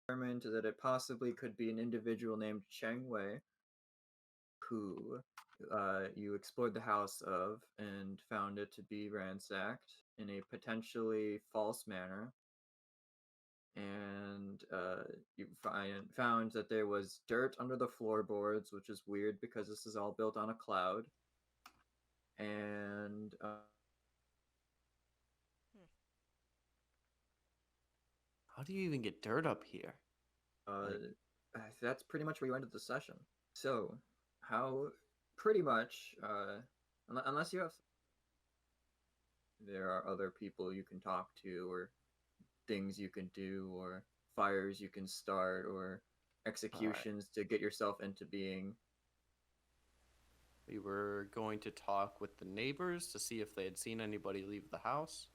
determined that it possibly could be an individual named Cheng Wei, who you explored the house of and found it to be ransacked in a potentially false manner. And you found that there was dirt under the floorboards, which is weird because this is all built on a cloud. And How do you even get dirt up here? that's pretty much where you ended the session. So, how pretty much, unless you have, there are other people you can talk to, or things you can do, or fires you can start, or executions to get yourself into being. We were going to talk with the neighbors to see if they had seen anybody leave the house.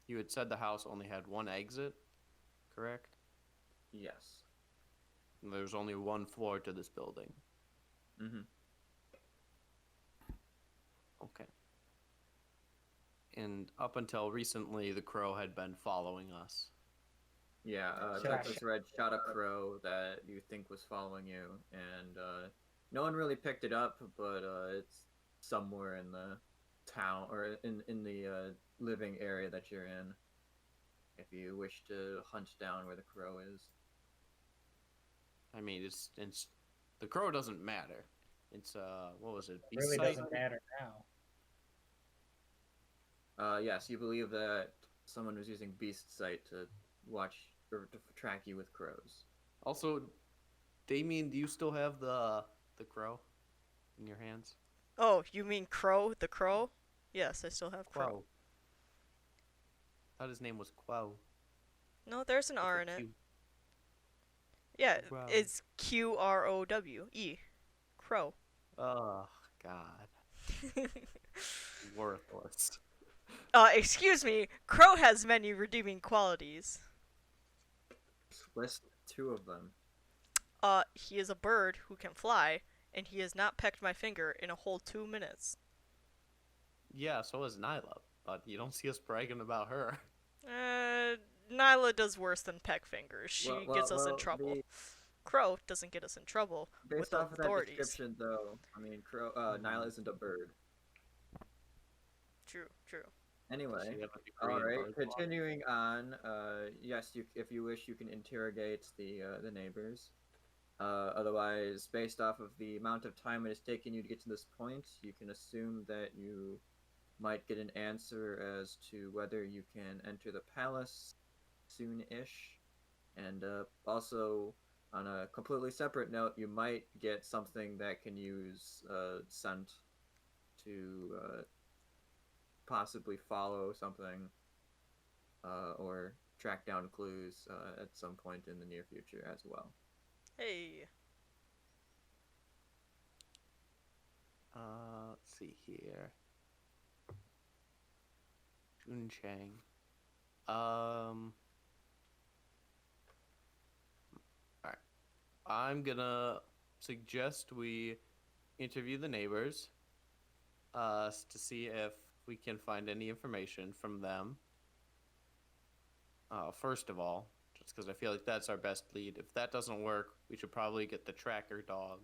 You had said the house only had one exit, correct? Yes. And there's only one floor to this building. Mm-hmm. Okay. And up until recently, the crow had been following us. Yeah, Douglas Red shot a crow that you think was following you, and no one really picked it up, but it's somewhere in the town or in the living area that you're in. If you wish to hunt down where the crow is. I mean, it's the crow doesn't matter. It's what was it? It really doesn't matter now. Yes, you believe that someone was using beast sight to watch or to track you with crows. Also, Damien, do you still have the crow in your hands? Oh, you mean Crow? The Crow? Yes, I still have Crow. Thought his name was Quo. No, there's an R in it. Yeah, it's Qrowe. Crow. Oh, God. Worthless. Excuse me, Crow has many redeeming qualities. List two of them. He is a bird who can fly, and he has not pecked my finger in a whole 2 minutes. Yeah, so is Nyla, but you don't see us bragging about her. Nyla does worse than peck fingers. She gets us in trouble. Crow doesn't get us in trouble with the authorities. Based off of that description, though, I mean, Nyla isn't a bird. True. Anyway, alright, continuing on, yes, if you wish, you can interrogate the neighbors. Otherwise, based off of the amount of time it has taken you to get to this point, you can assume that you might get an answer as to whether you can enter the palace soon-ish. And also, on a completely separate note, you might get something that can use scent to possibly follow something or track down clues at some point in the near future as well. Hey. Let's see here. Chang. Alright. I'm gonna suggest we interview the neighbors to see if we can find any information from them. First of all, just because I feel like that's our best lead. If that doesn't work, we should probably get the tracker dog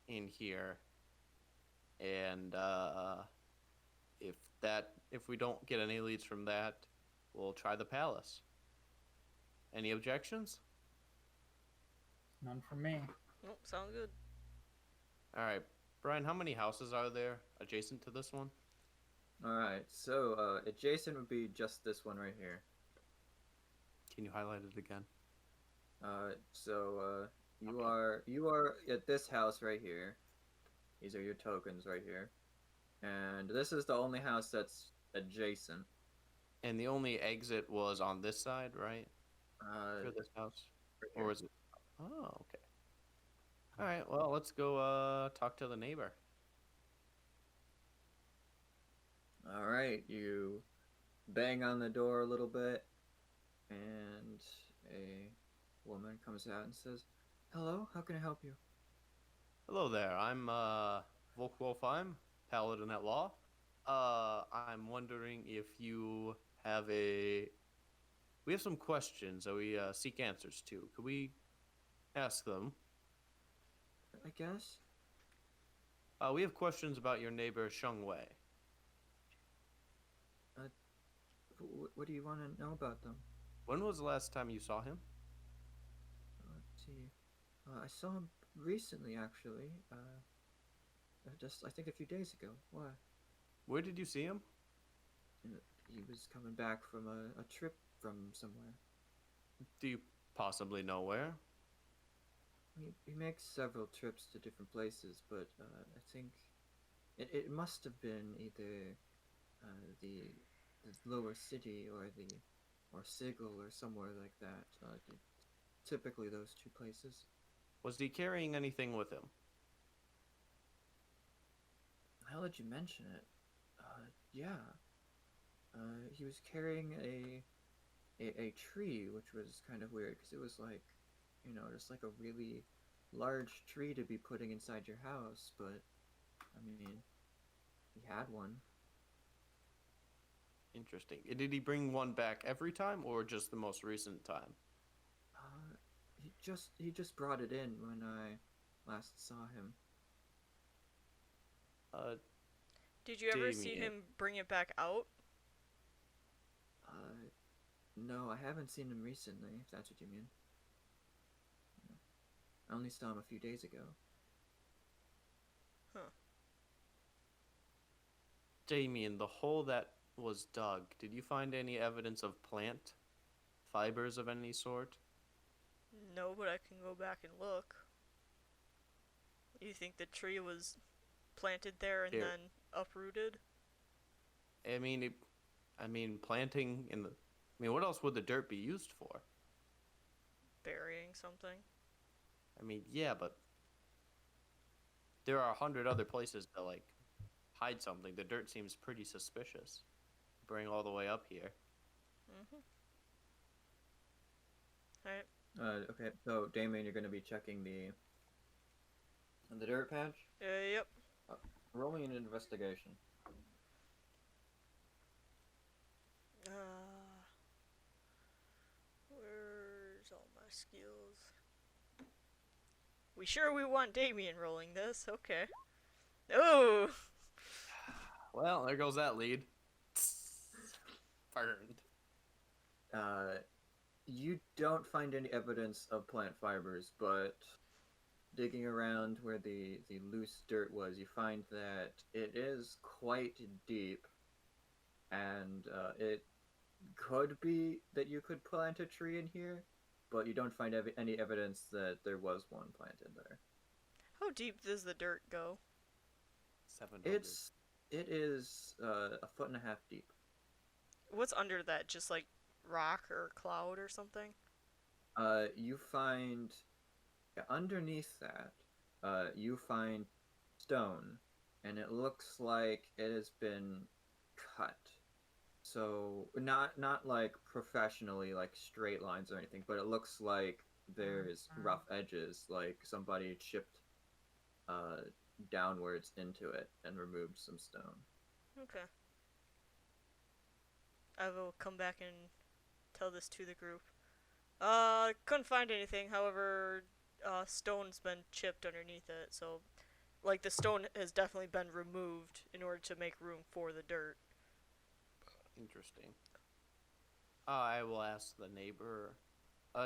in here. And if we don't get any leads from that, we'll try the palace. Any objections? None from me. Nope, sounds good. Alright, Brian, how many houses are there adjacent to this one? Alright, so adjacent would be just this one right here. Can you highlight it again? You are at this house right here. These are your tokens right here. And this is the only house that's adjacent. And the only exit was on this side, right? For this house? Or was it? Oh, okay. Alright, well, let's go talk to the neighbor. Alright, you bang on the door a little bit, and a woman comes out and says, "Hello, how can I help you?" Hello there, I'm Volkwolfheim, Paladin at Law. I'm wondering if you have a we have some questions that we seek answers to. Could we ask them? I guess. We have questions about your neighbor Cheng Wei. What do you want to know about them? When was the last time you saw him? Let's see. I saw him recently, actually. Just I think a few days ago. Why? Where did you see him? He was coming back from a trip from somewhere. Do you possibly know where? He makes several trips to different places, but I think it must have been either the lower city or Sigil or somewhere like that. Typically those two places. Was he carrying anything with him? How did you mention it? Yeah. He was carrying a tree, which was kind of weird because it was like, just like a really large tree to be putting inside your house, but I mean, he had one. Interesting. Did he bring one back every time, or just the most recent time? He just brought it in when I last saw him. Did you ever see him bring it back out? No, I haven't seen him recently, if that's what you mean. I only saw him a few days ago. Huh. Damien, the hole that was dug, did you find any evidence of plant fibers of any sort? No, but I can go back and look. You think the tree was planted there and then uprooted? I mean, planting in the... I mean, what else would the dirt be used for? Burying something. I mean, yeah, but there are 100 other places to, like, hide something. The dirt seems pretty suspicious. Bring all the way up here. Alright. Okay, so Damien, you're going to be checking the dirt patch? Yep. Roll me an investigation. Where's all my skills? We want Damien rolling this. Okay. Oh! Well, there goes that lead. Burned. You don't find any evidence of plant fibers, but digging around where the loose dirt was, you find that it is quite deep, and it could be that you could plant a tree in here, but you don't find any evidence that there was one planted there. How deep does the dirt go? 700. It is 1.5 feet deep. What's under that? Just like rock or cloud or something? You find underneath that, you find stone, and it looks like it has been cut. So not like professionally, like straight lines or anything, but it looks like there's rough edges, like somebody chipped downwards into it and removed some stone. Okay. I will come back and tell this to the group. Couldn't find anything, however, stone's been chipped underneath it, so, like, the stone has definitely been removed in order to make room for the dirt. Interesting. I will ask the neighbor,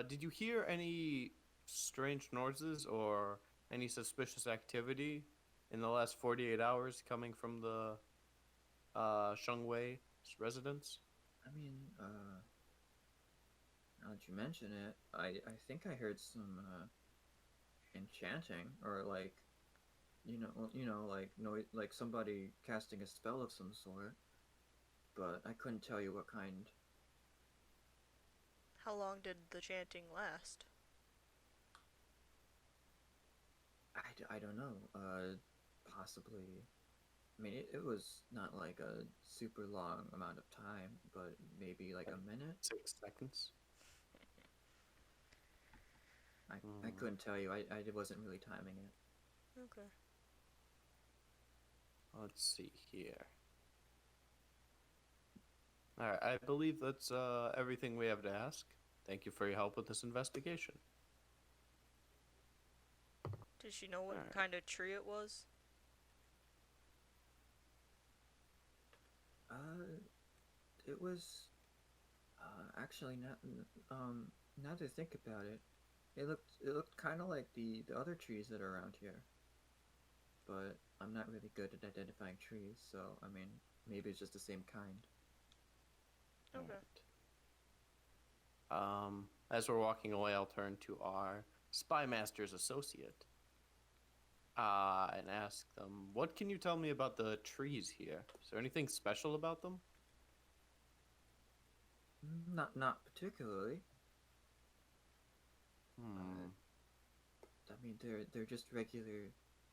did you hear any strange noises or any suspicious activity in the last 48 hours coming from the Cheng Wei residence? I mean, now that you mention it, I think I heard some enchanting, or like, like noise, like somebody casting a spell of some sort, but I couldn't tell you what kind. How long did the chanting last? I don't know. Possibly. I mean, it was not like a super long amount of time, but maybe like a minute? 6 seconds. I couldn't tell you. I wasn't really timing it. Okay. Let's see here. All right, I believe that's everything we have to ask. Thank you for your help with this investigation. Did she know what Alright. kind of tree it was? It was actually not. Now that I think about it, it looked kind of like the other trees that are around here. But I'm not really good at identifying trees, so I mean, maybe it's just the same kind. Okay. As we're walking away, I'll turn to our spy master's associate and ask them, what can you tell me about the trees here? Is there anything special about them? Not particularly. Hmm. I mean, they're just regular.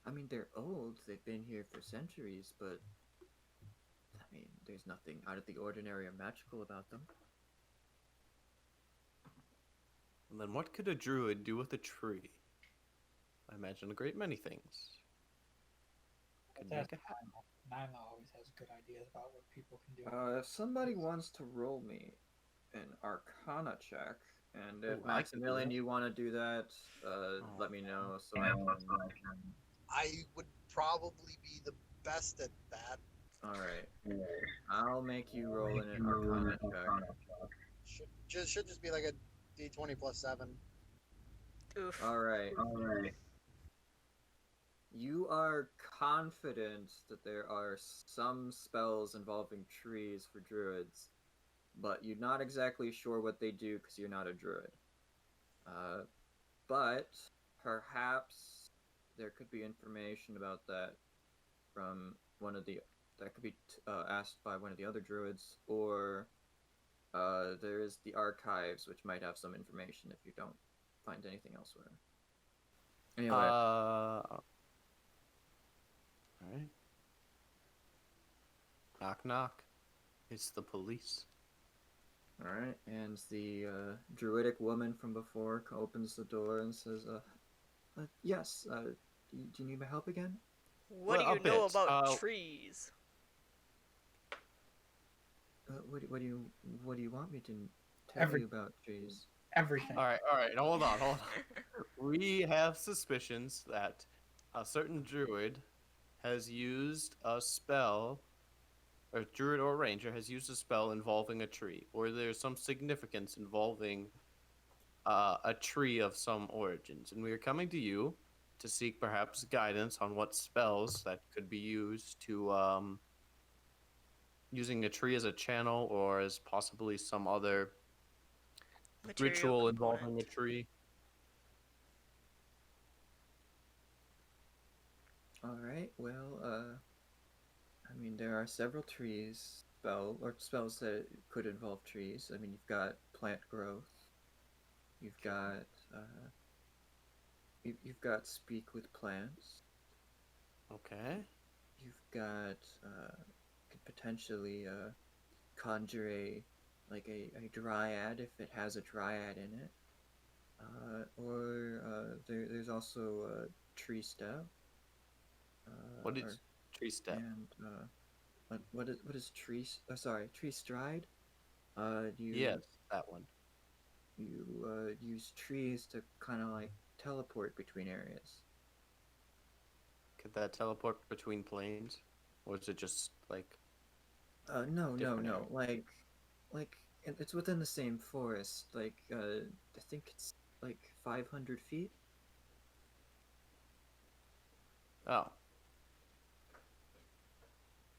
I mean, they're old. They've been here for centuries, but I mean, there's nothing out of the ordinary or magical about them. And then what could a druid do with a tree? I imagine a great many things. Could That's make a hat. Nina always has good ideas about what people can do. If somebody wants to roll me an Arcana check, and if Ooh, I can do Maximilian, that. you want to do that, let me know so I can. I would probably be the best at that. All right, I'll make you roll in an Arcana check. Should just be like a D20 plus 7. Oof. All right. You are confident that there are some spells involving trees for druids, but you're not exactly sure what they do because you're not a druid. But perhaps there could be information about that from one of the that could be asked by one of the other druids, or there is the archives, which might have some information if you don't find anything elsewhere. Anyway. All right. Knock, knock. It's the police. All right, and the druidic woman from before opens the door and says, "Yes. Do you need my help again?" What Well, do you know bit. about trees? What do you want me to tell you about trees? Everything. All right. Hold on. We have suspicions that a certain druid has used a spell, or druid or ranger has used a spell involving a tree, or there's some significance involving a tree of some origins, and we are coming to you to seek perhaps guidance on what spells that could be used to using a tree as a channel or as possibly some other Material ritual component. involving a tree. All right. Well, I mean, there are several spells that could involve trees. I mean, you've got plant growth. You've got you've got speak with plants. Okay. You've got could potentially conjure a dryad if it has a dryad in it. Or there's also tree step. What is tree step? And what is tree? Sorry, tree stride. Yes, that one. You use trees to kind of like teleport between areas. Could that teleport between planes, or is it just like? No. Different Like it's within the same forest. Like I think it's like 500 feet. Oh.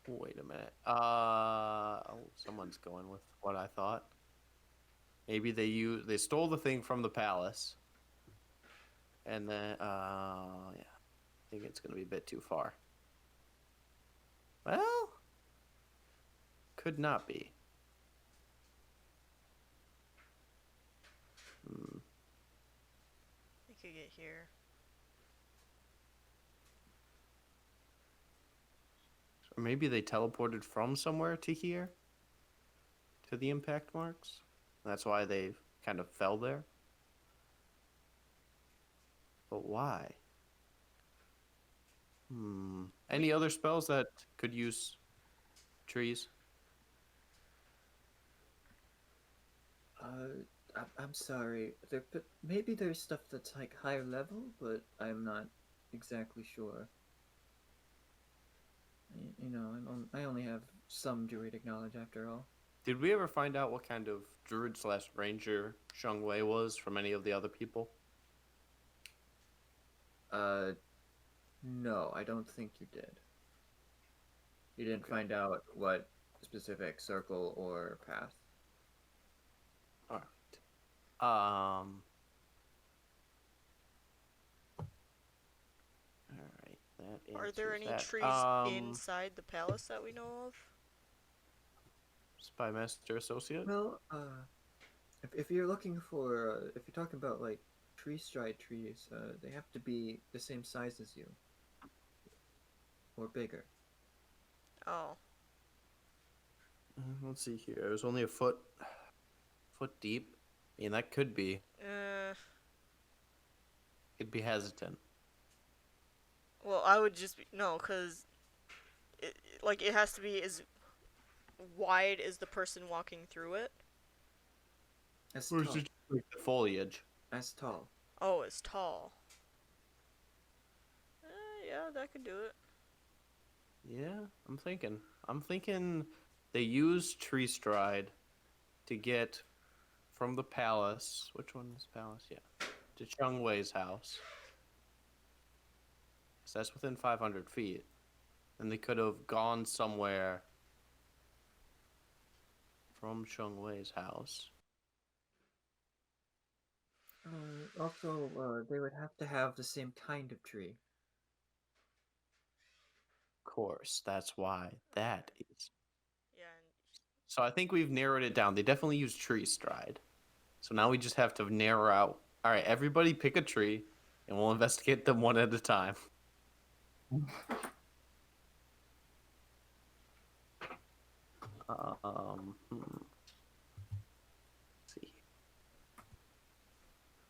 Wait a minute. Oh, someone's going with what I thought. Maybe they stole the thing from the palace, and then yeah, I think it's gonna be a bit too far. Well, could not be. They could get here. Or maybe they teleported from somewhere to here, to the impact marks. That's why they kind of fell there. But why? Any other spells that could use trees? I'm sorry. But maybe there's stuff that's like higher level, but I'm not exactly sure. I only have some druidic knowledge after all. Did we ever find out what kind of druid / ranger Cheng Wei was from any of the other people? No, I don't think you did. You didn't find out what specific circle or path. All right. All right. That Are there any that. trees inside the palace that we know of? Spymaster Associate? Well, if you're looking for, if you're talking about like tree stride trees, they have to be the same size as you, or bigger. Oh. Let's see here. It was only a foot deep. I mean, that could be. Could be hesitant. Well, I would just be no, cause it has to be as wide as the person walking through it. As Or tall. is it like the foliage? As tall. Oh, it's tall. Yeah, that could do it. Yeah, I'm thinking they used tree stride to get from the palace. Which one is palace? Yeah, to Cheng Wei's house. So that's within 500 feet, and they could have gone somewhere from Cheng Wei's house. Also, they would have to have the same kind of tree. Of course, that's why that is. Yeah. So I think we've narrowed it down. They definitely use tree stride. So now we just have to narrow out. All right, everybody pick a tree, and we'll investigate them one at a time. Let's see.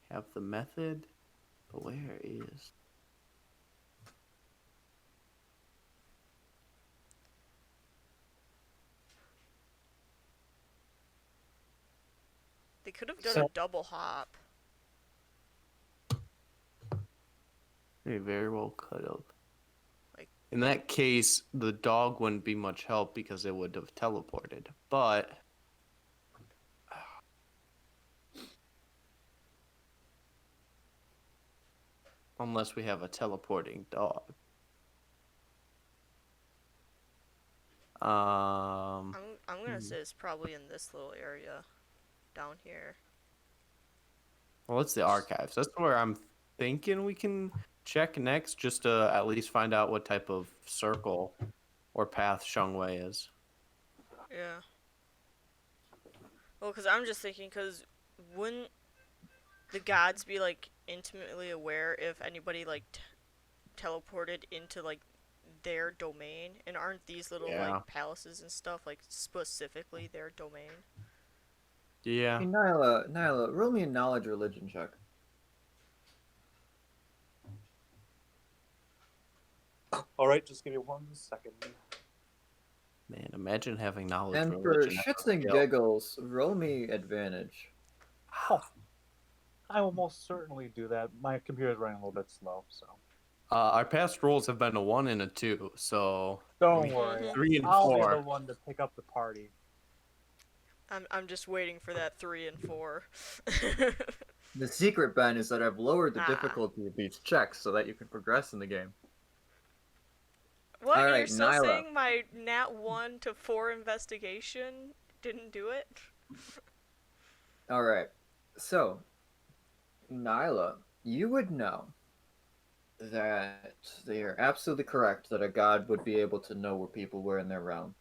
Have the method, but where is? They could have done a double hop. They very well could have. Like, in that case, the dog wouldn't be much help because it would have teleported. But unless we have a teleporting dog. I'm gonna say it's probably in this little area down here. Well, it's the archives. That's where I'm thinking we can check next, just to at least find out what type of circle or path Cheng Wei is. Yeah. Well, because I'm just thinking, because wouldn't the gods be, like, intimately aware if anybody, like, teleported into, like, their domain? And aren't these little, like, palaces and stuff, like, specifically their domain? Yeah. Hey, Nyla, roll me a knowledge religion check. Alright, just give me 1 second. Man, imagine having knowledge. And for shits and giggles, roll me advantage. Oh, I will most certainly do that. My computer's running a little bit slow, so. Our past rolls have been a 1 and a 2, so. Don't worry. 3 and I'll 4. be the one to pick up the party. I'm just waiting for that 3 and 4. The secret, Ben, is that I've lowered the difficulty of these checks so that you can progress in the game. What? All right, You're still Nyla. saying my nat 1 to 4 investigation didn't do it? Alright, so, Nyla, you would know that they are absolutely correct that a god would be able to know where people were in their realm.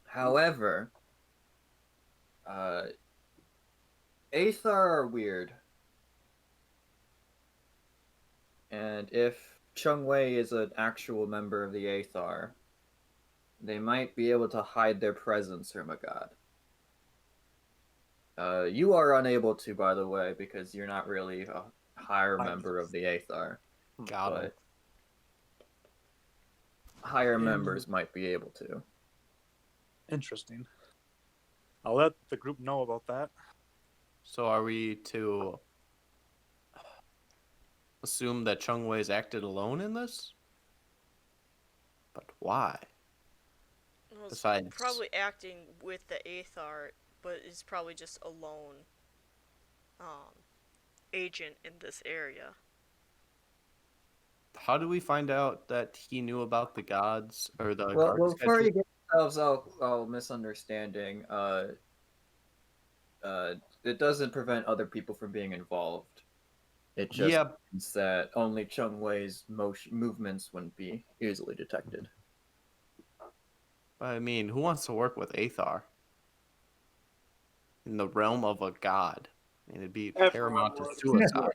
However, Aethar are weird. And if Cheng Wei is an actual member of the Aethar, they might be able to hide their presence from a god. You are unable to, by the way, because you're not really a higher member of the Aethar. Got it. Higher members might be able to. Interesting. I'll let the group know about that. So are we to assume that Cheng Wei's acted alone in this? But why? Well, it's Besides, probably acting with the Aethar, but is probably just a lone agent in this area. how do we find out that he knew about the gods or the Well, guard well, before schedule? you get yourselves all misunderstanding, it doesn't prevent other people from being involved. It just Yeah, means that only Cheng Wei's movements wouldn't be easily detected. I mean, who wants to work with Aethar in the realm of a god? I mean, it'd be paramount to suicide.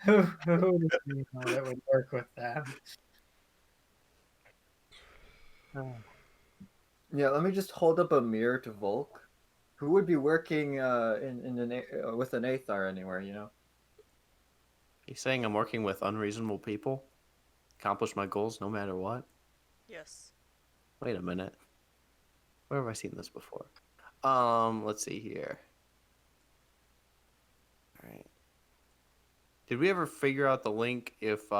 Who does he know that would work with them? Yeah, let me just hold up a mirror to Volk. Who would be working with an Aethar anywhere, you know? He's saying I'm working with unreasonable people, accomplish my goals no matter what. Yes. Wait a minute. Where have I seen this before? Let's see here. All right. Did we ever figure out the link if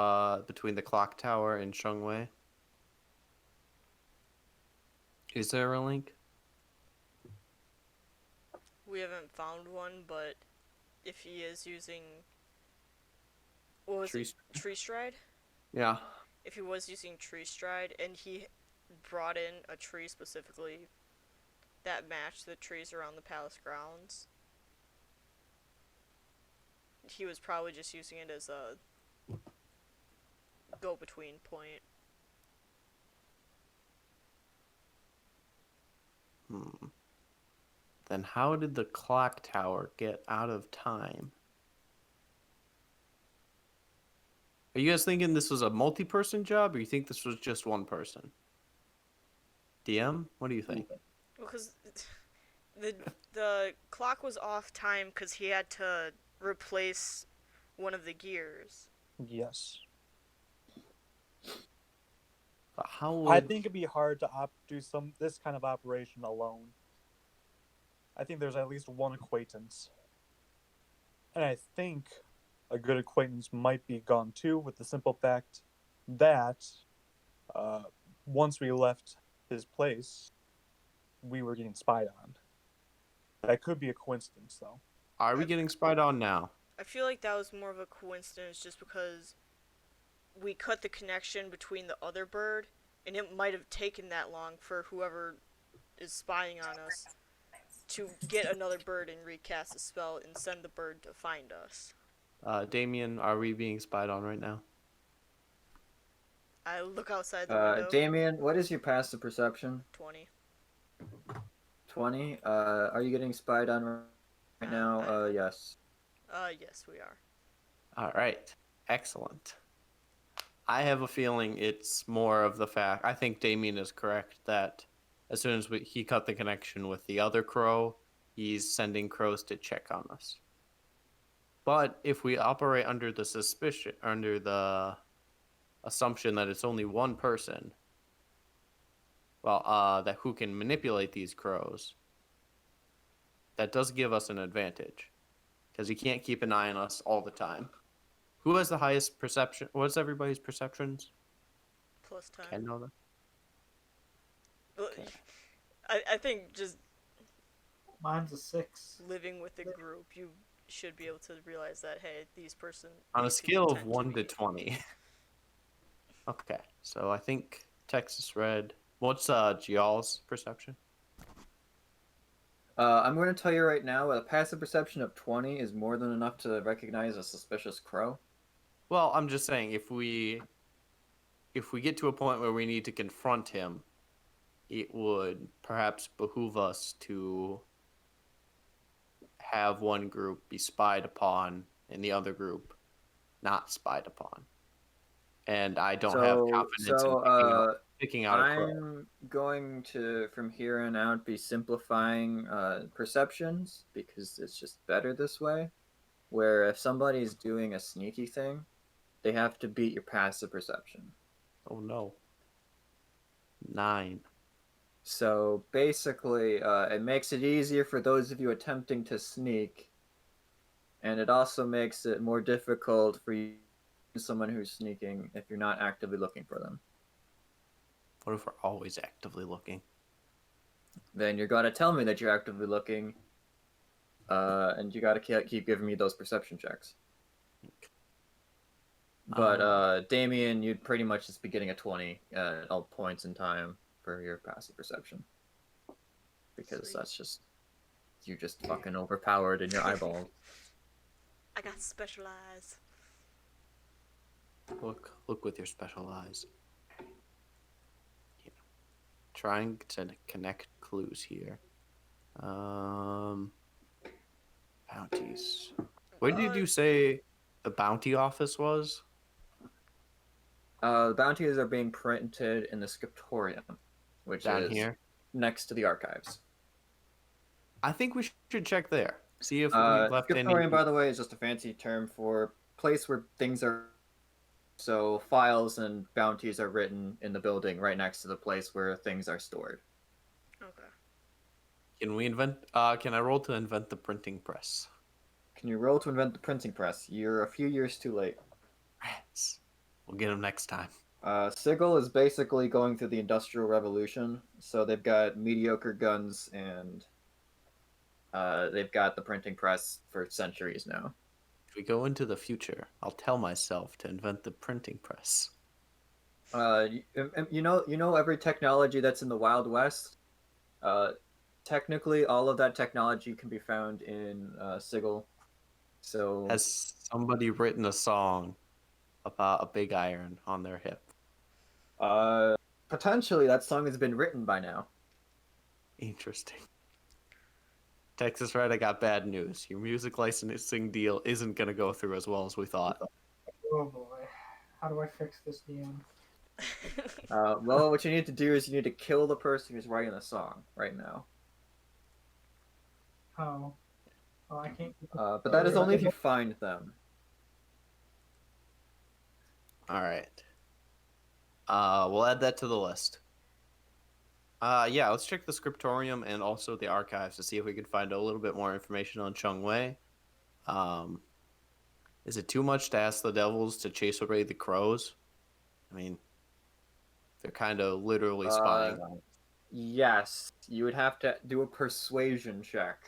between the clock tower and Cheng Wei? Is there a link? We haven't found one, but if he is using, what was Tree it? Tree Stride? Yeah. If he was using Tree Stride and he brought in a tree specifically that matched the trees around the palace grounds, he was probably just using it as a go-between point. Then how did the clock tower get out of time? Are you guys thinking this was a multi-person job, or you think this was just one person? DM, what do you think? Because the clock was off time because he had to replace one of the gears. Yes. But how would... I think it'd be hard to do this kind of operation alone. I think there's at least one acquaintance. And I think a good acquaintance might be gone too, with the simple fact that once we left his place, we were getting spied on. That could be a coincidence, though. Are we getting spied on now? I feel like that was more of a coincidence just because we cut the connection between the other bird, and it might have taken that long for whoever is spying on us to get another bird and recast the spell and send the bird to find us. Damien, are we being spied on right now? I look outside the window. Damien, what is your passive perception? 20. 20. Are you getting spied on right now? Yes. Yes, we are. All right. Excellent. I have a feeling it's more of the fact... I think Damien is correct that as soon as he cut the connection with the other crow, he's sending crows to check on us. But if we operate under the assumption that it's only one person, that who can manipulate these crows, that does give us an advantage, because he can't keep an eye on us all the time. Who has the highest perception? What's everybody's perceptions? Plus 10. Can know that. Okay. I think just Mine's a 6. living with the group, you should be able to realize that, hey, these person On a these scale people of tend 1 to be- 20. Okay, so I think Texas Red. What's Gial's perception? I'm going to tell you right now, a passive perception of 20 is more than enough to recognize a suspicious crow. Well, I'm just saying, if we get to a point where we need to confront him, it would perhaps behoove us to have one group be spied upon and the other group not spied upon. And I don't have confidence in picking out a crow. I'm going to, from here on out, be simplifying perceptions because it's just better this way. Where if somebody's doing a sneaky thing, they have to beat your passive perception. Oh no. 9. So basically, it makes it easier for those of you attempting to sneak and it also makes it more difficult for you, someone who's sneaking, if you're not actively looking for them. What if we're always actively looking? Then you gotta tell me that you're actively looking, and you gotta keep giving me those perception checks. But Damien, you'd pretty much just be getting a 20 at all points in time for your passive perception, because Sweet. that's just you just fucking overpowered in your eyeballs. I got special eyes. Look with your special eyes. Yeah. Trying to connect clues here. Bounties. Where did you say the bounty office was? The bounties are being printed in the scriptorium, which Down is here? next to the archives. I think we should check there. See if we left any. Scriptorium, by the way, is just a fancy term for place where things are. So files and bounties are written in the building right next to the place where things are stored. Okay. Can we invent? Can I roll to invent the printing press? Can you roll to invent the printing press? You're a few years too late. Rats. We'll get them next time. Sigil is basically going through the Industrial Revolution, so they've got mediocre guns and they've got the printing press for centuries now. If we go into the future, I'll tell myself to invent the printing press. You know every technology that's in the Wild West. Technically, all of that technology can be found in Sigil. So Has somebody written a song about a big iron on their hip? Potentially that song has been written by now. Interesting. Texas Red, I got bad news. Your music licensing deal isn't going to go through as well as we thought. Oh boy. How do I fix this DM? Well, what you need to do is you need to kill the person who's writing the song right now. How? Oh, I can't. But that is only if you find them. All right. We'll add that to the list. Yeah, let's check the scriptorium and also the archives to see if we can find a little bit more information on Cheng Wei. Is it too much to ask the devils to chase away the crows? I mean, they're kind of literally spying on us. Yes, you would have to do a persuasion check.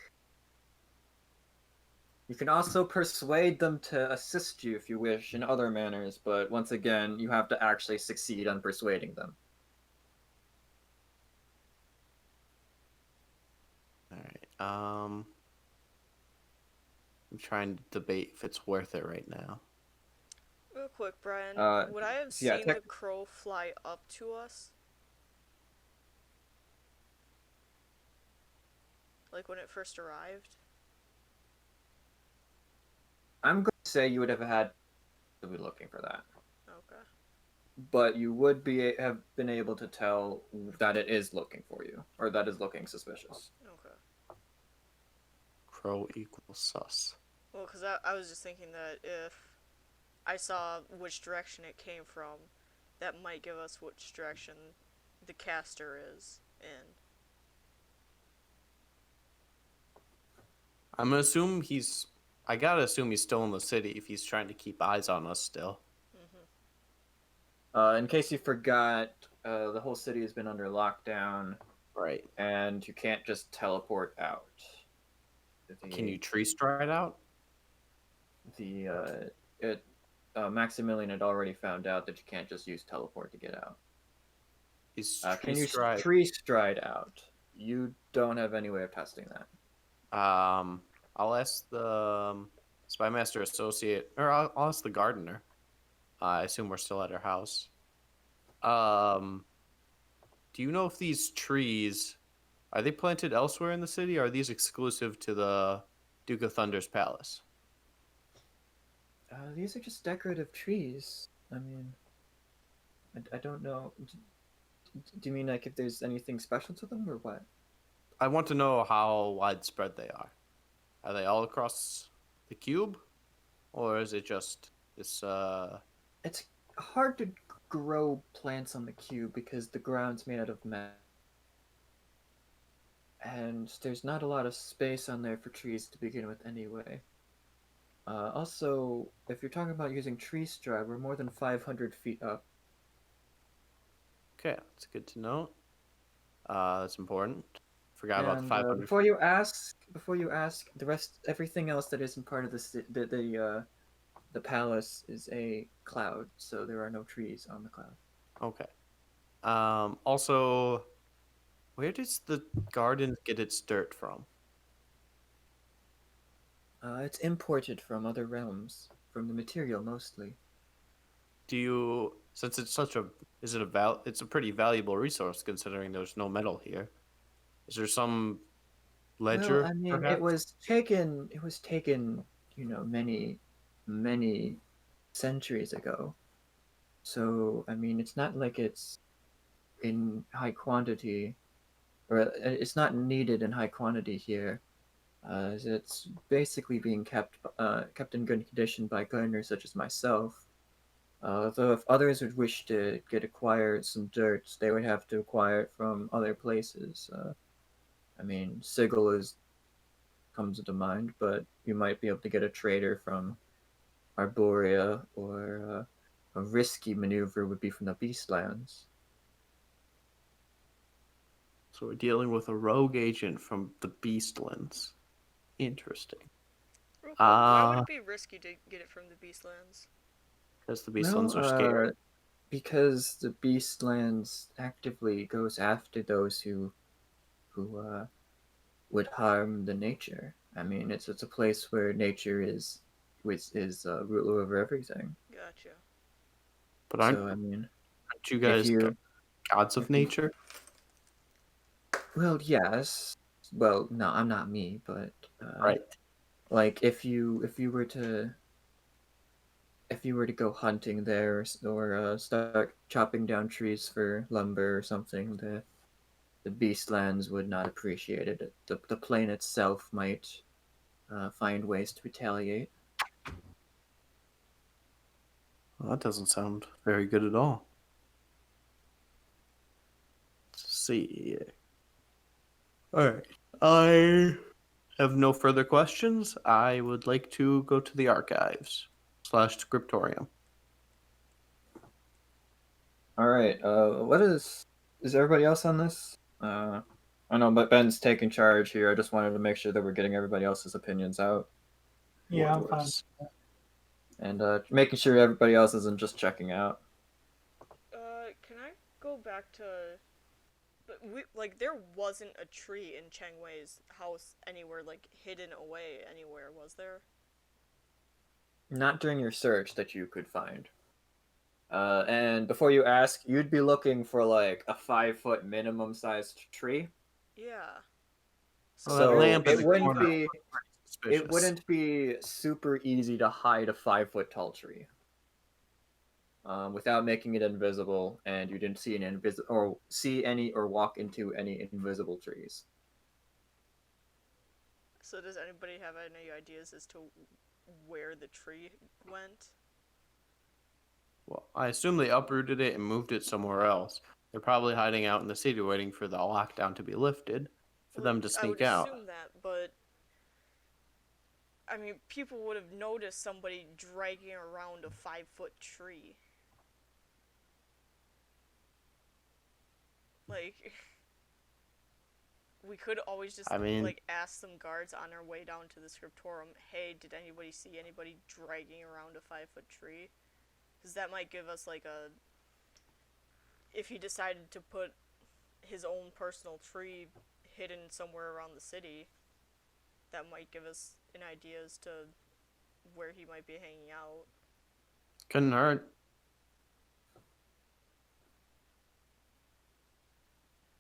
You can also persuade them to assist you if you wish in other manners, but once again, you have to actually succeed on persuading them. All right. I'm trying to debate if it's worth it right now. Real quick, Brian, would I have yeah, seen the crow fly up to us? Like when it first arrived? I'm going to say you would have had to be looking for that. Okay. But you would have been able to tell that it is looking for you, or that is looking suspicious. Okay. Crow equals sus. Well, because I was just thinking that if I saw which direction it came from, that might give us which direction the caster is in. I'm gonna assume I gotta assume he's still in the city if he's trying to keep eyes on us still. In case you forgot, the whole city has been under lockdown. Right. And you can't just teleport out. Can you tree stride out? Maximilian had already found out that you can't just use teleport to get out. Can you tree stride out? You don't have any way of testing that. I'll ask the Spymaster Associate, or I'll ask the gardener. I assume we're still at her house. Do you know if these trees are they planted elsewhere in the city, or are these exclusive to the Duke of Thunder's palace? These are just decorative trees. I mean, I don't know. Do you mean like if there's anything special to them, or what? I want to know how widespread they are. Are they all across the cube, or is it just this? It's hard to grow plants on the cube because the ground's made out of metal, and there's not a lot of space on there for trees to begin with anyway. Also, if you're talking about using tree stride, we're more than 500 feet up. Okay, that's good to know. That's important. Forgot about the And 500. before you ask, the rest, everything else that isn't part of the palace is a cloud, so there are no trees on the cloud. Okay. Also, where does the garden get its dirt from? It's imported from other realms, from the material mostly. Do you, since it's such a, is it it's a pretty valuable resource considering there's no metal here. Is there some Well, ledger, I mean, perhaps? it was taken, many, many centuries ago. So, I mean, it's not like it's in high quantity, or it's not needed in high quantity here. It's basically being kept in good condition by gardeners such as myself. Though if others would wish to acquire some dirt, they would have to acquire it from other places. I mean, Sigil is comes to mind, but you might be able to get a trader from Arborea, or a risky maneuver would be from the Beastlands. So we're dealing with a rogue agent from the Beastlands. Interesting. Real quick, why would it be risky to get it from the Beastlands? Because the Beastlands are scared. Because the Beastlands actively goes after those who would harm the nature. I mean, it's a place where nature is ruler over everything. Gotcha. But aren't you guys gods of nature? Well, yes. Well, no, I'm not me, but right. Like if you were to go hunting there, or start chopping down trees for lumber or something, the Beastlands would not appreciate it. The plane itself might find ways to retaliate. Well, that doesn't sound very good at all. Let's see. All right. I have no further questions. I would like to go to the archives / scriptorium. All right. What is everybody else on this? I know, but Ben's taking charge here. I just wanted to make sure that we're getting everybody else's opinions out. Yeah, I'm fine. And making sure everybody else isn't just checking out. Can I go back to? But there wasn't a tree in Cheng Wei's house anywhere, like hidden away anywhere, was there? Not during your search that you could find. And before you ask, you'd be looking for like a 5-foot minimum sized tree. Yeah. So it wouldn't be super easy to hide a 5-foot tall tree. Without making it invisible, and you didn't see any or walk into any invisible trees. So does anybody have any ideas as to where the tree went? Well, I assume they uprooted it and moved it somewhere else. They're probably hiding out in the city waiting for the lockdown to be lifted for them to sneak out. I would assume that, but I mean, people would have noticed somebody dragging around a 5-foot tree. Like, we could always just ask some guards on our way down to the scriptorium, hey, did anybody see anybody dragging around a 5-foot tree? Because that might give us if he decided to put his own personal tree hidden somewhere around the city, that might give us an idea as to where he might be hanging out. Couldn't hurt.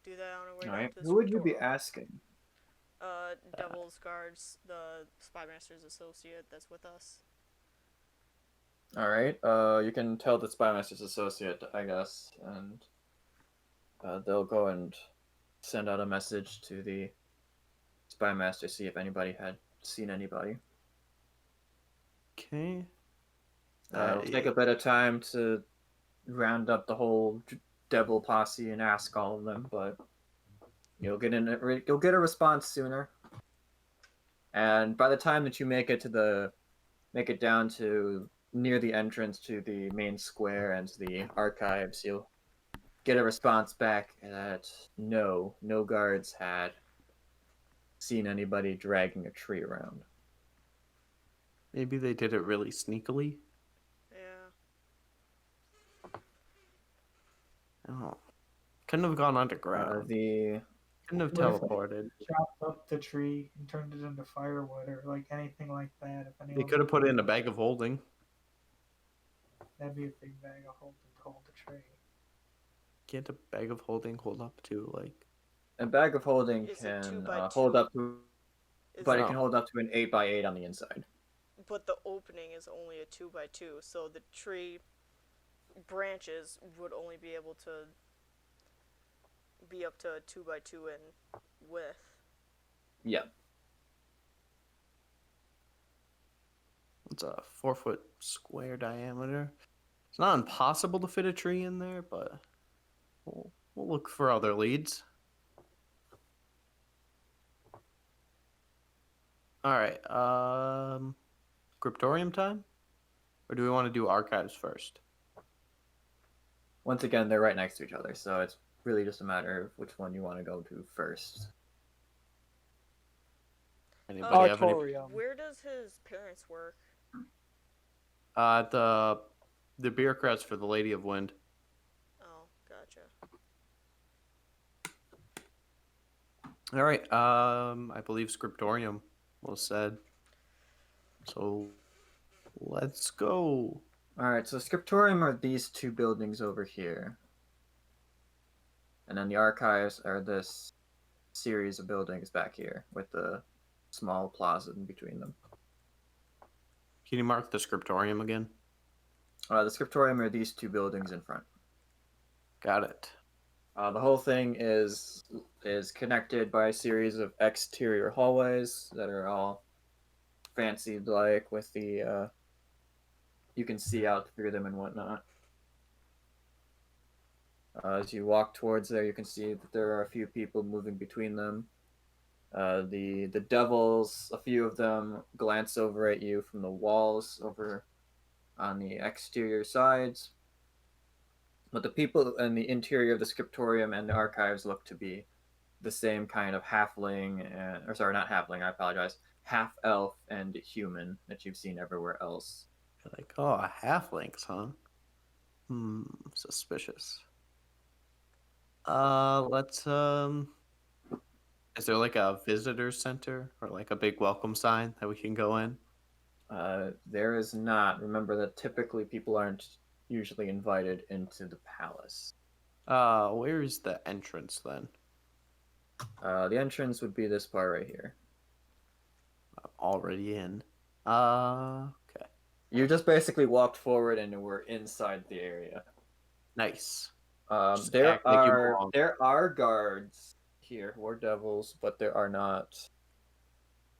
Do that on our way All right. down to the Who would you be scriptorium. asking? Devil's Guards, the Spymaster's associate that's with us. All right. You can tell the Spymaster's associate, I guess, and they'll go and send out a message to the Spymaster, see if anybody had seen anybody. Okay. It'll take a bit of time to round up the whole devil posse and ask all of them, but you'll get a response sooner. And by the time that you make it to the make it down to near the entrance to the main square and the archives, you'll get a response back that no guards had seen anybody dragging a tree around. Maybe they did it really sneakily. Yeah. Oh, couldn't have gone underground. Couldn't have What if they teleported. chopped up the tree and turned it into firewood or like anything like that? If anyone They could have put it in a bag of holding. that'd be a big bag of holding to hold the tree. Can't a bag of holding hold up to like? A bag of holding Is it can 2x2? hold up to, but it Oh. can hold up to an 8x8 on the inside. But the opening is only a 2x2, so the tree branches would only be able to be up to a 2x2 in width. Yeah. It's a 4-foot square diameter. It's not impossible to fit a tree in there, but we'll look for other leads. All right. Scriptorium time? Or do we want to do archives first? Once again, they're right next to each other, so it's really just a matter of which one you want to go to first. Anybody have any? Auditorium. Where does his parents work? The bureaucrats for the Lady of Wind. Oh, gotcha. All right. I believe scriptorium was said. So let's go. Alright, so Scriptorium are these two buildings over here. And then the archives are this series of buildings back here with the small plaza in between them. Can you mark the scriptorium again? The Scriptorium are these two buildings in front. Got it. The whole thing is connected by a series of exterior hallways that are all fancied like with the you can see out through them and whatnot. As you walk towards there, you can see that there are a few people moving between them. The devils, a few of them glance over at you from the walls over on the exterior sides. But the people in the interior of the scriptorium and the archives look to be the same kind of halfling, or sorry, not halfling, I apologize, half elf and human that you've seen everywhere else. Like, oh, halflings, huh? Suspicious. Let's is there like a visitor center or like a big welcome sign that we can go in? There is not. Remember that typically people aren't usually invited into the palace. Where is the entrance then? The entrance would be this part right here. I'm already in. Okay. You just basically walked forward and were inside the area. Nice. There are guards here who are devils, but there are not.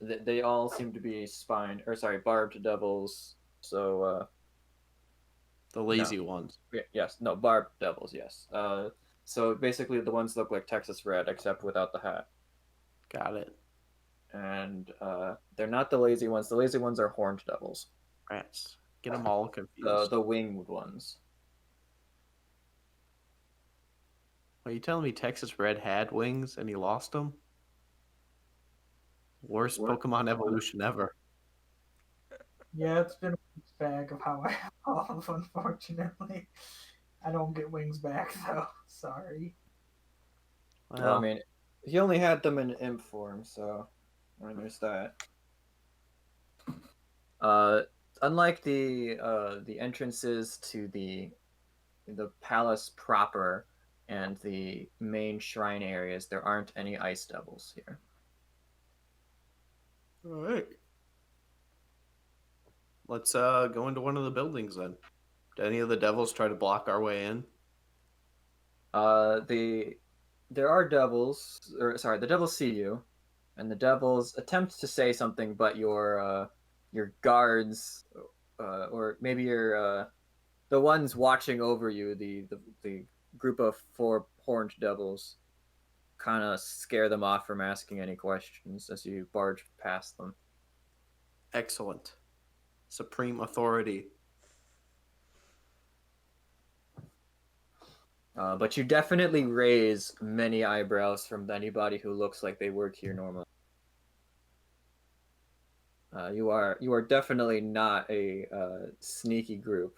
They all seem to be barbed devils. So The lazy ones. Barbed devils. Yes. So basically, the ones look like Texas Red, except without the hat. Got it. And they're not the lazy ones. The lazy ones are horned devils. Rats. Get them all confused. The winged ones. Are you telling me Texas Red had wings and he lost them? Worst Pokemon evolution ever. Yeah, it's been a mixed bag of how I evolve, unfortunately. I don't get wings back though. Sorry. Well, I mean, he only had them in imp form, so I mean, there's that. Unlike the entrances to the palace proper and the main shrine areas, there aren't any ice devils here. All right. Let's go into one of the buildings then. Did any of the devils try to block our way in? There are devils, the devils see you, and the devils attempt to say something, but your guards, or maybe your the ones watching over you, the group of 4 horned devils, kind of scare them off from asking any questions as you barge past them. Excellent. supreme authority. But you definitely raise many eyebrows from anybody who looks like they work here normally. You are definitely not a sneaky group.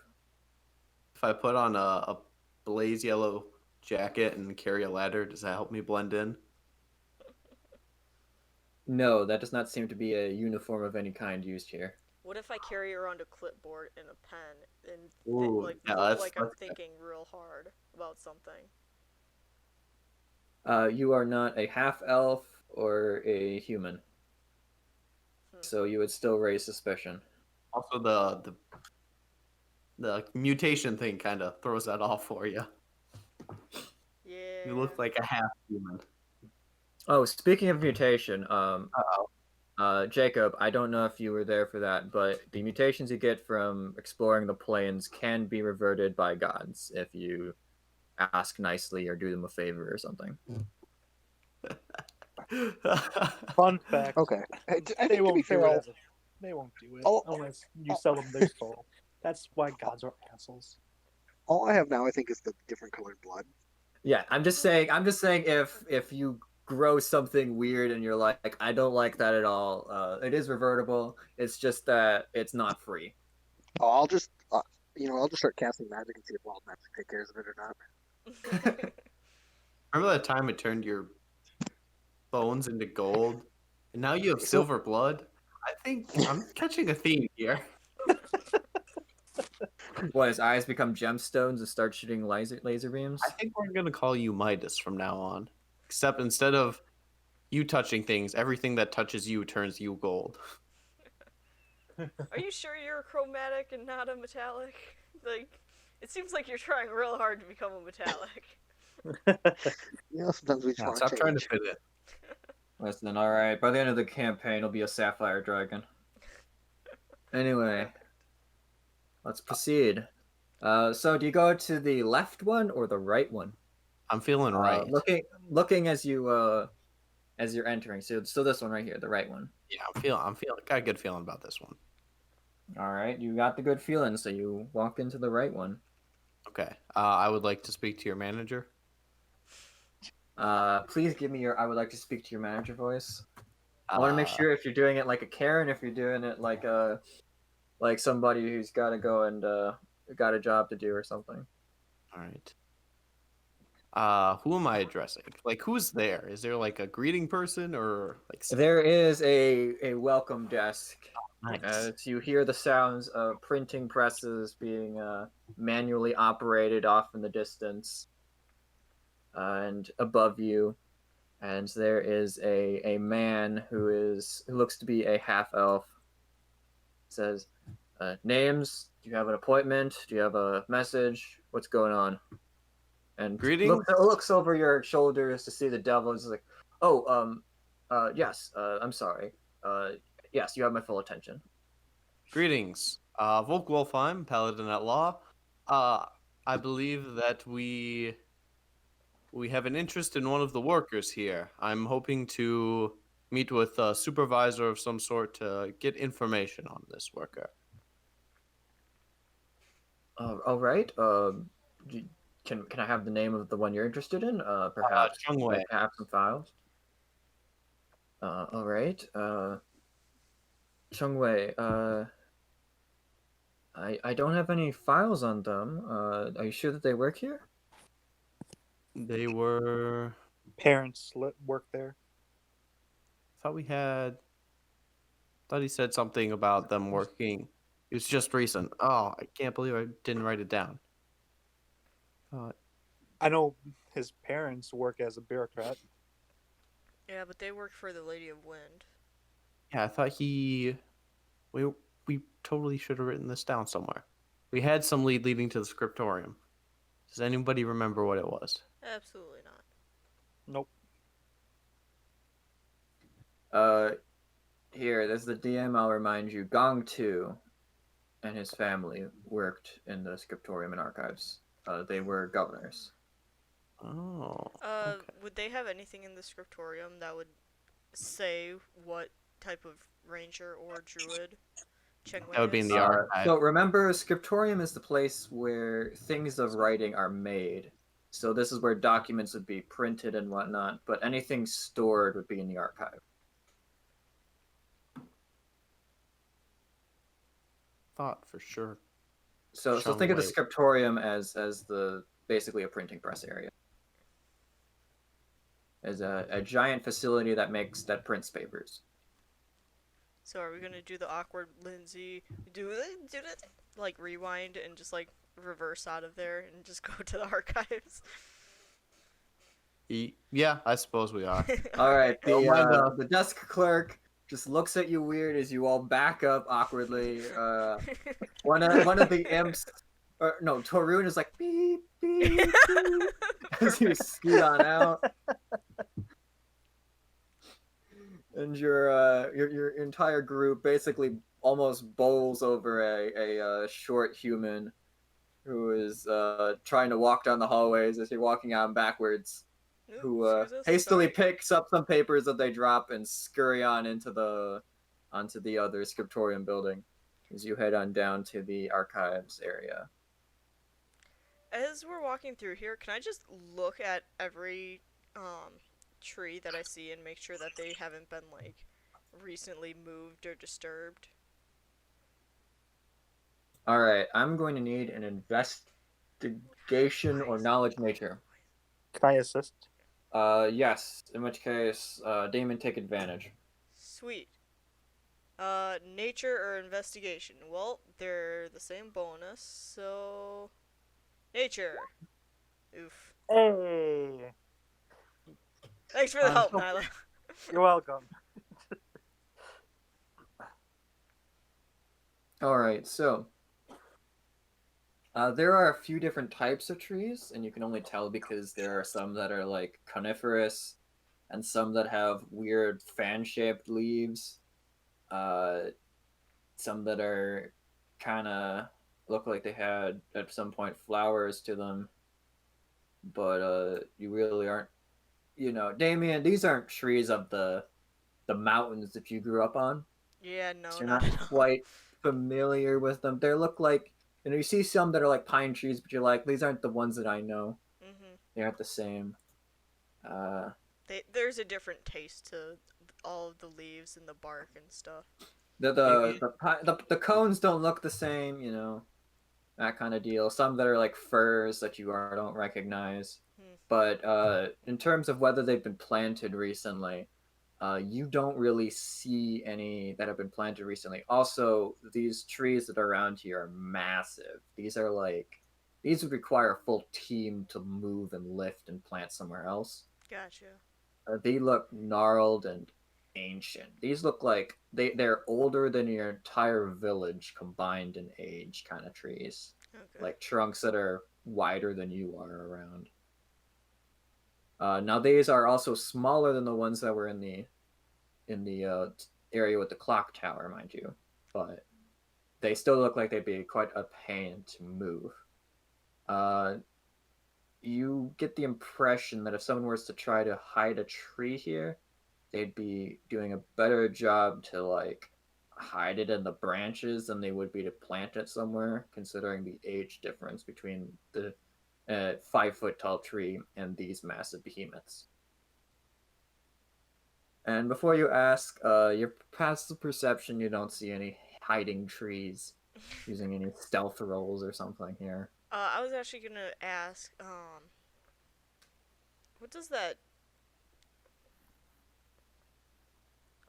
If I put on a blaze yellow jacket and carry a ladder, does that help me blend in? No, that does not seem to be a uniform of any kind used here. What if I carry around a clipboard and a pen and Ooh, like yeah, look that's- like I'm that's- thinking real hard about something? You are not a half elf or a human, so you would still raise suspicion. Also, the mutation thing kind of throws that off for you. Yeah. You look like a half human. Oh, speaking of mutation, Uh-oh. Jacob, I don't know if you were there for that, but the mutations you get from exploring the plains can be reverted by gods if you ask nicely or do them a favor or something. Fun fact. Okay. I They think to won't be fair, do it. I'll- They won't do it Oh, unless you sell them their soul. That's why gods are assholes. all I have now, I think, is the different colored blood. Yeah, I'm just saying if you grow something weird and you're like, I don't like that at all, it is revertible. It's just that it's not free. Oh, I'll just, I'll just start casting magic and see if wild magic take care of it or not. Remember that time it turned your bones into gold, and now you have silver blood? I think I'm catching a theme here. What, his eyes become gemstones and start shooting laser beams? I think we're gonna call you Midas from now on. Except instead of you touching things, everything that touches you turns you gold. Are you sure you're a chromatic and not a metallic? Like, it seems like you're trying real hard to become a metallic. Sometimes we just want to Stop change. trying to fit it. Listen, alright, by the end of the campaign, it'll be a sapphire dragon. Anyway, let's proceed. So do you go to the left one or the right one? I'm feeling right. Looking as you're entering. So this one right here, the right one. Yeah, I'm feeling got a good feeling about this one. Alright, you got the good feeling, so you walk into the right one. Okay. I would like to speak to your manager. Please give me I would like to speak to your manager voice. I want to make sure if you're doing it like a Karen, if you're doing it like somebody who's got to go and got a job to do or something. All right. Who am I addressing? Like, who's there? Is there like a greeting person or like? There is a welcome desk. Nice. As you hear the sounds of printing presses being manually operated off in the distance, and above you, and there is a man who looks to be a half elf. Says, names? Do you have an appointment? Do you have a message? What's going on? And Greetings? looks over your shoulders to see the devil. Is like, oh, yes. I'm sorry. Yes, you have my full attention. Greetings. Volk Wolfheim, Paladin at Law. I believe that we have an interest in one of the workers here. I'm hoping to meet with a supervisor of some sort to get information on this worker. All right. Can I have the name of the one you're interested in? Perhaps Cheng Wei. I have some files. All right. Cheng Wei. I don't have any files on them. Are you sure that they work here? They were. Parents work there. Thought we had. Thought he said something about them working. It was just recent. Oh, I can't believe I didn't write it down. I know his parents work as a bureaucrat. Yeah, but they work for the Lady of Wind. Yeah, I thought we totally should have written this down somewhere. We had some lead leading to the scriptorium. Does anybody remember what it was? Absolutely not. Nope. Here, there's the DM. I'll remind you. Gong 2 and his family worked in the scriptorium and archives. They were governors. Oh. Would they have anything in the scriptorium that would say what type of ranger or druid Cheng Wei That would be in is? the archive. So remember, scriptorium is the place where things of writing are made. So this is where documents would be printed and whatnot, but anything stored would be in the archive. Thought for sure. So Cheng think of the Wei. scriptorium as the basically a printing press area. As a giant facility that prints papers. So are we gonna do the awkward Lindsay do it like rewind and just like reverse out of there and just go to the archives? Yeah, I suppose we are. All right, Oh, the desk clerk just looks at you weird as you all back up awkwardly. One of the imps, or no, Torun is like beep beep beep as you scoot on out, and your entire group basically almost bowls over a short human who is trying to walk down the hallways as you're walking on backwards. Ooh, Who excuse us, hastily sorry. picks up some papers that they drop and scurry on onto the other scriptorium building as you head on down to the archives area. As we're walking through here, can I just look at every tree that I see and make sure that they haven't been like recently moved or disturbed? All right, I'm going to need an investigation or knowledge nature. Can I assist? Yes. In which case, Damon, take advantage. Sweet. Nature or investigation? Well, they're the same bonus, so nature. Oof. Hey, Thanks for the help, so- Nyla. you're welcome. All right, so there are a few different types of trees, and you can only tell because there are some that are like coniferous, and some that have weird fan-shaped leaves. Some that are kind of look like they had at some point flowers to them, but you really aren't. You know, Damien, these aren't trees of the mountains that you grew up on. Yeah, no, So you're not not at all. quite familiar with them. They look like, you know, you see some that are like pine trees, but you're like, these aren't the ones that I know. Mhm. They aren't the same. There's a different taste to all of the leaves and the bark and stuff. The cones don't look the same, you know, that kind of deal. Some that are like firs that don't recognize. But in terms of whether they've been planted recently, you don't really see any that have been planted recently. Also, these trees that are around here are massive. These would require a full team to move and lift and plant somewhere else. Gotcha. They look gnarled and ancient. These look like they're older than your entire village combined in age, kind of trees. Okay. Like trunks that are wider than you are around. Now these are also smaller than the ones that were in the area with the clock tower, mind you, but they still look like they'd be quite a pain to move. You get the impression that if someone was to try to hide a tree here, they'd be doing a better job to like hide it in the branches than they would be to plant it somewhere, considering the age difference between the 5-foot tall tree and these massive behemoths. And before you ask, your passive perception, you don't see any hiding trees using any stealth rolls or something here. I was actually gonna ask, what does that?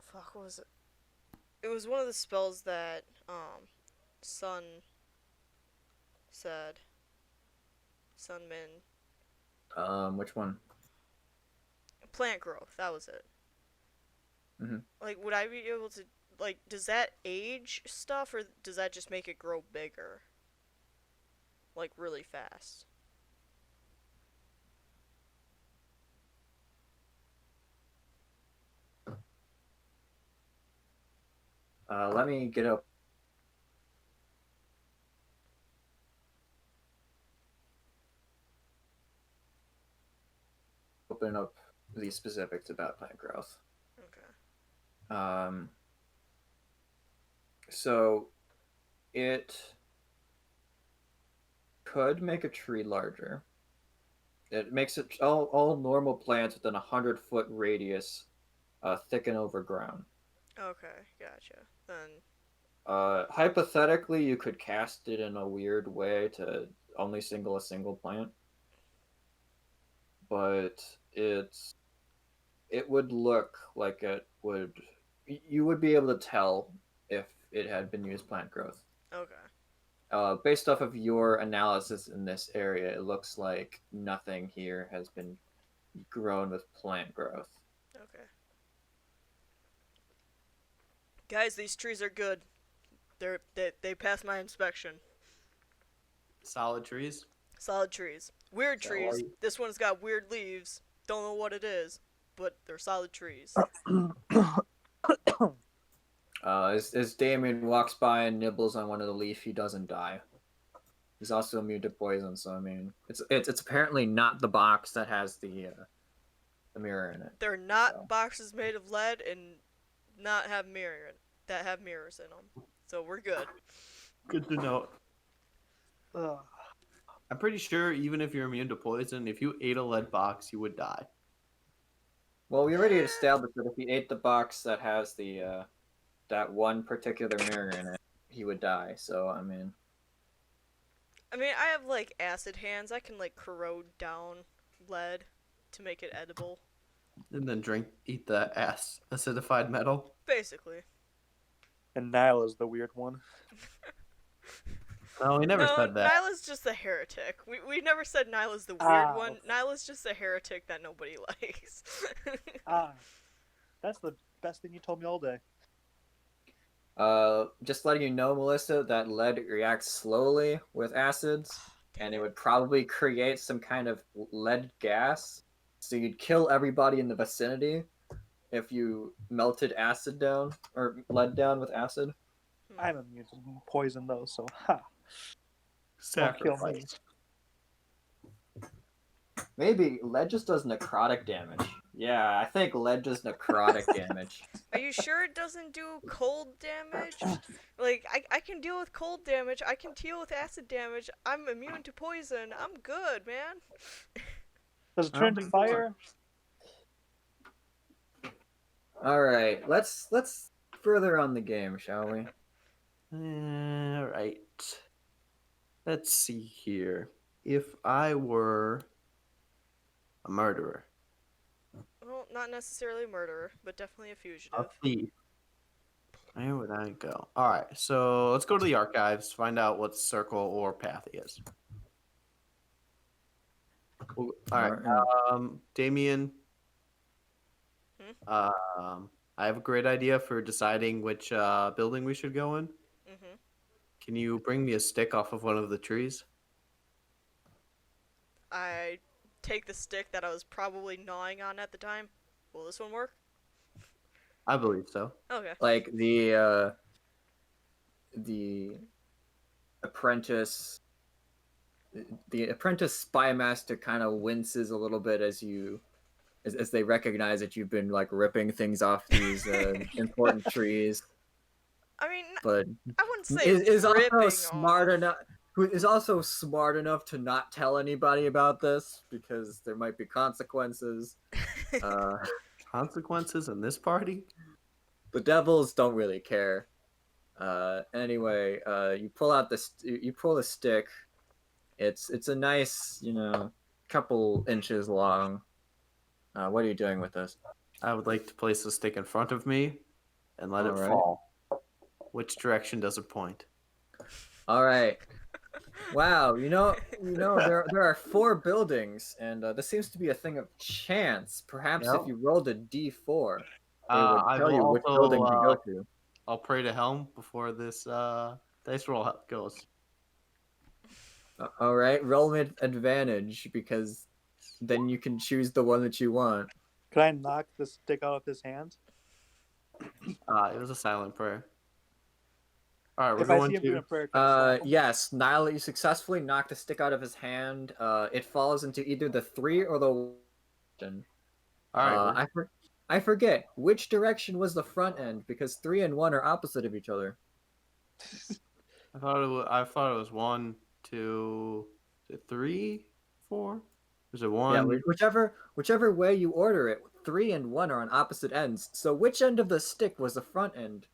Fuck, what was it? It was one of the spells that, Sun said. Sun Min. Which one? Plant growth, that was it. Mhm. Like, would I be able to, like, does that age stuff, or does that just make it grow bigger? Like, really fast? Let me get up. Open up the specifics about plant growth. Okay. So it could make a tree larger. It makes it all normal plants within 100-foot radius thicken over ground. Okay, gotcha. Then Hypothetically, you could cast it in a weird way to only single a single plant, but it would look like it would. You would be able to tell if it had been used plant growth. okay. Based off of your analysis in this area, it looks like nothing here has been grown with plant growth. Okay. Guys, these trees are good. They passed my inspection. Solid trees. Solid trees. Weird So trees. are you- This one's got weird leaves. Don't know what it is, but they're solid trees. As Damien walks by and nibbles on one of the leaf, he doesn't die. He's also immune to poison, so I mean, it's apparently not the box that has the mirror in it. They're not So. boxes made of lead and not have that have mirrors in them. So we're good. Good to know. I'm pretty sure even if you're immune to poison, if you ate a lead box, you would die. Well, we already established that if he ate the box that has the that one particular mirror in it, he would die. So I mean, I have like acid hands. I can like corrode down lead to make it edible. And then eat the acidified metal. Basically. And Nyla is the weird one. No, we never said that. Nyla's just a heretic. We never said Nyla's the weird one. Okay. Nyla's just a heretic that nobody likes. That's the best thing you told me all day. just letting you know, Melissa, that lead reacts slowly with acids, and it would probably create some kind of lead gas. So you'd kill everybody in the vicinity if you melted acid down or lead down with acid. I'm immune to poison though, so ha. Don't kill me. Sacrifice. Maybe lead just does necrotic damage. Yeah, I think lead does necrotic damage. Are you sure it doesn't do cold damage? Like, I can deal with cold damage. I can deal with acid damage. I'm immune to poison. I'm good, man. Does it turn to fire? All right, let's further on the game, shall we? All right. Let's see here. If I were a murderer, Well, not necessarily a murderer, but definitely a a fugitive. thief, where would I go? All right, so let's go to the archives, find out what circle or path he is. All right, Damien. I have a great idea for deciding which building we should go in. Mm-hmm. Can you bring me a stick off of one of the trees? I take the stick that I was probably gnawing on at the time. Will this one work? I believe so. Okay. Like the apprentice spy master kind of winces a little bit as they recognize that you've been like ripping things off these important trees. I mean, But I wouldn't say is ripping also off. smart enough. Who is also smart enough to not tell anybody about this because there might be consequences. Consequences in this party? The devils don't really care. Anyway, you pull out you pull the stick. It's a nice, couple inches long. What are you doing with this? I would like to place the stick in front of me and let it All right. fall. Which direction does it point? All right. Wow, there are 4 buildings, and this seems to be a thing of chance. Perhaps Yep. if you rolled a d4, it I would tell will you which also, building to go to. I'll pray to Helm before this dice roll goes. All right, roll with advantage because then you can choose the one that you want. Could I knock the stick out of his hand? It was a silent prayer. All right, we're If I going see him doing a to. prayer, can I slap him? Yes, Nyla, you successfully knock the stick out of his hand. It falls into either the 3 or the 1. All right, I forget which direction was the front end because 3 and 1 are opposite of each other. I thought it was 1, 2, is it 3, 4? Is it Yeah, 1? whichever way you order it, 3 and 1 are on opposite ends. So which end of the stick was the front end?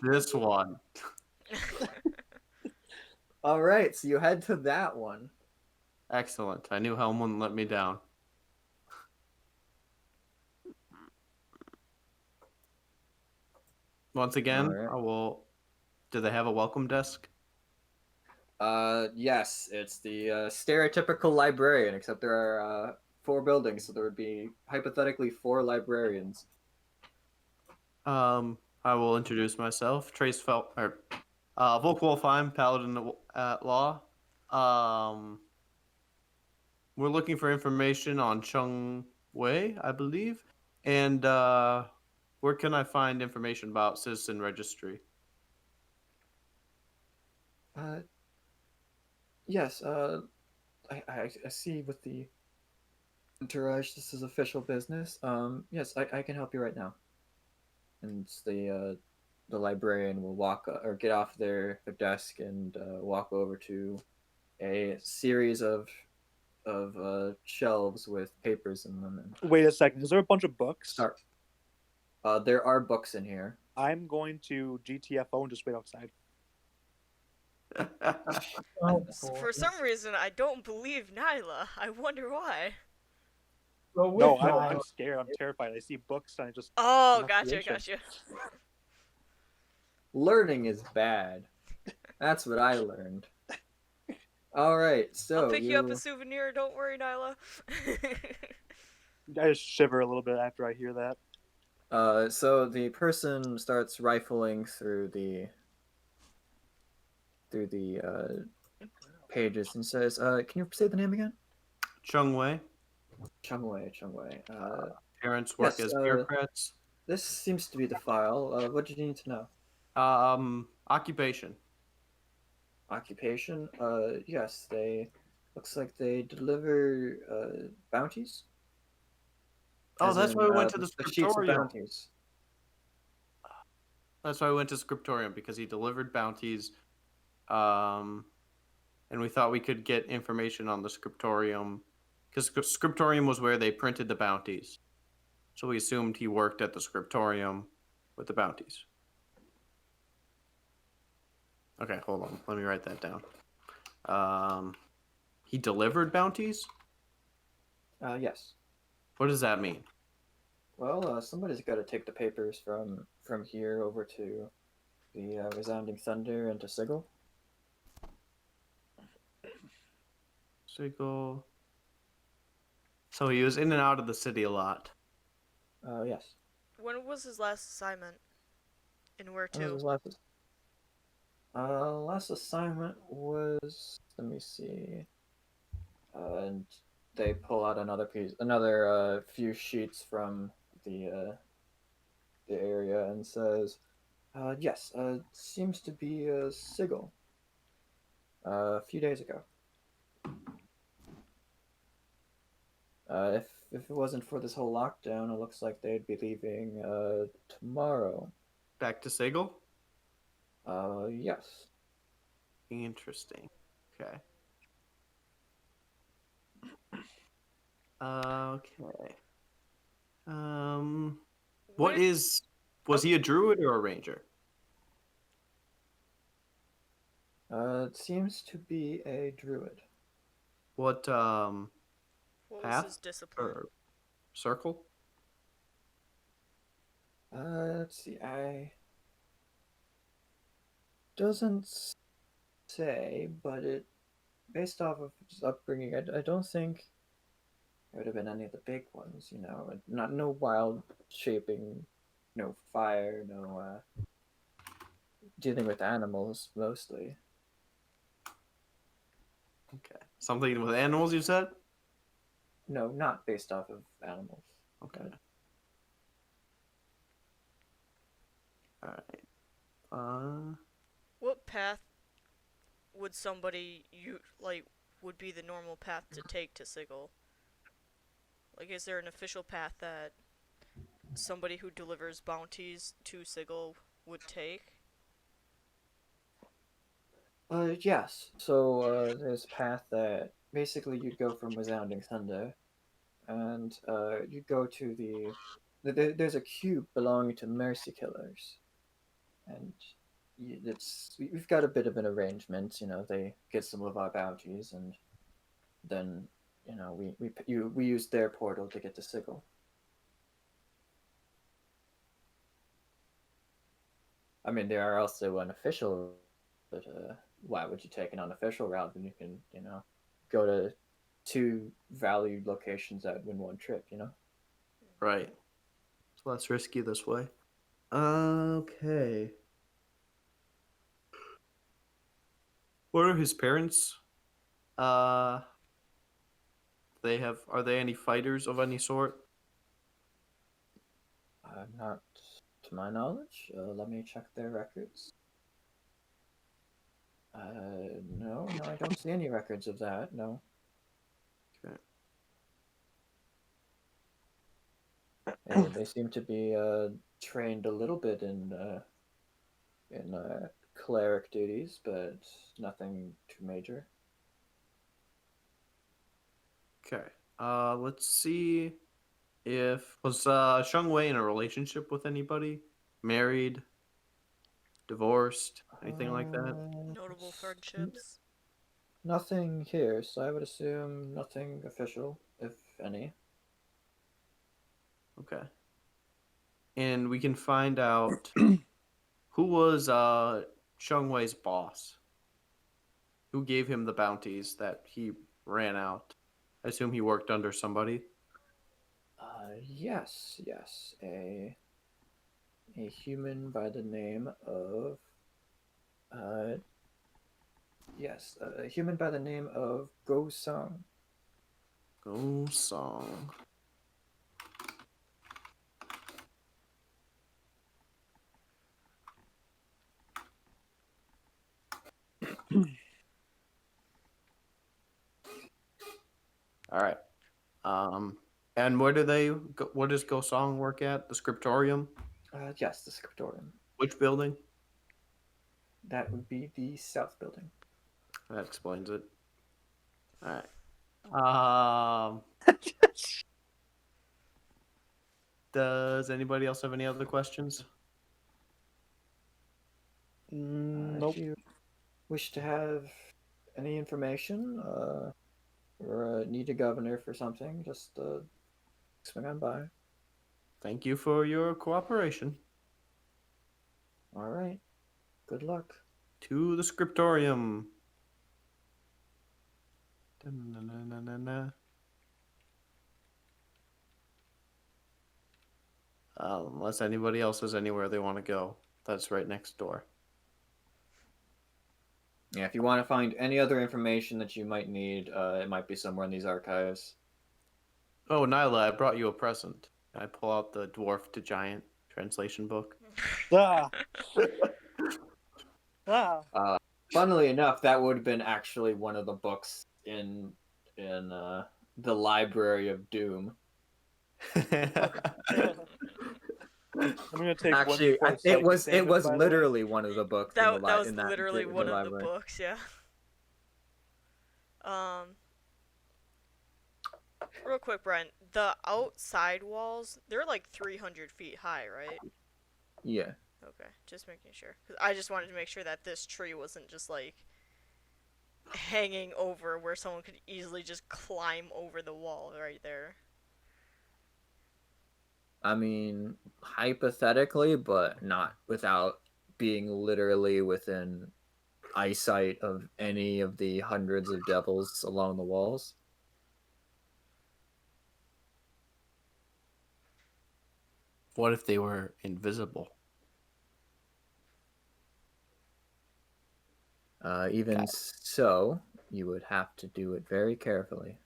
This one. All right, so you head to that one. Excellent. I knew Helm wouldn't let me down. Once again, Alright. I will. Do they have a welcome desk? Yes, it's the stereotypical librarian, except there are 4 buildings, so there would be hypothetically 4 librarians. I will introduce myself. Trace Fel or Volkwolfheim, Paladin at Law. We're looking for information on Cheng Wei, I believe. And where can I find information about Citizen Registry? Yes, I see with the entourage this is official business. Yes, I can help you right now. And the librarian will walk or get off their desk and walk over to a series of shelves with papers in them. And Wait a second. Is there a bunch of books? start. There are books in here. I'm going to GTFO and just wait outside. Oh, For some reason, I don't believe Nyla. I wonder why. Go with No, Nyla. I'm scared. I'm terrified. I see books and I just. Oh, Investigation. gotcha. Learning is bad. That's what I learned. All right, so I'll pick you up a souvenir. Don't worry, Nyla. I just shiver a little bit after I hear that. So the person starts rifling through the pages and says, "Can you say the name again?" Cheng Wei. Cheng Wei. Parents work Yes, as bureaucrats. This seems to be the file. What do you need to know? Occupation. Occupation. Yes, looks like they deliver bounties. Oh, As that's in, why we went to the sheets of scriptorium. bounties. That's why we went to scriptorium, because he delivered bounties. And we thought we could get information on the scriptorium, because scriptorium was where they printed the bounties. So we assumed he worked at the scriptorium with the bounties. Okay, hold on. Let me write that down. He delivered bounties? Yes. What does that mean? Well, somebody's got to take the papers from here over to the Resounding Thunder and to Sigil. Sigil. So he was in and out of the city a lot. Yes. When was his last assignment? And where When to? was his last assignment was, let me see. And they pull out another few sheets from the area and says, yes, seems to be Sigil. A few days ago. If it wasn't for this whole lockdown, it looks like they'd be leaving tomorrow. Back to Sigil? Yes. Interesting. Okay. Okay. Was he a druid or a ranger? It seems to be a druid. What What path was his discipline? or circle? Let's see. Doesn't say, but based off of his upbringing, I don't think it would have been any of the big ones. No wild shaping, no fire, no dealing with animals mostly. Okay. Something with animals, you said? No, not based off of animals. Okay. Alright. What path would somebody would be the normal path to take to Sigil? Like, is there an official path that somebody who delivers bounties to Sigil would take? Yes. So, there's a path that basically you'd go from Resounding Thunder, and you'd go to there's a cube belonging to Mercy Killers, and we've got a bit of an arrangement. You know, they get some of our bounties, and then we use their portal to get to Sigil. I mean, there are also unofficial, but why would you take an unofficial route when you can, go to two valued locations in one trip, Right. It's less risky this way. Okay. What are his parents? Are they any fighters of any sort? Not to my knowledge. Let me check their records. No, I don't see any records of that. No. Okay. They seem to be trained a little bit in cleric duties, but nothing too major. Okay. Let's see was Cheng Wei in a relationship with anybody? Married? Divorced? Anything like that? Notable friendships? Nothing here, so I would assume nothing official, if any. Okay. And we can find out who was Cheng Wei's boss. Who gave him the bounties that he ran out? I assume he worked under somebody. Yes. A human by the name of a human by the name of Go Song. Go Song. All right. And where does Go Song work at? The scriptorium? Yes, the scriptorium. Which building? That would be the south building. That explains it. All right. Does anybody else have any other questions? Nope. If you wish to have any information, or need a governor for something, just swing on by. Thank you for your cooperation. All right. Good luck. To the scriptorium. Da-na-na-na-na-na. Unless anybody else has anywhere they want to go. That's right next door. Yeah, if you want to find any other information that you might need, it might be somewhere in these archives. Oh, Nyla, I brought you a present. I pull out the Dwarf to Giant translation book. Ah. Funnily enough, that would have been actually one of the books in the Library of Doom. I'm gonna take actually, it was literally one of the books. That was literally one of the books. Yeah. Real quick, Brent. The outside walls, they're like 300 feet high, right? Yeah. Okay, just making sure. 'Cause I just wanted to make sure that this tree wasn't just like hanging over where someone could easily just climb over the wall right there. I mean, hypothetically, but not without being literally within eyesight of any of the hundreds of devils along the walls. What if they were invisible? Even so, you would have to do it very carefully.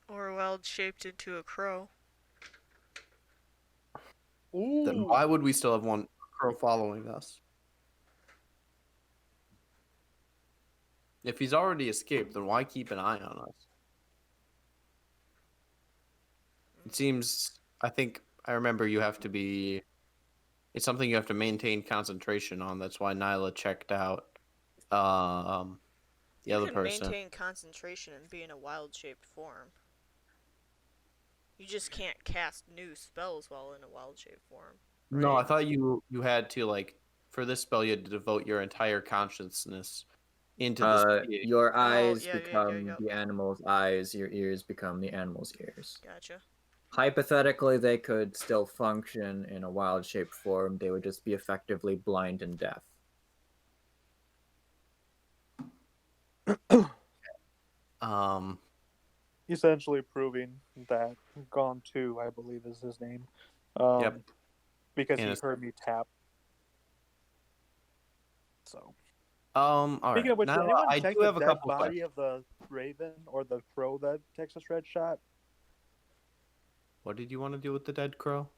Or wild shaped into a crow. Ooh. Then why would we still have one crow following us? If he's already escaped, then why keep an eye on us? It seems, I think I remember you have to be. It's something you have to maintain concentration on. That's why Nyla checked out. The You other can person. maintain concentration and be in a wild-shaped form. You just can't cast new spells while in a wild-shaped form. No, I right? thought you had to like for this spell you had to devote your entire consciousness into this. Your eyes yeah, become the animal's eyes, your ears become the animal's ears. Gotcha. Hypothetically, they could still function in a wild-shaped form. They would just be effectively blind and deaf. Essentially proving that Gone 2, I believe is his name. Yep. Because he heard me tap. So. All Speaking right. of which, Now, did anyone I check do the have a dead couple body questions. of the raven or the crow that Texas Red shot? What did you want to do with the dead crow?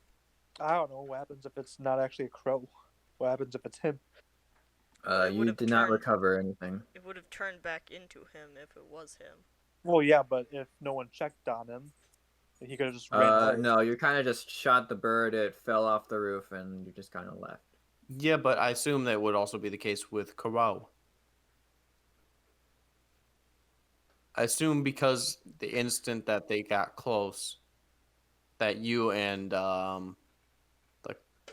I don't know. What happens if it's not actually a crow? What happens if it's him? You did not recover anything. It would have turned back into him if it was him. Well, yeah, but if no one checked on him, he could have just ran away. No, you kind of just shot the bird, it fell off the roof, and you just kind of left. Yeah, but I assume that would also be the case with Karao. I assume because the instant that they got close, that you and the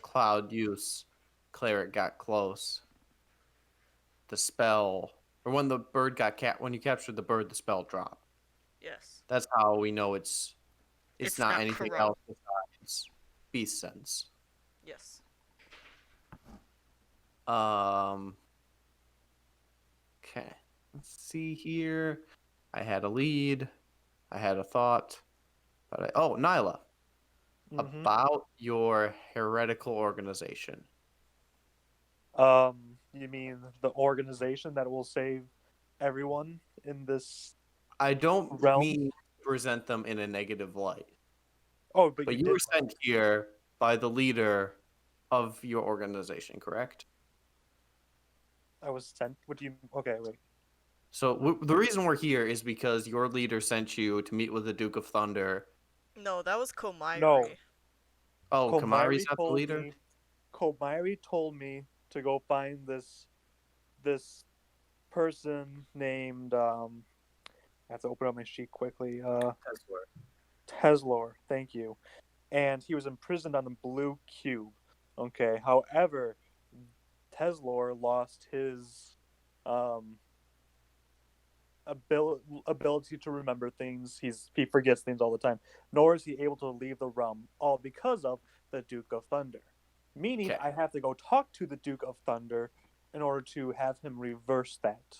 Cloud Use cleric got close, the spell, or when the bird got when you captured the bird, the spell dropped. Yes. That's how we know it's not anything Karao. else besides beast sense. Yes. Okay. Let's see here. I had a lead. I had a thought. But Nyla. Mm-hmm. About your heretical organization. You mean the organization that will save everyone in this I don't realm? mean to present them in a negative light. Oh, but you were sent here by the leader of your organization, correct? I was sent. What do you? Okay, wait. So the reason we're here is because your leader sent you to meet with the Duke of Thunder. No, that was Komairi. No. Oh, Komairi's not the leader? Komairi told me to go find this person named I have to open up my sheet quickly. Teslor, thank you. And he was imprisoned on the blue cube. Okay. However, Teslor lost his ability to remember things. He forgets things all the time. Nor is he able to leave the realm, all because of the Duke of Thunder. Meaning, I have to go talk to the Duke of Thunder in order to have him reverse that.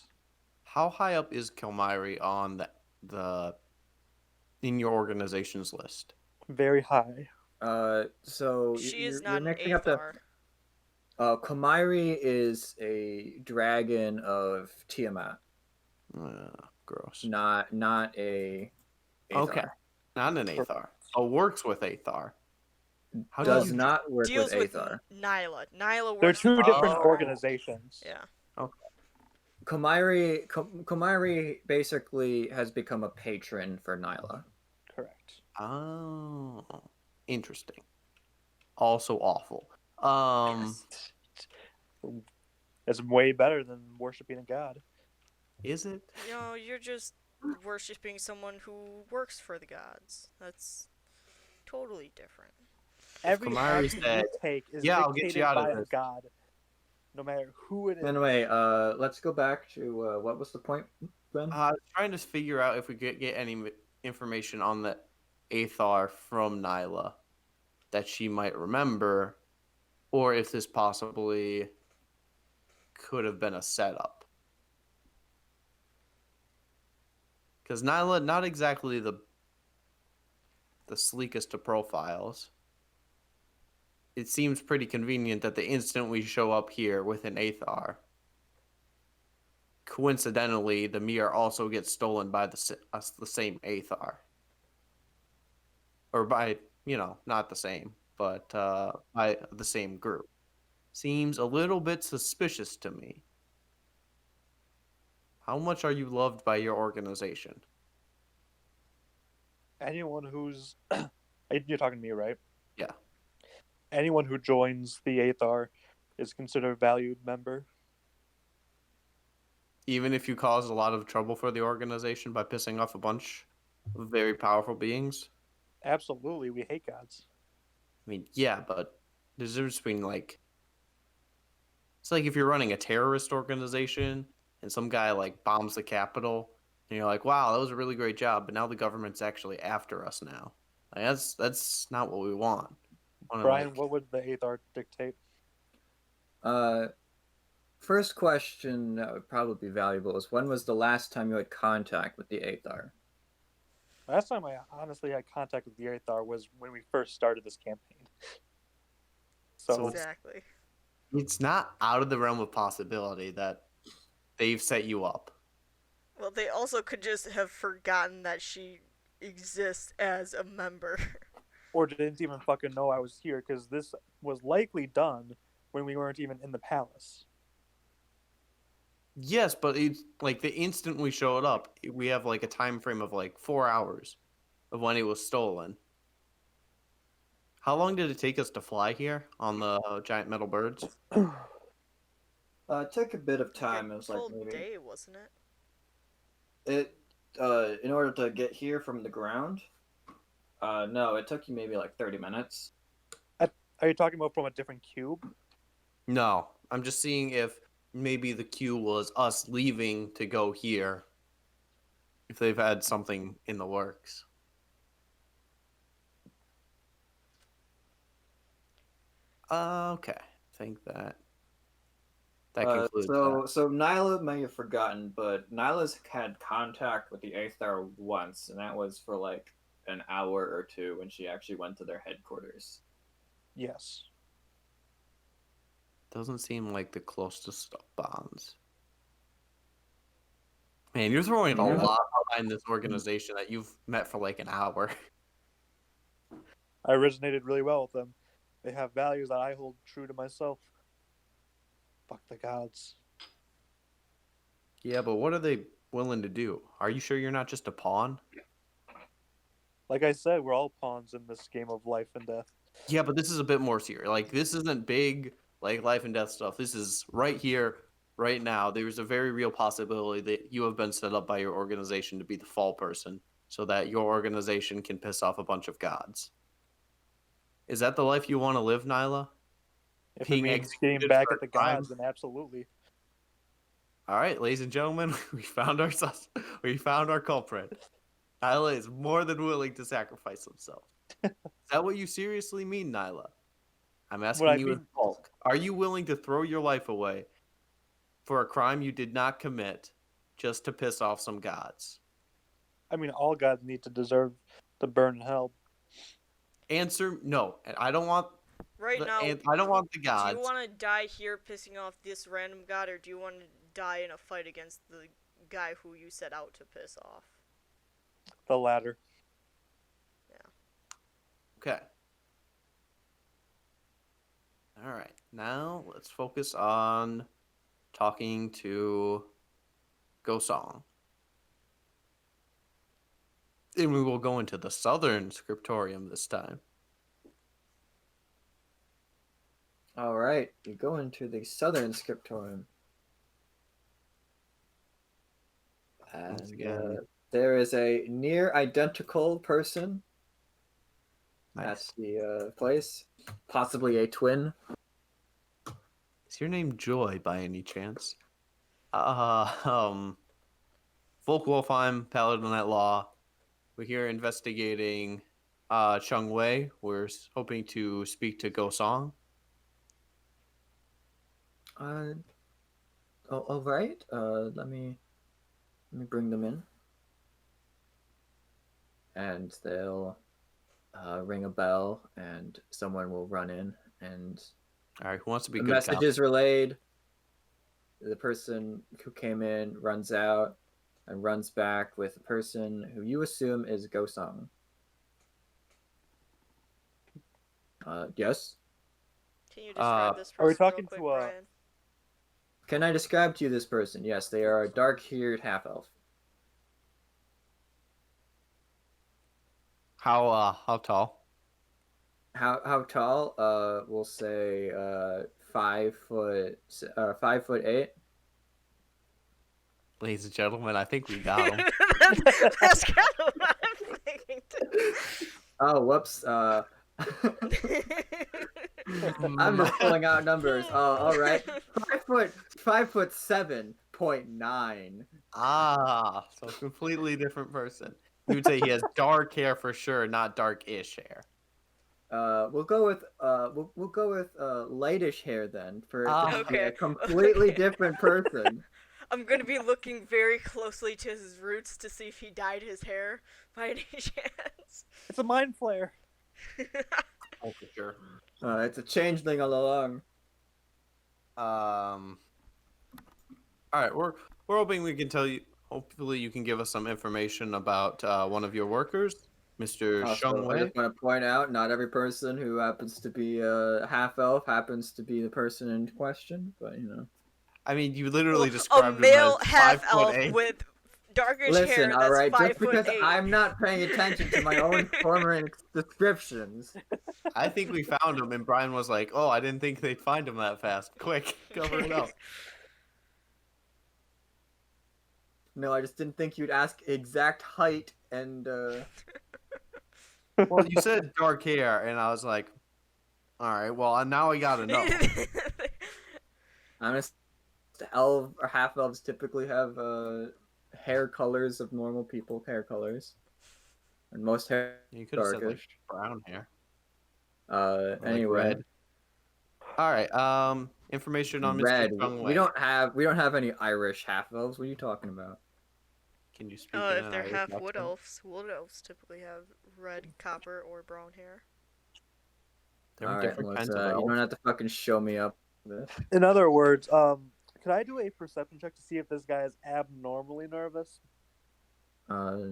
How high up is Komairi on the in your organization's list? Very high. So she is you're not mixing an up the. Komairi is a dragon of Tiamat. Gross. Not a Aethar. Okay. Not an Aethar. Oh, works with Aethar. How does not work deals with Aethar. Nyla. Nyla works. They're two with different Aethar. organizations. Yeah. Okay. Komairi basically has become a patron for Nyla. Correct. Oh, interesting. Also awful. Yes. It's way better than worshiping a god. Is it? No, you're just worshipping someone who works for the gods. That's totally different. Every action you take is dictated by a god, no matter who it is. Anyway, let's go back to what was the point, Ben? I was trying to figure out if we could get any information on the Aethar from Nyla that she might remember, or if this possibly could have been a setup. Because Nyla, not exactly the sleekest of profiles. It seems pretty convenient that the instant we show up here with an Aethar, coincidentally, the mirror also gets stolen by the same Aethar. Or by, not the same, but by the same group. Seems a little bit suspicious to me. How much are you loved by your organization? Anyone who's... You're talking to me, right? Yeah. anyone who joins the Aethar is considered a valued member. Even if you cause a lot of trouble for the organization by pissing off a bunch of very powerful beings? Absolutely, we hate gods. I mean, yeah, but there's a difference between, like... It's like if you're running a terrorist organization and some guy, like, bombs the Capitol, and you're like, wow, that was a really great job, but now the government's actually after us now. Like, that's not what we want. Brian, what would the Aethar dictate? First question that would probably be valuable is, when was the last time you had contact with the Aethar? Last time I honestly had contact with the Aethar was when we first started this campaign. So Exactly. It's not out of the realm of possibility that they've set you up. Well, they also could just have forgotten that she exists as a member. Or didn't even fucking know I was here, because this was likely done when we weren't even in the palace. Yes, but it's like the instant we showed up, we have like a time frame of like 4 hours of when it was stolen. How long did it take us to fly here on the giant metal birds? It took a bit of time. It was like full maybe day, wasn't it? in order to get here from the ground. No, it took you maybe like 30 minutes. Are you talking about from a different cube? No, I'm just seeing if maybe the queue was us leaving to go here. If they've had something in the works. Okay, I think that concludes that. So Nyla may have forgotten, but Nyla's had contact with the Aethar once, and that was for like an hour or two when she actually went to their headquarters. Yes. Doesn't seem like the closest of bonds. Man, you're throwing a lot behind this organization that you've met for like an hour. I resonated really well with them. They have values that I hold true to myself. Fuck the gods. Yeah, but what are they willing to do? Are you sure you're not just a pawn? Like I said, we're all pawns in this game of life and death. Yeah, but this is a bit more serious. Like, this isn't big, like, life and death stuff. This is right here, right now. There's a very real possibility that you have been set up by your organization to be the fall person so that your organization can piss off a bunch of gods. Is that the life you want to live, Nyla? If it means getting back at the gods, then absolutely. All right, ladies and gentlemen, we found our culprit. Nyla is more than willing to sacrifice himself. Is that what you seriously mean, Nyla? I'm asking you as Hulk. Are you willing to throw your life away for a crime you did not commit just to piss off some gods? I mean, all gods need to deserve to burn in hell. Answer no. I don't want I don't want the gods. Do you want to die here pissing off this random god, or do you want to die in a fight against the guy who you set out to piss off? The latter. Yeah. Okay. All right. Now let's focus on talking to Gosong. And we will go into the southern scriptorium this time. All right, you go into the southern scriptorium. And there is a near identical person at the place, possibly a twin. Is your name Joy by any chance? Volk Wolfheim, Paladin at Law. We're here investigating Cheng Wei. We're hoping to speak to Gosong. All right. Let me bring them in, and they'll ring a bell, and someone will run in, and all right, who wants to be the good message cop? is relayed. The person who came in runs out and runs back with the person who you assume is Gosong. Yes? Can you describe this person are we talking real quick, to Brian? Can I describe to you this person? Yes, they are a dark-haired half-elf. How tall? How tall? We'll say 5'8". Ladies and gentlemen, I think we got him. That's kind of what I'm thinking too. Oh, whoops. I'm just pulling out numbers. Oh, all right. 5'7.9". Ah, so completely different person. You would say he has dark hair for sure, not dark-ish hair. We'll go with lightish hair then for it to be Okay. a completely different person. I'm gonna be looking very closely to his roots to see if he dyed his hair by any chance. It's a mind flare. Oh, for sure. It's a changeling all along. All right, we're hoping we can tell you. Hopefully, you can give us some information about one of your workers, Mr. Cheng Also, I Wei. just want to point out, not every person who happens to be a half elf happens to be the person in question, but you know. I mean, you literally A described male him as half elf 5'8". with darkish Listen, hair all that's right, just 5'8". because I'm not paying attention to my own former descriptions. I think we found him, and Brian was like, "Oh, I didn't think they'd find him that fast. Quick, cover it up." No, I just didn't think you'd ask exact height and. Well, you said dark hair, and I was like, "All right, well, now I gotta know." Honest, elf or half elves typically have hair colors of normal people hair colors, and most hair You could have said like darkish. brown hair. Or, like, Anyway, red. All right. Information on Mr. red. Cheng Wei. We don't have any Irish half elves. What are you talking about? Can you speak? If in they're Irish half accent? wood elves typically have red, copper, or brown hair. There are All right, different kinds Melissa, of you elves. don't have to fucking show me up this. In other words, could I do a perception check to see if this guy is abnormally nervous?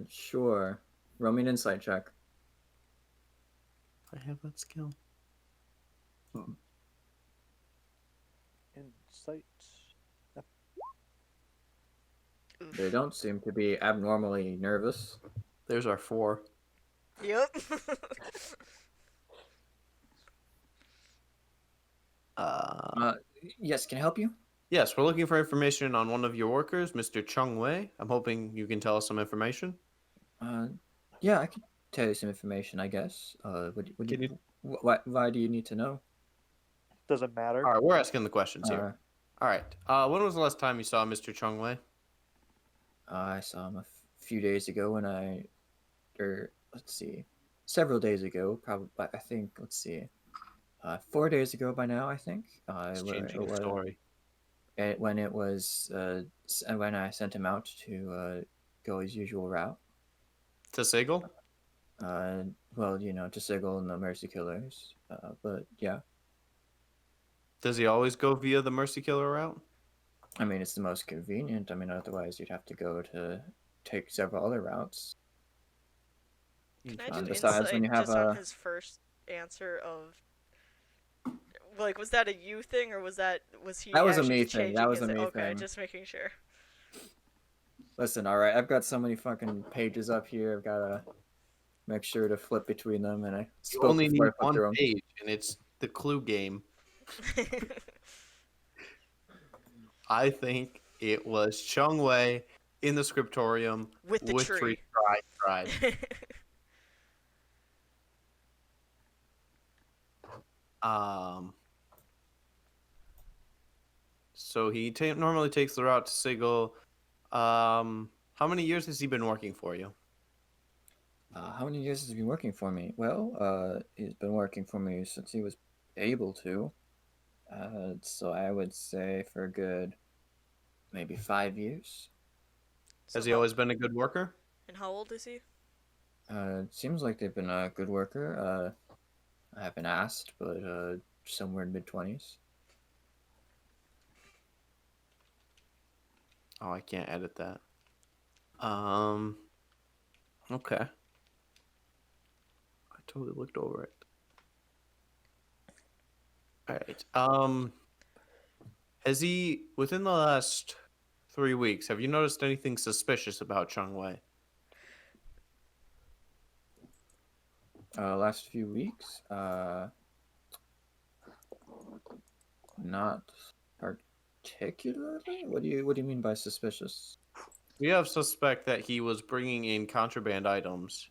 Sure. Roll me an insight check. I have that skill. Insight. They don't seem to be abnormally nervous. There's our 4. Yep. Yes, can I help you? Yes, we're looking for information on one of your workers, Mr. Cheng Wei. I'm hoping you can tell us some information. Yeah, I can tell you some information, I guess. Why do you need to know? Doesn't matter. All right, we're asking the questions here. All right. When was the last time you saw Mr. Cheng Wei? I saw him a few days ago several days ago, probably, I think, 4 days ago by now, I think. It's changing the story. When I sent him out to go his usual route. To Sigil? Well, to Sigil and the Mercy Killers. But yeah. Does he always go via the Mercy Killer route? I mean, it's the most convenient. I mean, otherwise you'd have to go to take several other routes. Can I do besides, insight when you have just on his first answer of, like, was that a you thing or was he That was a actually me thing. That changing was a his- me okay, thing. just making sure. Listen, all right, I've got so many fucking pages up here. I've got to make sure to flip between them, and I You only need before I flip one through 'em. page, and it's the clue game. I think it was Cheng Wei in the scriptorium With the tree. Tribe. So he normally takes the route to Sigil. How many years has he been working for you? How many years has he been working for me? Well, he's been working for me since he was able to. So I would say for a good maybe 5 years. Has he always been a good worker? And how old is he? It seems like they've been a good worker. I haven't asked, but somewhere in mid-20s. Oh, I can't edit that. Okay. I totally looked over it. All right. Has he, within the last 3 weeks, have you noticed anything suspicious about Cheng Wei? Last few weeks, not particularly. What do you mean by suspicious? We have suspect that he was bringing in contraband items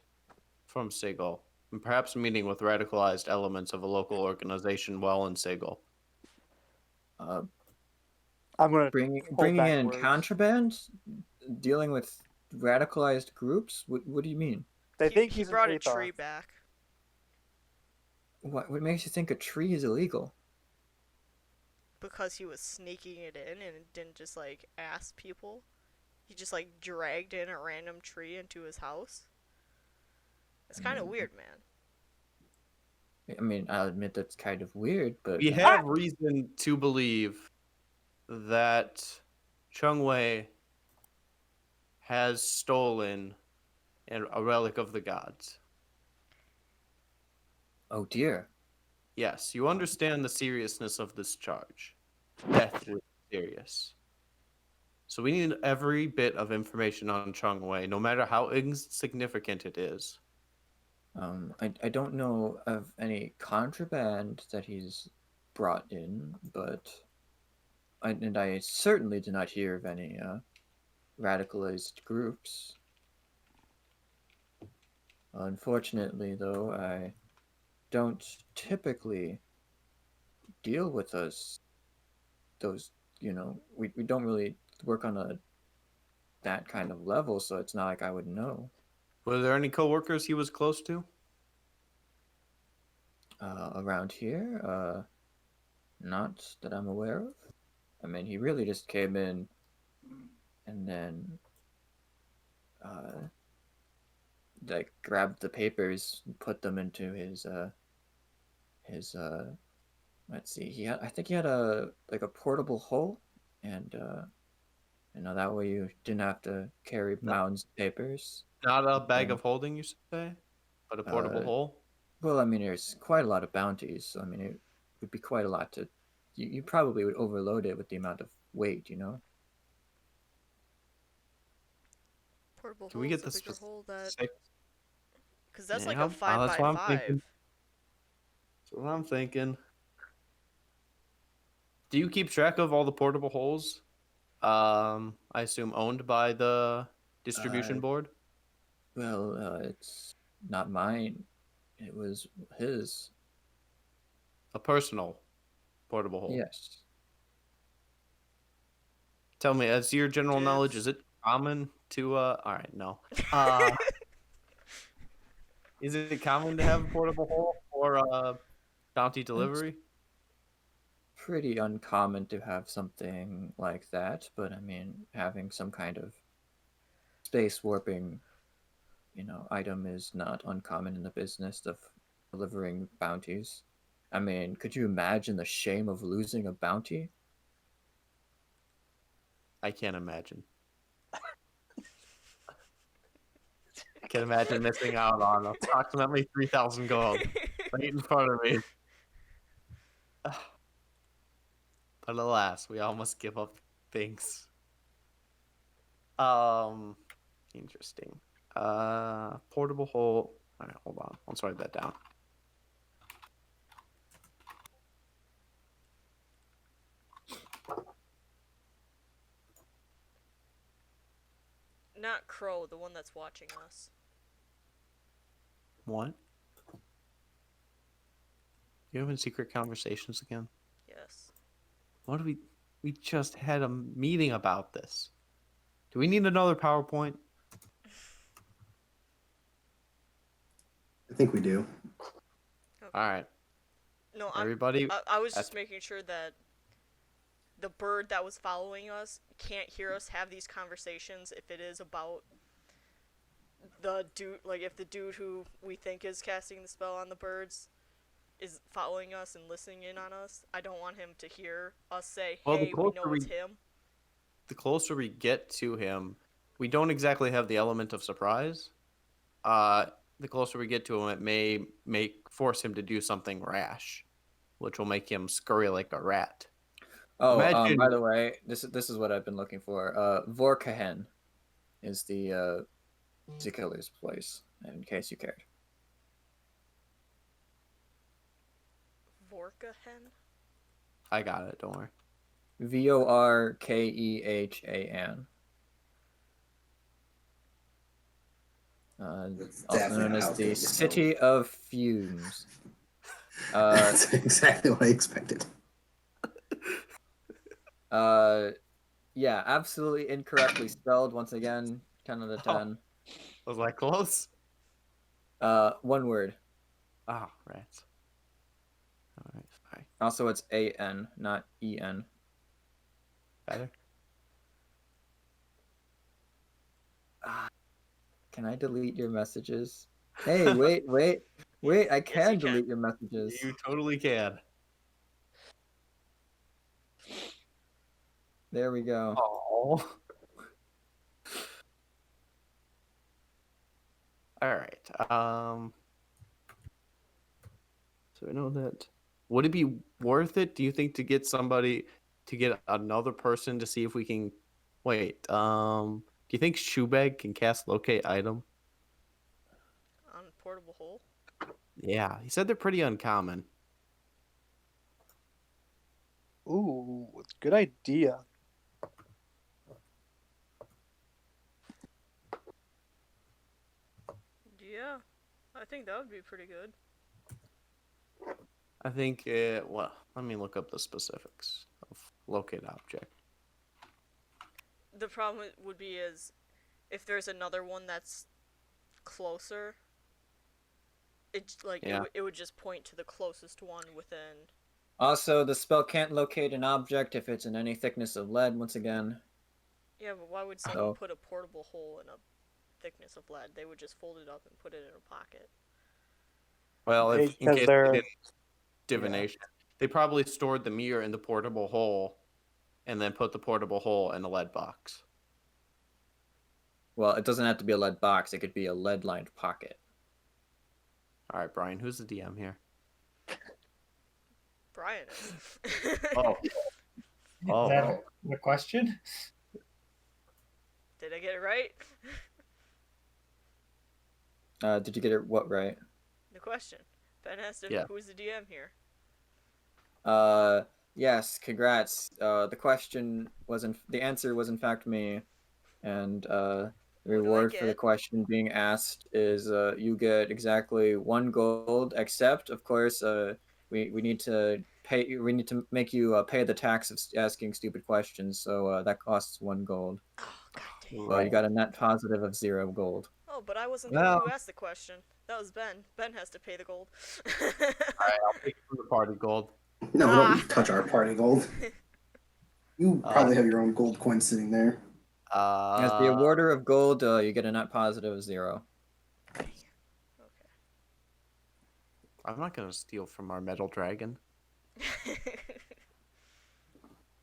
from Sigil, and perhaps meeting with radicalized elements of a local organization while in Sigil. Uh, I'm gonna bringing hold back in words. contraband, dealing with radicalized groups. What do you mean? They he think he he's an brought a Aethar. tree back. What makes you think a tree is illegal? Because he was sneaking it in and didn't just like ask people. He just like dragged in a random tree into his house. It's kind of weird, man. I mean, I'll admit that's kind of weird, but We have reason to believe that Cheng Wei has stolen a relic of the gods. oh dear. Yes, you understand the seriousness of this charge. Deathly serious. So we need every bit of information on Cheng Wei, no matter how insignificant it is. I don't know of any contraband that he's brought in, but I certainly did not hear of any radicalized groups. Unfortunately, though, I don't typically deal with those. We don't really work on that kind of level, so it's not like I would know. Were there any coworkers he was close to? Around here, not that I'm aware of. I mean, he really just came in and then like grabbed the papers, put them into his let's see, I think he had a portable hole, and that way you didn't have to carry mounds of papers. Not a bag of holding, you say, but a portable hole. Well, I mean, there's quite a lot of bounties, so I mean, it would be quite a lot to. You probably would overload it with the amount of weight, Portable Can hole we get is a this bigger hole that. specific? Because that's like Yeah, a 5 that's by what I'm 5. thinking. That's what I'm thinking. Do you keep track of all the portable holes? I assume owned by the distribution board? Well, it's not mine. It was his. A personal portable hole. Yes. Tell me, as your general knowledge, Dibs. is it common to all right, no. Is it common to have a portable hole for bounty delivery? Pretty uncommon to have something like that, but I mean, having some kind of space warping, item is not uncommon in the business of delivering bounties. I mean, could you imagine the shame of losing a bounty? I can't imagine. I can't imagine missing out on approximately 3,000 gold right in front of me. But alas, we all must give up things. Interesting. Portable hole. All right, hold on. Let's write that down. Not Crow, the one that's watching us. What? You having secret conversations again? Yes. What do we just had a meeting about this. Do we need another PowerPoint? I think we do. All right. No, Everybody. I was just making sure that the bird that was following us can't hear us have these conversations if it is about the dude, like if the dude who we think is casting the spell on the birds is following us and listening in on us. I don't want him to hear us say, Well, hey, we know it's him. The closer we get to him, we don't exactly have the element of surprise. The closer we get to him, it may force him to do something rash, which will make him scurry like a rat. Oh, by the way, this is what I've been looking for. Vorkahen is the killer's place, in case you cared. Vorkahen? I got it. Don't worry. Vorkehan. That's Also definitely known not as how it's the gonna be spelled. City of Fumes. That's exactly what I expected. Yeah, absolutely incorrectly spelled once again. 10 out of 10. Was that close? One word. Ah, rats. All right, sorry. Also, it's A-N, not E-N. Better. Can I delete your messages? Hey, wait, I Yes, can you can. delete your messages. You totally can. There we go. Oh. All right. So I know that. Would it be worth it? Do you think to get another person to see if we can? Wait. Do you think Shoebag can cast locate item? On portable hole? Yeah, he said they're pretty uncommon. Ooh, good idea. Yeah, I think that would be pretty good. I think. Well, let me look up the specifics of locate object. The problem would be is if there's another one that's closer, it would just point to the closest one within. Also, the spell can't locate an object if it's in any thickness of lead, once again. Yeah, but why would someone put a portable hole in a thickness of lead? They would just fold it up and put it in a pocket. Well, in Because case they're- they did divination, they probably stored the mirror in the portable hole, and then put the portable hole in a lead box. Well, it doesn't have to be a lead box. It could be a lead-lined pocket. All right, Brian, who's the DM here? Brian is. Oh. Is that the question? Did I get it right? Did you get it what right? The question. Ben asked if who's the DM here. Yes, congrats. The answer was in fact me, and the reward for the question being asked is you get exactly 1 gold. Except, of course, we need to make you pay the tax of asking stupid questions. So that costs 1 gold. Oh, god damn. Well, you got a net positive of 0 gold. Oh, but I wasn't the one who asked the question. That was Ben. Ben has to pay the gold. Alright, I'll take it from the party gold. No, don't touch our party gold. You probably have your own gold coin sitting there. As the awarder of gold, you get a net positive of 0. Okay. I'm not gonna steal from our metal dragon.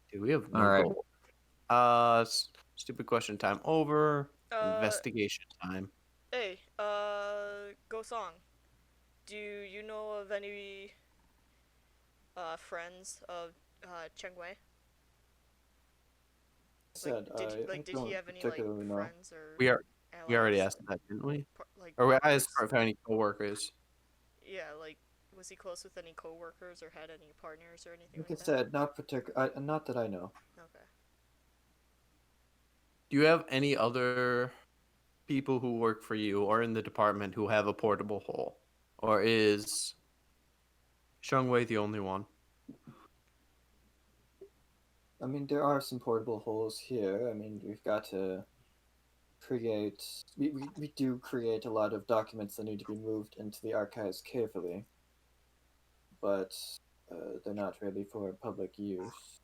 Dude, we have no gold. Stupid question time over. Investigation time. Hey, Go Song. Do you know of any friends of Cheng Wei? Did he have any friends or we allies? already asked that, didn't we? Or we asked if any coworkers. Yeah, was he close with any coworkers or had any partners or anything Like like I said, not that I know. Okay. Do you have any other people who work for you or in the department who have a portable hole? Or is Cheng Wei the only one? I mean, there are some portable holes here. I mean, we've got to create... We do create a lot of documents that need to be moved into the archives carefully. But they're not really for public use.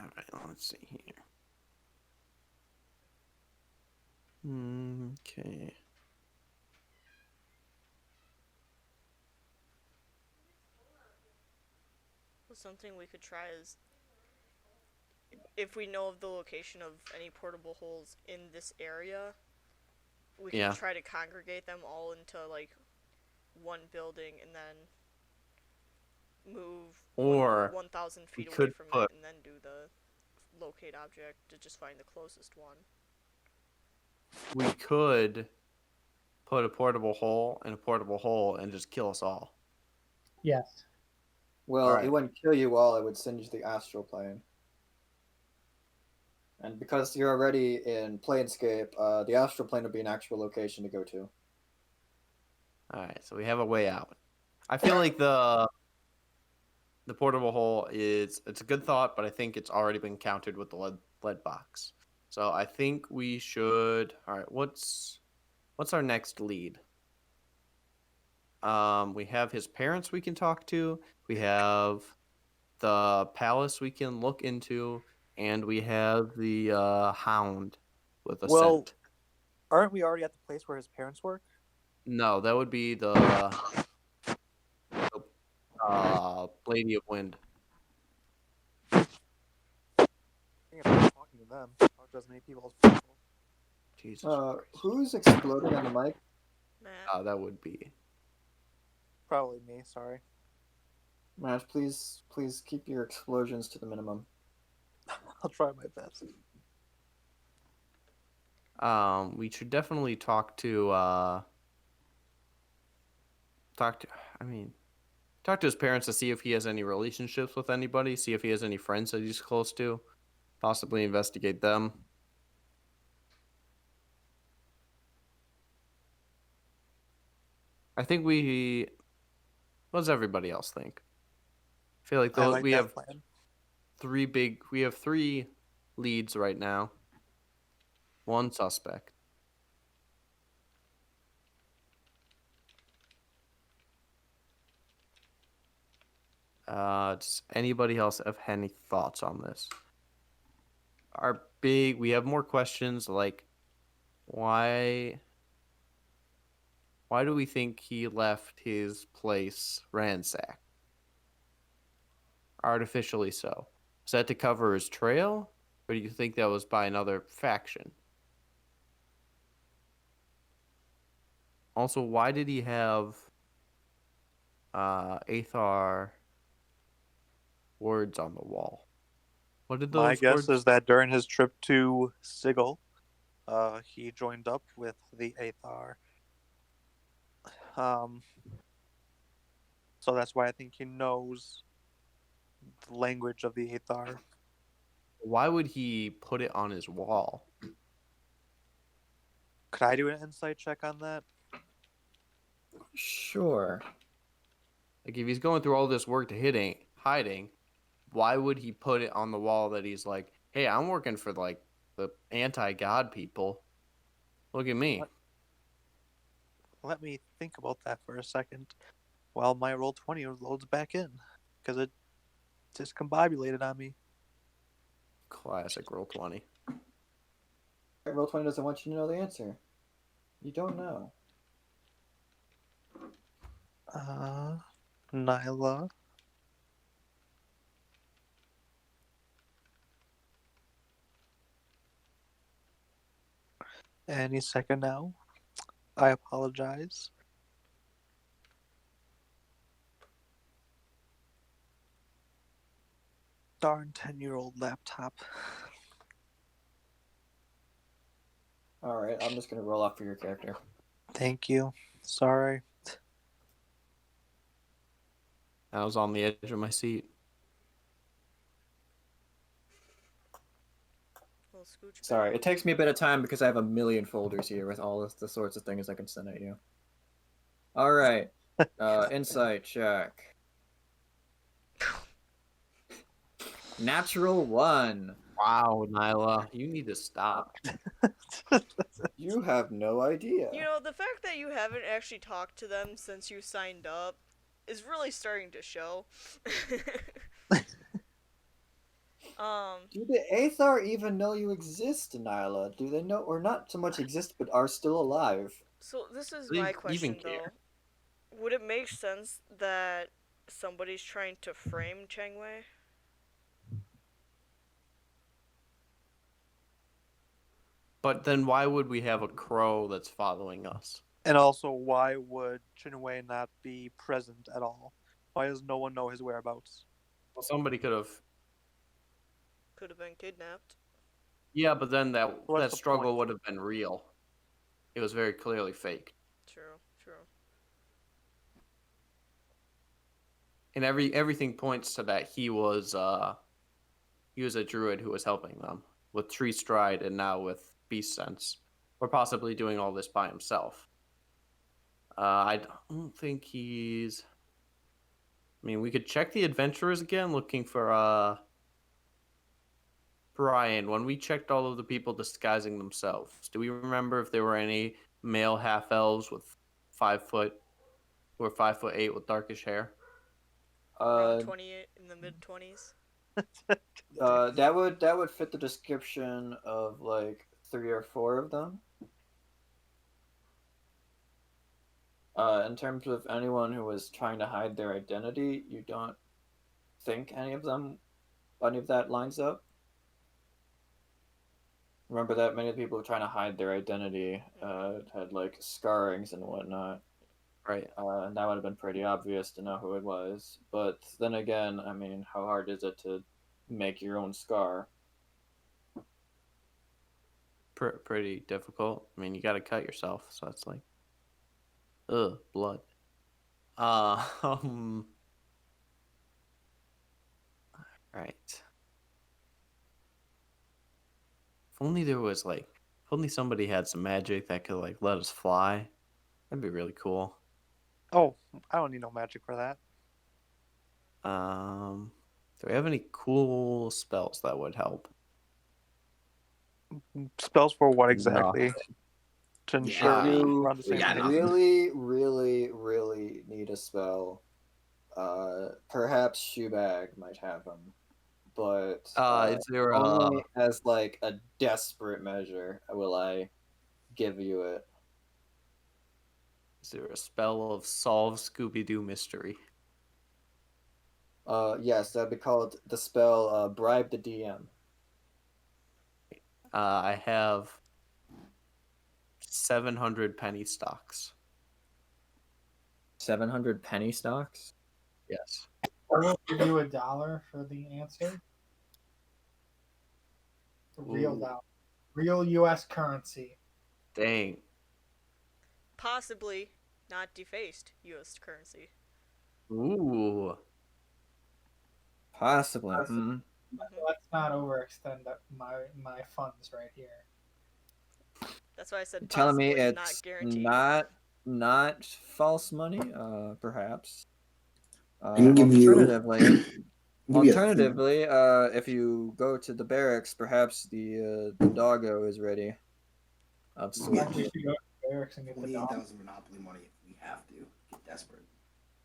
Alright, let's see here. Okay. Something we could try is, if we know of the location of any portable holes in this area, we can try to congregate them all into one building and then move 1,000 feet away from it and then do the locate object to just find the closest one. We could put a portable hole in a portable hole and just kill us all? Yes. Well, Alright. it wouldn't kill you all, it would send you to the astral plane. And because you're already in Planescape, the astral plane would be an actual location to go to. Alright, so we have a way out. I feel like the portable hole it's a good thought, but I think it's already been countered with the lead box. So I think we should. All right, what's our next lead? We have his parents we can talk to. We have the palace we can look into, and we have the hound with a scent. Aren't we already at the place where his parents work? No, that would be the Lady of Wind. I think I'm not talking to them. Talk to as many people as possible. Jesus Christ. Who's exploding on the mic? Matt. That would be. Probably me. Sorry. Matt, please keep your explosions to the minimum. I'll try my best. We should definitely talk to his parents to see if he has any relationships with anybody, see if he has any friends that he's close to, possibly investigate them. I think what does everybody else think? I feel like we have plan. we have 3 leads right now. 1 suspect. Does anybody else have any thoughts on this? We have more questions like why do we think he left his place ransacked? Artificially so. Is that to cover his trail? Or do you think that was by another faction? Also, why did he have Athar words on the wall? What did those My words? guess is that during his trip to Sigil, he joined up with the Athar. So that's why I think he knows the language of the Athar. Why would he put it on his wall? Could I do an insight check on that? Sure. Like, if he's going through all this work to hiding, why would he put it on the wall that he's like, hey, I'm working for, like, the anti-God people. Look at me. Let me think about that for a second while my Roll20 loads back in, because it discombobulated on me. Classic Roll20. Roll20 doesn't want you to know the answer. You don't know. Nyla. Any second now. I apologize. Darn 10-year-old laptop. Alright, I'm just gonna roll off for your character. Thank you. Sorry. I was on the edge of my seat. Sorry, it takes me a bit of time because I have a million folders here with all of the sorts of things I can send at you. Alright, insight check. Natural 1. Wow, Nyla, you need to stop. You have no idea. You know, the fact that you haven't actually talked to them since you signed up is really starting to show. Do the Athar even know you exist, Nyla? Do they know, or not so much exist, but are still alive? So this is They my even question, care. though. Would it make sense that somebody's trying to frame Cheng Wei? But then why would we have a crow that's following us? And also, why would Cheng Wei not be present at all? Why does no one know his whereabouts? Well, somebody could have. Could have been kidnapped. Yeah, but then that What's the struggle point? would have been real. It was very clearly fake. and everything points to that he was a druid who was helping them with tree stride and now with beast sense, or possibly doing all this by himself. I don't think he's. I mean, we could check the adventurers again, looking for Brian. When we checked all of the people disguising themselves, do we remember if there were any male half elves with 5 foot, who are 5'8" with darkish hair? Around 28 in the mid 20s. That would fit the description of like 3 or 4 of them. In terms of anyone who was trying to hide their identity, you don't think any of that lines up? Remember that many people trying to hide their identity had like scarrings and whatnot. Right. And that would have been pretty obvious to know who it was. But then again, I mean, how hard is it to make your own scar? Pretty difficult. I mean, you got to cut yourself, so it's like, ugh, blood. Right. If only there was like, if only somebody had some magic that could like let us fly. That'd be really cool. Oh, I don't need no magic for that. Do we have any cool spells that would help? Spells for what exactly? Nothing. To ensure we're on the same page. Really, really, really need a spell. Perhaps Shoebag might have them, but Is there only as like a desperate measure will I give you it. Is there a spell of solve Scooby-Doo mystery? Yes, that'd be called the spell Bribe the DM. I have 700 penny stocks. 700 penny stocks? Yes. I'll give you $1 for the answer. Real dollar. Real US currency. Dang. Possibly not defaced US currency. Ooh. Possibly. Mm-hmm. Let's not overextend my funds right here. That's why I said You're telling me possibly, it's not guaranteed. not false money? Perhaps. I can give Alternatively, if you go to the barracks, perhaps the doggo is ready. Absolutely. Actually, go to the barracks and get the dog. 28,000 Monopoly money if we have to. Get desperate.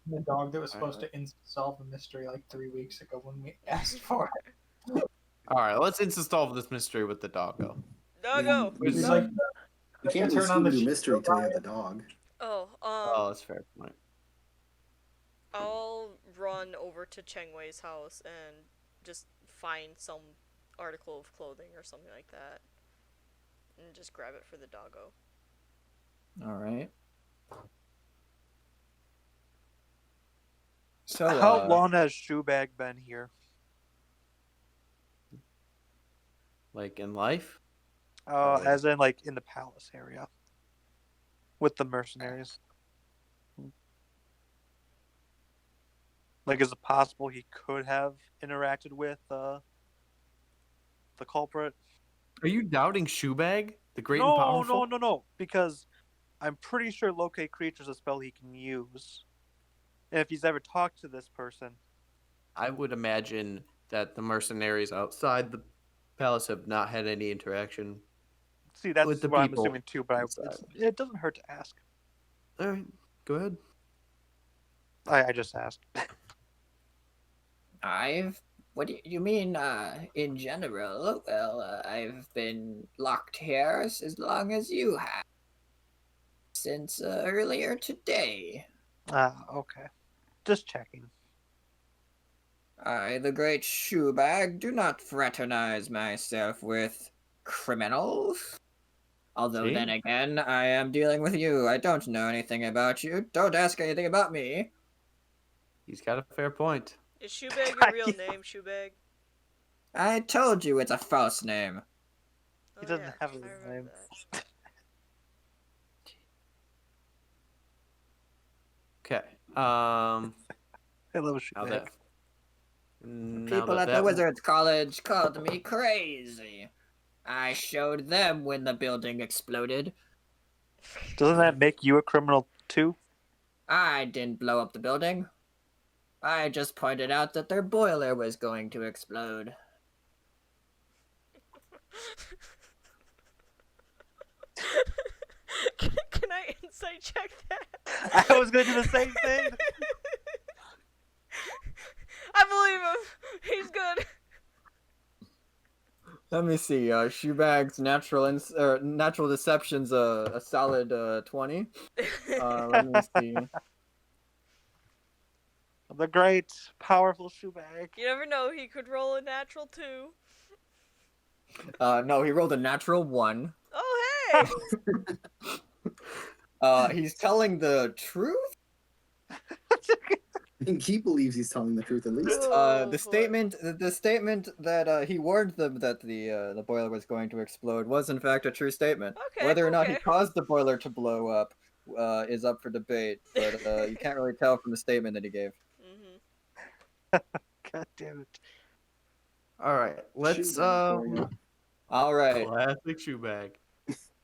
The dog that was supposed to solve the mystery like 3 weeks ago when we asked for it. All right, let's insta-solve this mystery with the doggo. Doggo! We can't turn on the mystery until you have the dog. Oh, that's fair point. I'll run over to Cheng Wei's house and just find some article of clothing or something like that. And just grab it for the doggo. Alright. So, how long has Shoebag been here? Like in life? As in like in the palace area. With the mercenaries. Like, is it possible he could have interacted with the culprit? Are you doubting Shoebag? The great and No, powerful? no. Because I'm pretty sure locate creatures is a spell he can use. And if he's ever talked to this person, I would imagine that the mercenaries outside the palace have not had any interaction. See, that's with the what I'm people assuming too, but it doesn't hurt to ask. All right, go ahead. I just asked. What do you mean, in general? Well, I've been locked here as long as you have. Since earlier today. Okay. Just checking. I, the great Shoebag, do not fraternize myself with criminals. Although then again, I am dealing with you. I don't know anything about you. Don't ask anything about me. He's got a fair point. Is Shoebag your real name, Shoebag? I told you it's a false name. He doesn't have his name. Okay. I love Now Shoebag. that now People that at the that Wizards College called me crazy. I showed them when the building exploded. Doesn't that make you a criminal too? I didn't blow up the building. I just pointed out that their boiler was going to explode. Can I insight check that? I was going to do the same thing. I believe him. He's good. Let me see. Shoebag's natural deception's a solid 20. Let me see. The great, powerful Shoebag. You never know. He could roll a natural 2. No, he rolled a natural 1. Oh, hey. He's telling the truth. I think he believes he's telling the truth at least. Oh, The boy. statement that he warned them that the boiler was going to explode was in fact a true statement. Okay, Whether or not he okay. caused the boiler to blow up is up for debate, but you can't really tell from the statement that he gave. God damn it. All right, let's All right, classic Shoebag.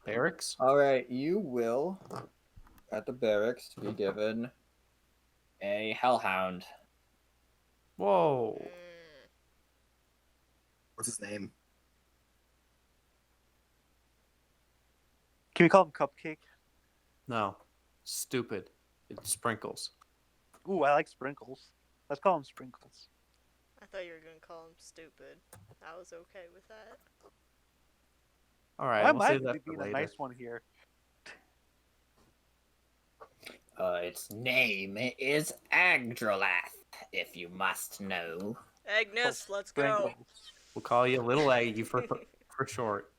Barracks. all right. You will at the barracks be given a hellhound. Whoa. What's his name? Can we call him Cupcake? No. Stupid. It's Sprinkles. Ooh, I like Sprinkles. Let's call him Sprinkles. I thought you were going to call him stupid. I was okay with that. All right, Why we'll might save that be for the later. nice one here? Its name is Agdralath, if you must know. Agnes, let's go. Sprinkles. We'll call you Little Aggie for short.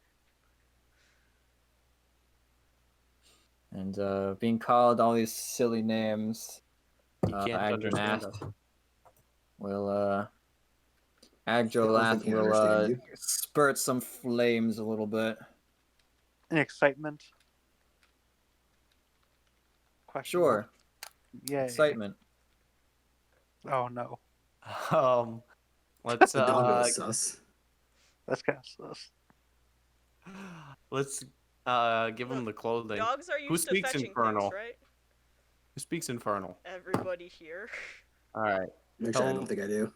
And being called all these silly names, You can't understand us. will I don't Agdralath think he will understands you. spurt some flames a little bit. An excitement. Question Sure, mark. Yay. excitement. Oh no. Let's The dog was sus. That's kind of sus. let's give him the clothing. Dogs are Who used to speaks fetching Infernal? things, right? Who speaks Infernal? Everybody here. All right. Actually, I Tell- don't think I do.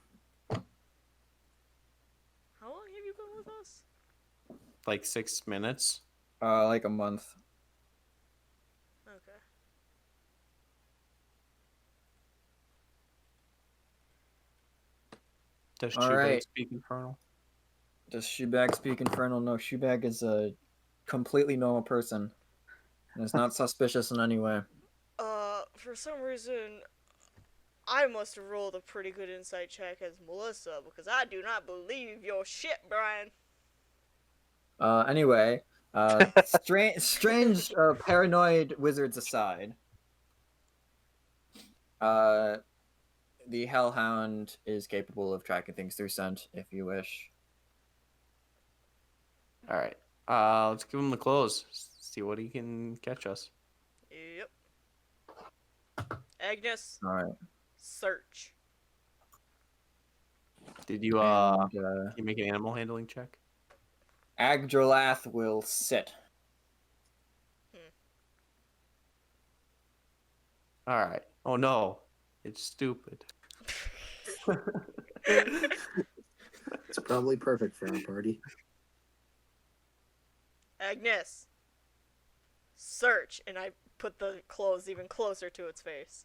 How long have you been with us? Like 6 minutes. Like a month. Okay. Does All Shoebag right. speak Infernal? Does Shoebag speak Infernal? No, Shoebag is a completely normal person. And is not suspicious in any way. For some reason, I must have rolled a pretty good insight check as Melissa, because I do not believe your shit, Brian. Anyway, strange paranoid wizards aside, the Hellhound is capable of tracking things through scent if you wish. All right. Let's give him the clothes. See what he can catch us. Yep. Agnes, All right. search. Did you And, you make an animal handling check? Agdralath will sit. All right. Oh no, it's stupid. It's probably perfect for our party. Agnes, search. And I put the clothes even closer to its face.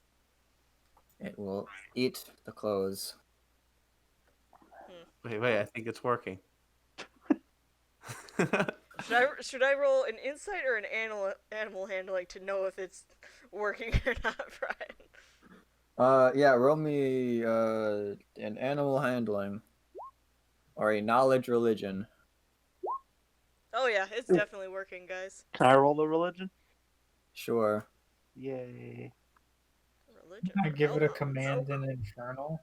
It will eat the clothes. Wait, I think it's working. Should I roll an insight or an animal handling to know if it's working or not, Brian? Yeah, roll me an animal handling or a knowledge religion. Oh yeah, it's definitely working, guys. Can I roll the religion? Sure. Yay. Religion. I for give it a hellhounds. command in Infernal.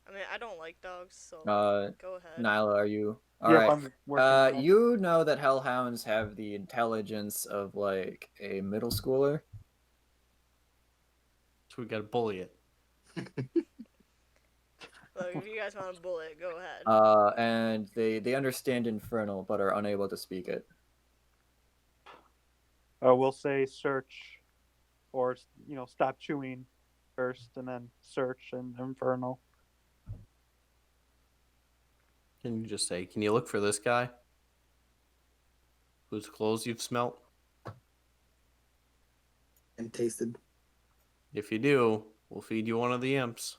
I mean, I don't like dogs, so go ahead. Nyla, are you all Yep, right? I'm working on it. You know that hellhounds have the intelligence of like a middle schooler. So we gotta bully it. Look, if you guys want to bully it, go ahead. And they understand Infernal but are unable to speak it. We'll say search, or stop chewing first, and then search and Infernal. Can you just say, can you look for this guy? Whose clothes you've smelt? And tasted. If you do, we'll feed you one of the imps.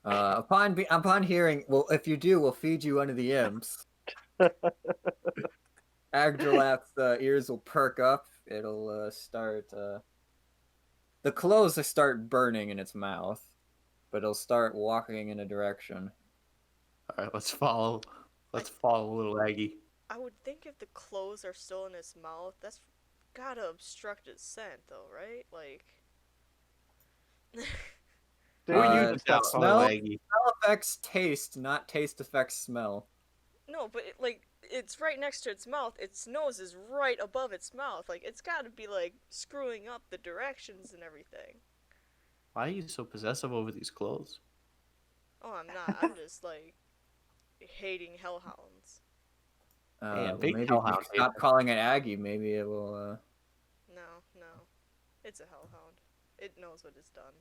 Upon hearing, well, if you do, we'll feed you one of the imps. Agdralath's ears will perk up. It'll start. The clothes will start burning in its mouth, but it'll start walking in a direction. All right, let's follow. Let's follow little Aggie. I would think if the clothes are still in its mouth, that's gotta obstruct its scent, though, right? Like. Smell affects taste, not taste affects smell. No, but it's right next to its mouth. Its nose is right above its mouth. Like, it's gotta be, like, screwing up the directions and everything. Why are you so possessive over these clothes? Oh, I'm not. I'm just, like, hating hellhounds. Maybe if you stop calling it Aggie, maybe it will, No. It's a hellhound. It knows what it's done.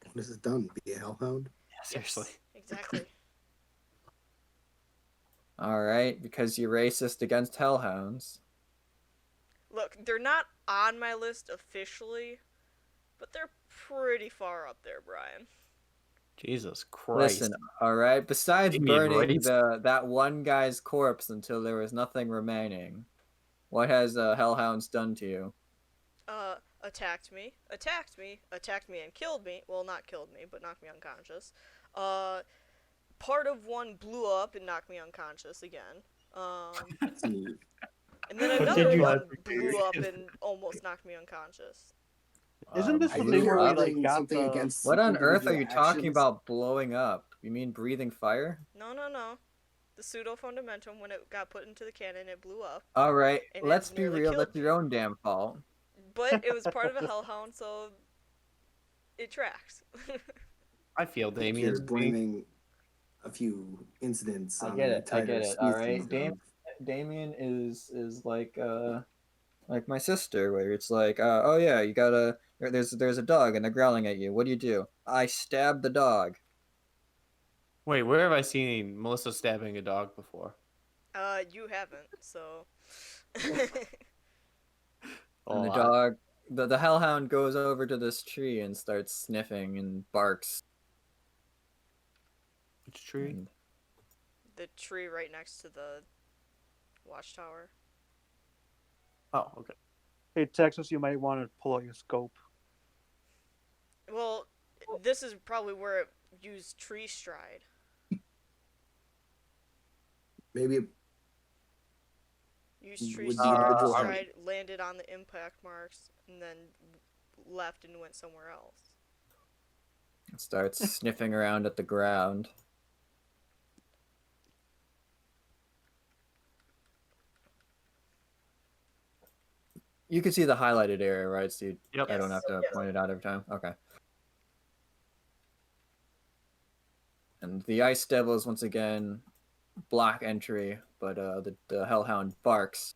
What has it done? Be a hellhound? Yeah, seriously. Yes, exactly. Alright, because you're racist against hellhounds. Look, they're not on my list officially, but they're pretty far up there, Brian. Jesus Christ. Listen, alright, besides burning that one guy's corpse until there was nothing remaining, what has hellhounds done to you? Attacked me and killed me. Well, not killed me, but knocked me unconscious. Part of one blew up and knocked me unconscious again. And then another one blew up and almost knocked me unconscious. Isn't this the thing where we got something against? What on earth are you talking actions? about blowing up? You mean breathing fire? No. The pseudo-fundamentum, when it got put into the cannon, it blew up. Alright, And let's it be nearly real, killed that's your own damn fault. But it was part of a hellhound, so it tracks. I feel You're Damien's blaming a few incidents. I get it. All right, species Damien is like my sister, where it's like, oh yeah, you gotta. There's a dog and they're growling at you. What do? I stab the dog. Wait, where have I seen Melissa stabbing a dog before? You haven't, so. And the dog, the hellhound goes over to this tree and starts sniffing and barks. Which tree? The tree right next to the watchtower. Oh, okay. Hey, Texas, you might want to pull out your scope. Well, this is probably where it used tree stride. Maybe. Used tree Would the stride, individual- landed on the impact marks, and then left and went somewhere else. It starts sniffing around at the ground. You can see the highlighted area, right, Steve? Yep. I don't have to point it out every time. Okay. And the ice devil is once again block entry, but the hellhound barks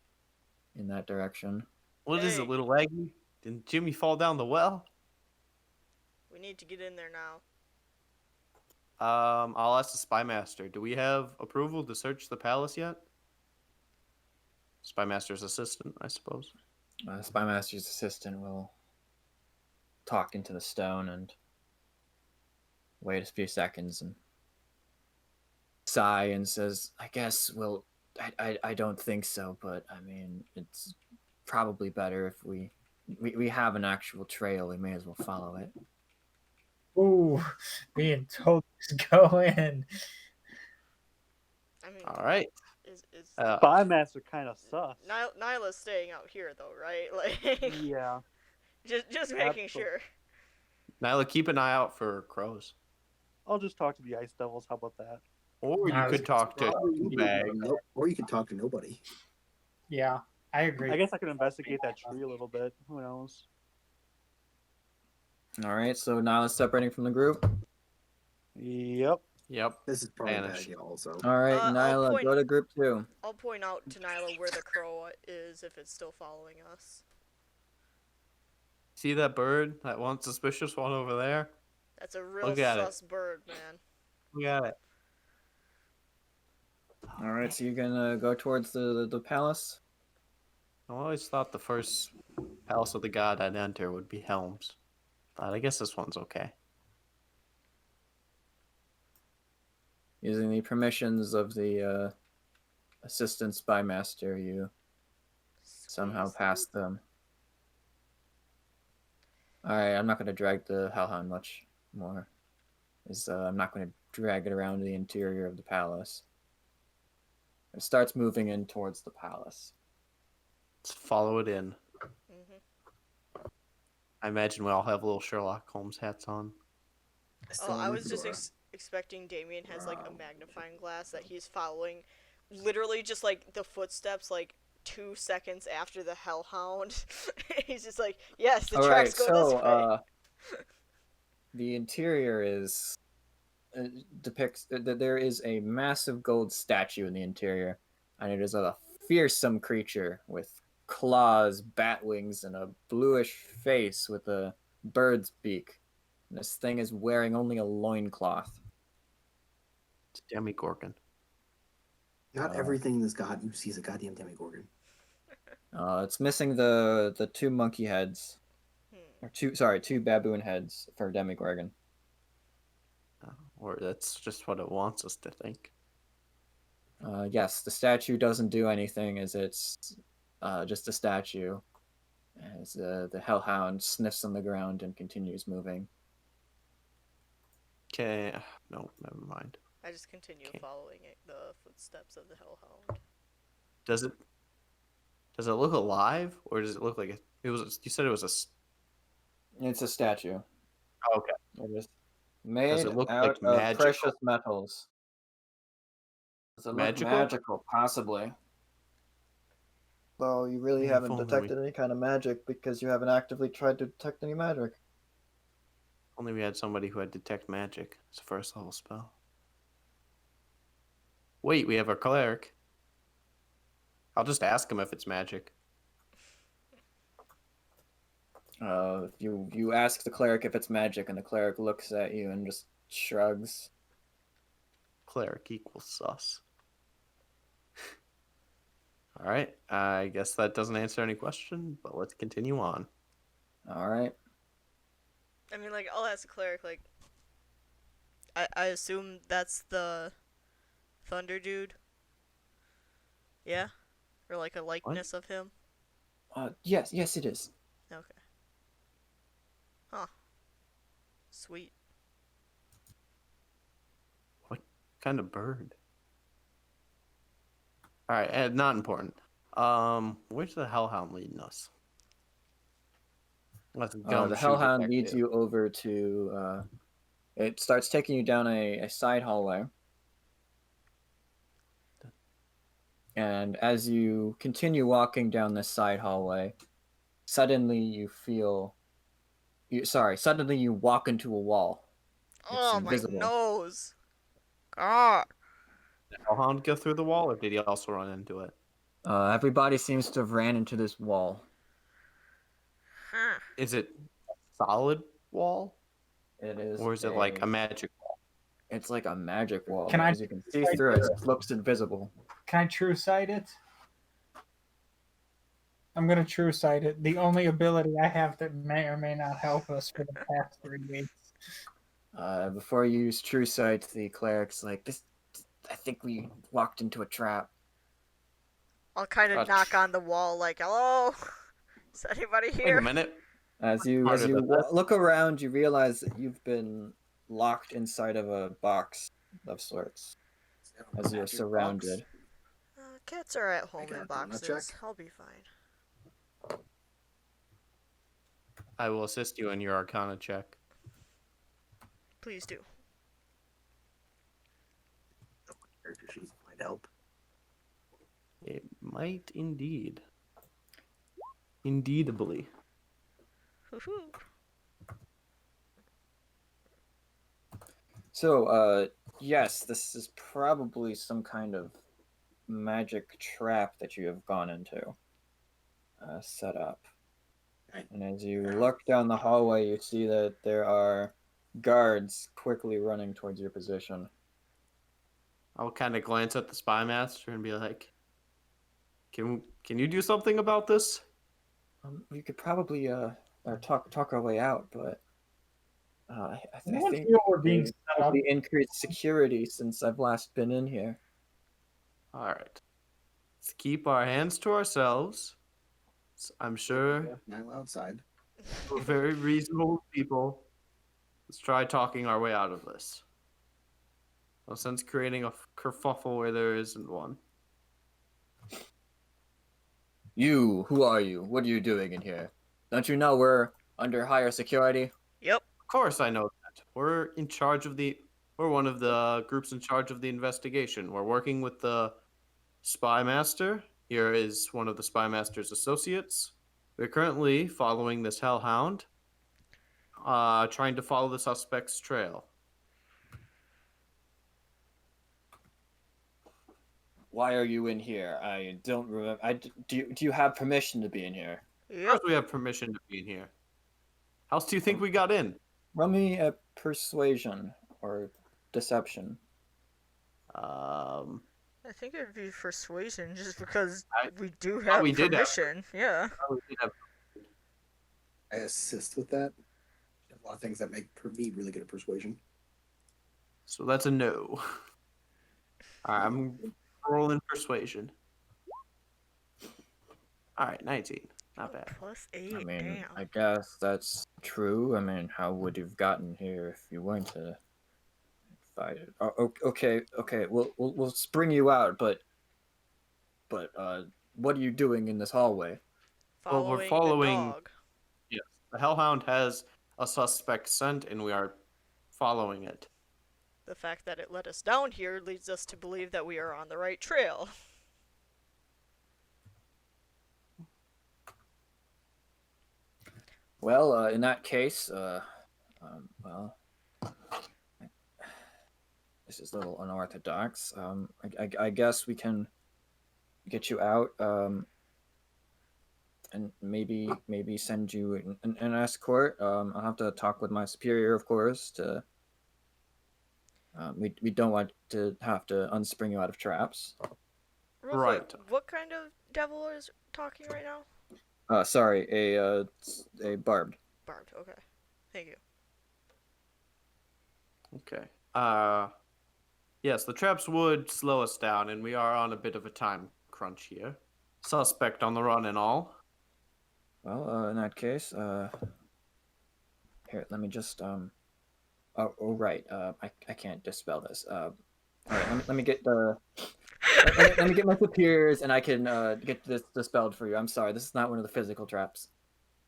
in that direction. What is it, little Aggie? Didn't Jimmy fall down the well? We need to get in there now. I'll ask the spy master. Do we have approval to search the palace yet? Spy master's assistant, I suppose. Spy master's assistant will talk into the stone and wait a few seconds and sigh and says, I guess I don't think so, but I mean, it's probably better if we have an actual trail. We may as well follow it. Ooh, being told to go in. I mean, All right. Spy master kind of sus. Nyla's staying out here, though, right? Like, Yeah. just making sure. Nyla, keep an eye out for crows. I'll just talk to the ice devils. How about that? Or you could talk to Bag. Or you could talk to nobody. Yeah, I agree. I guess I could investigate that tree a little bit. Who knows? All right, so Nyla's separating from the group. Yep. Yep. This is probably Vanish. bad, yeah, also. All right, I'll Nyla, point- go to group 2. I'll point out to Nyla where the crow is if it's still following us. See that bird? That one suspicious one over there? That's a real Look at it. sus bird, man. We got it. All right, so you're gonna go towards the palace. I always thought the first palace of the god I'd enter would be Helm's. But I guess this one's okay. Using the permissions of the assistant spy master, you somehow Squeeze. passed them. Alright, I'm not going to drag the Hellhound much more. I'm not going to drag it around the interior of the palace. It starts moving in towards the palace. Let's follow it in. Mhm. I imagine we all have little Sherlock Holmes hats on. Oh, I was just expecting Damien has like a magnifying glass that he's following, literally just like the footsteps like 2 seconds after the Hellhound. He's just like, yes, the tracks go this way. The interior is depicts that there is a massive gold statue in the interior, and it is a fearsome creature with claws, bat wings, and a bluish face with a bird's beak. And this thing is wearing only a loincloth. It's Demi Gorgon. Not everything this god you see is a goddamn Demi Gorgon. It's missing the 2 monkey heads. Hmm. Or 2 baboon heads for Demi Gorgon. Or that's just what it wants us to think. Yes, the statue doesn't do anything as it's just a statue. As the Hellhound sniffs on the ground and continues moving. Okay. No, never mind. I just continue Okay. following the footsteps of the Hellhound. Does it look alive, or does it look like it was? You said it was a. It's a statue. Oh, okay. It is made it look out like of magical? precious metals. Does it look Magical? magical? Possibly. Though you really If haven't only detected any kind of magic because you haven't actively tried to detect any magic. Only we had somebody who had detect magic. It's a first level spell. Wait, we have a cleric. I'll just ask him if it's magic. You ask the cleric if it's magic, and the cleric looks at you and just shrugs. Cleric equals sus. All right. I guess that doesn't answer any question, but let's continue on. All right. I mean, like, I'll ask the cleric, like, I assume that's the Thunder Dude? Yeah? Or, like, a likeness of him? Yes, it is. Okay. Huh. Sweet. What kind of bird? All right, not important. Where's the Hellhound leading us? Let's The Hellhound leads you over to. It starts taking you down a side hallway. And as you continue walking down this side hallway, suddenly you suddenly you walk into a wall. Oh, invisible. my nose! God! Did Hellhound go through the wall, or did he also run into it? Everybody seems to have ran into this wall. Huh. Is it a solid wall, It is. or is it like a magic wall? It's like a magic wall. Can I- As you can see through it, it looks invisible. Can I true sight it? I'm gonna true sight it. The only ability I have that may or may not help us for the past 3 weeks. Before you use True Sight, the cleric's like, "This. I think we walked into a trap." I'll kind of knock on the wall, like, hello? Is anybody Wait here? a minute. As you Harder than that. look around, you realize that you've been locked inside of a box of sorts. As you're surrounded. Cats are at home Make an in Arcana boxes. check. I'll be fine. I will assist you in your Arcana check. Please do. Character sheet might help. It might indeed. Indeedably. Hoo-hoo. So, yes, this is probably some kind of magic trap that you have gone into, set up. And as you look down the hallway, you see that there are guards quickly running towards your position. I'll kind of glance at the spy master and be like, "Can you do something about this?" We could probably talk our way out, but I Anyone think feel we're being there's set up? probably increased security since I've last been in here. All right. Let's keep our hands to ourselves. I'm sure Now outside. we're very reasonable people. Let's try talking our way out of this. No sense creating a kerfuffle where there isn't one. You, who are you? What are you doing in here? Don't you know we're under higher security? Yep. Of course I know that. We're one of the groups in charge of the investigation. We're working with the spy master. Here is one of the spy master's associates. We're currently following this hellhound, trying to follow the suspect's trail. Why are you in here? I don't remember. Do you have permission to be in here? Of Yep. course we have permission to be in here. How else do you think we got in? Run me a persuasion or deception. I think it'd be persuasion just because I we do thought have we did have permission. Yeah. I assist with that. There's a lot of things that make me really good at persuasion. So that's a no. All right, I'm rolling persuasion. All right, 19. Not bad. +8. I mean, Damn. I guess that's true. I mean, how would you've gotten here if you weren't invited? Oh, okay. We'll spring you out, but what are you doing in this hallway? Well, we're Following following- the dog. Yes, the hellhound has a suspect scent, and we are following it. The fact that it led us down here leads us to believe that we are on the right trail. Well, in that case, well, this is a little unorthodox. I guess we can get you out, and maybe send you an escort. I'll have to talk with my superior, of course. We don't want to have to unspring you out of traps. Real Right. quick, what kind of devil is talking right now? Sorry, a barbed. Barbed. Okay. Thank you. Okay. Yes, the traps would slow us down, and we are on a bit of a time crunch here. Suspect on the run and all. Well, in that case, here, let me just Oh, right. I can't dispel this. All right. Let me get the. Let me get my superiors, and I can get this dispelled for you. I'm sorry, this is not one of the physical traps.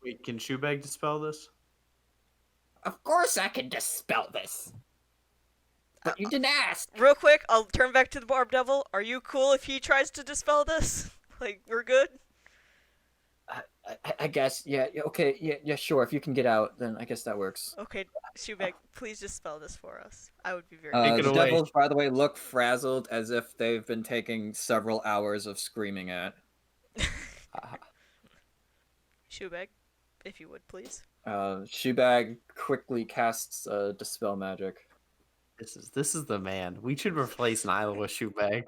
Wait, can Shoebag dispel this? Of course, I can dispel this. But you didn't ask. Real quick, I'll turn back to the Barb Devil. Are you cool if he tries to dispel this? Like, we're good? I guess. Yeah. Okay. Yeah. Sure. If you can get out, then I guess that works. Okay, Shoebag, please dispel this for us. I would be very Take it The away. devils, by the way, look frazzled as if they've been taking several hours of screaming at. Shoebag, if you would, please. Shoebag quickly casts dispel magic. This is the man. We should replace Nyla with Shoebag.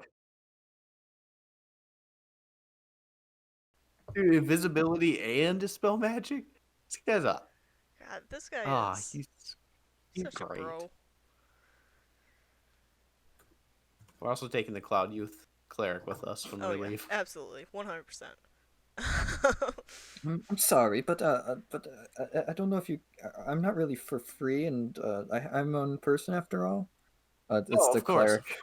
Dude, invisibility and dispel magic? This guy's up. God, this guy is He's such great. a bro. We're also taking the Cloud Youth cleric with us when we Yeah, leave. absolutely, 100%. I'm sorry, but I don't know if you. I'm not really for free, and I'm one person after all. It's Oh, the of course. cleric.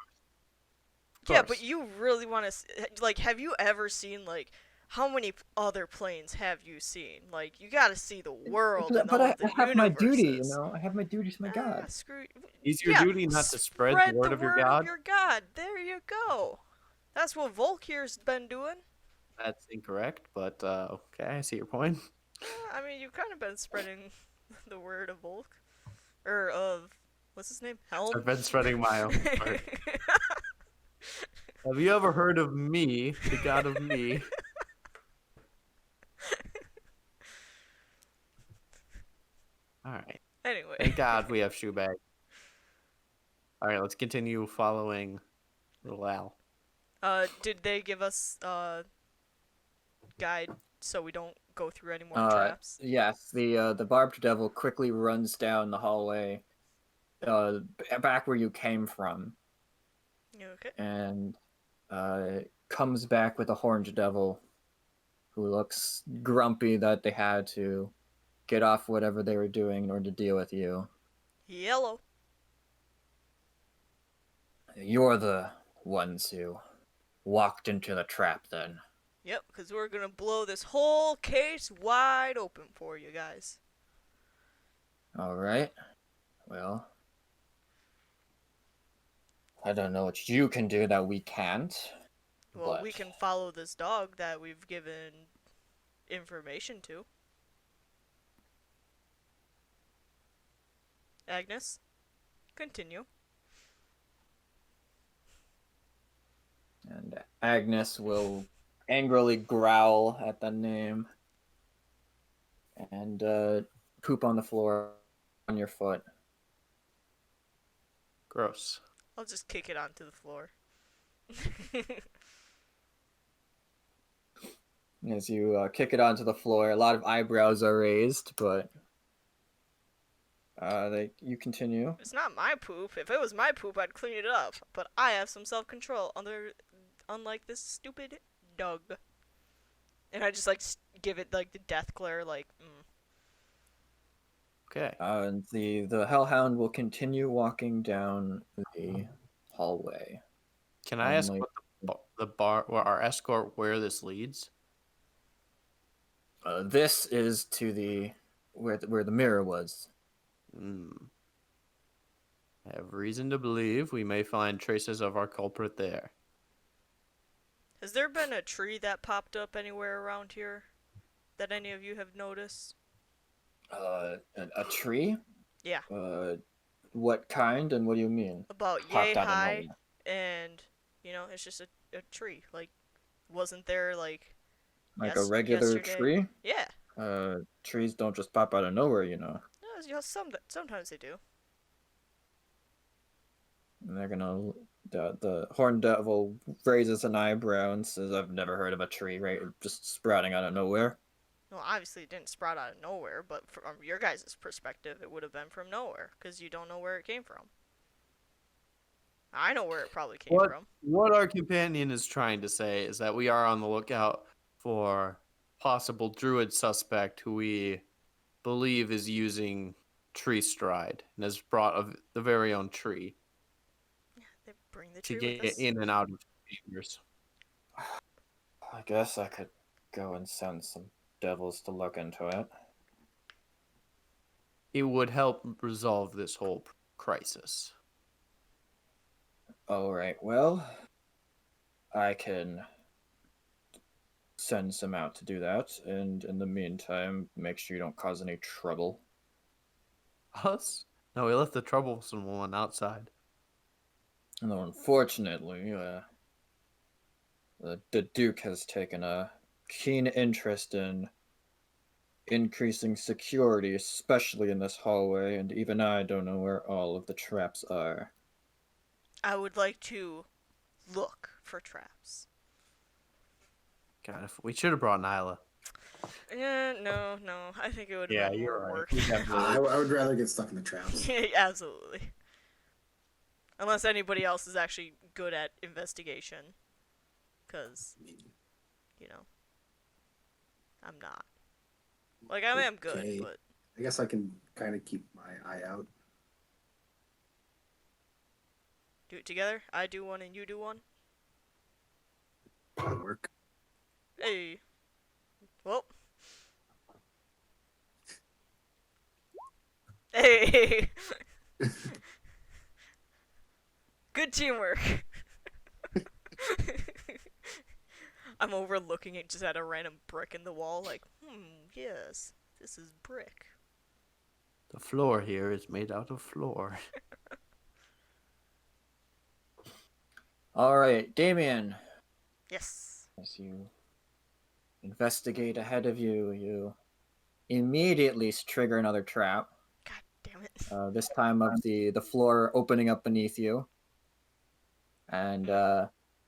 Yeah, but you really want to, like, have you ever seen, like, how many other planes have you seen? Like, you gotta see the world and But all I of the have my duty, you universes. know. I have my duty to my Ah, god. screw. Is your Yeah, duty not to spread the word of your god? your god. There you go. That's what Volkir's been doing. That's incorrect, but okay, I see your point. I mean, you've kind of been spreading the word of Volk, or of what's his name, Helm. I've been spreading my own word. Have you ever heard of me, the god of me? All right. Anyway. Thank God we have Shoebag. All right, let's continue following little Al. Did they give us guide so we don't go through any more traps? Yes, the barbed devil quickly runs down the hallway, back where you came from. Okay. And comes back with a horned devil, who looks grumpy that they had to get off whatever they were doing in order to deal with you. Yellow. You're the ones who walked into the trap, then. Yep, because we're gonna blow this whole case wide open for you guys. All right. Well, I don't know what you can do that we can't. Well, but... we can follow this dog that we've given information to. Agnes, continue. And Agnes will angrily growl at the name and poop on the floor on your foot. Gross. I'll just kick it onto the floor. As you kick it onto the floor, a lot of eyebrows are raised, but you continue. It's not my poop. If it was my poop, I'd clean it up. But I have some self-control, unlike this stupid dog. And I just like give it like the death glare, like. Okay. And the hellhound will continue walking down the hallway. Can I ask what the bar or our escort where this leads? This is to where the mirror was. I have reason to believe we may find traces of our culprit there. Has there been a tree that popped up anywhere around here that any of you have noticed? A tree? Yeah. What kind and what do you mean? About yay high, and it's just a tree. Like, wasn't there like a regular yesterday? tree? Yeah. Trees don't just pop out of nowhere, you know. No, sometimes they do. And they're gonna the horned devil raises an eyebrow and says, "I've never heard of a tree just sprouting out of nowhere." Well, obviously it didn't sprout out of nowhere, but from your guys' perspective, it would have been from nowhere, because you don't know where it came from. I know where it probably came from. What our companion is trying to say is that we are on the lookout for possible druid suspect who we believe is using tree stride and has brought the very own tree. Yeah, they bring the tree to with get us. in and out of chambers. I guess I could go and send some devils to look into it. It would help resolve this whole crisis. All right, well, I can send some out to do that, and in the meantime, make sure you don't cause any trouble. Us? No, we left the troublesome one outside. No, unfortunately, the Duke has taken a keen interest in increasing security, especially in this hallway, and even I don't know where all of the traps are. I would like to look for traps. God, we should have brought Nyla. No. I think it would have been more work. I would rather get stuck in the traps. Absolutely. Unless anybody else is actually good at investigation. Because, I'm not. Like, I am good, Okay. but... I guess I can kind of keep my eye out. Do it together? I do one and you do one? That'll work. Hey. Well. Hey! Good teamwork. I'm overlooking it just at a random brick in the wall, like, yes, this is brick. The floor here is made out of floor. Alright, Damien. Yes. As you investigate ahead of you, you immediately trigger another trap. God damn it. This time of the floor opening up beneath you. And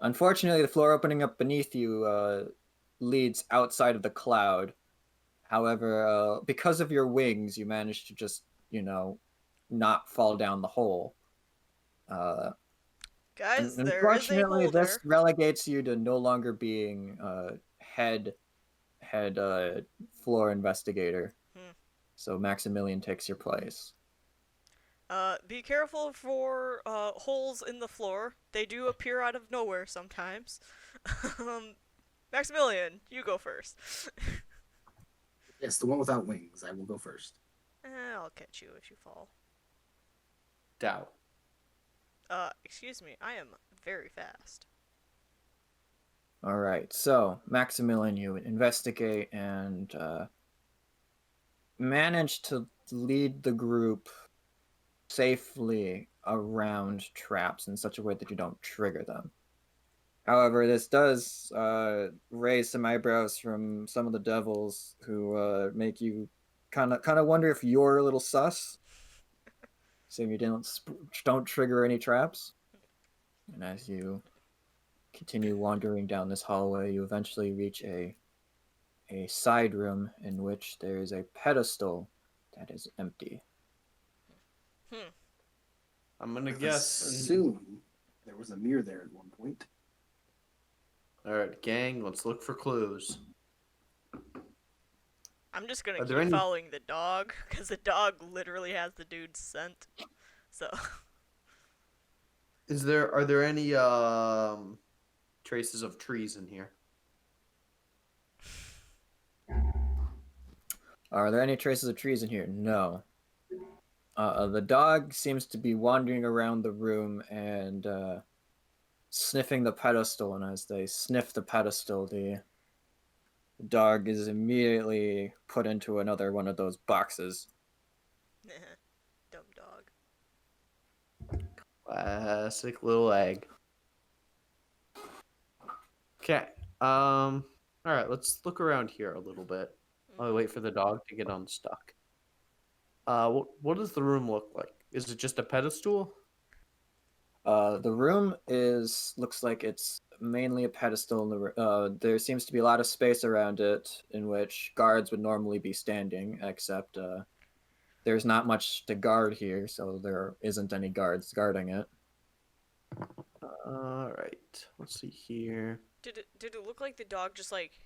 unfortunately, the floor opening up beneath you leads outside of the cloud. However, because of your wings, you managed to just, not fall down the hole. Guys, there is a Unfortunately, hole this there. relegates you to no longer being head floor investigator. So Maximilian takes your place. Be careful for holes in the floor. They do appear out of nowhere sometimes. Maximilian, you go first. Yes, the one without wings. I will go first. I'll catch you if you fall. Doubt. Excuse me, I am very fast. Alright, so Maximilian, you investigate and manage to lead the group safely around traps in such a way that you don't trigger them. However, this does raise some eyebrows from some of the devils who make you kind of wonder if you're a little sus. So you don't trigger any traps. And as you continue wandering down this hallway, you eventually reach a side room in which there is a pedestal that is empty. I'm gonna guess. Assume there was a mirror there at one point. Alright, gang, let's look for clues. I'm just gonna keep following the dog, because the dog literally has the dude's scent. So. Are there any traces of trees in here? Are there any traces of trees in here? No. The dog seems to be wandering around the room and sniffing the pedestal, and as they sniff the pedestal, the dog is immediately put into another one of those boxes. Dumb dog. Classic little egg. Okay. Alright, let's look around here a little bit. I'll wait for the dog to get unstuck. What does the room look like? Is it just a pedestal? The room looks like it's mainly a pedestal. There seems to be a lot of space around it in which guards would normally be standing, except there's not much to guard here, so there isn't any guards guarding it. Alright, let's see here. Did it look like the dog just like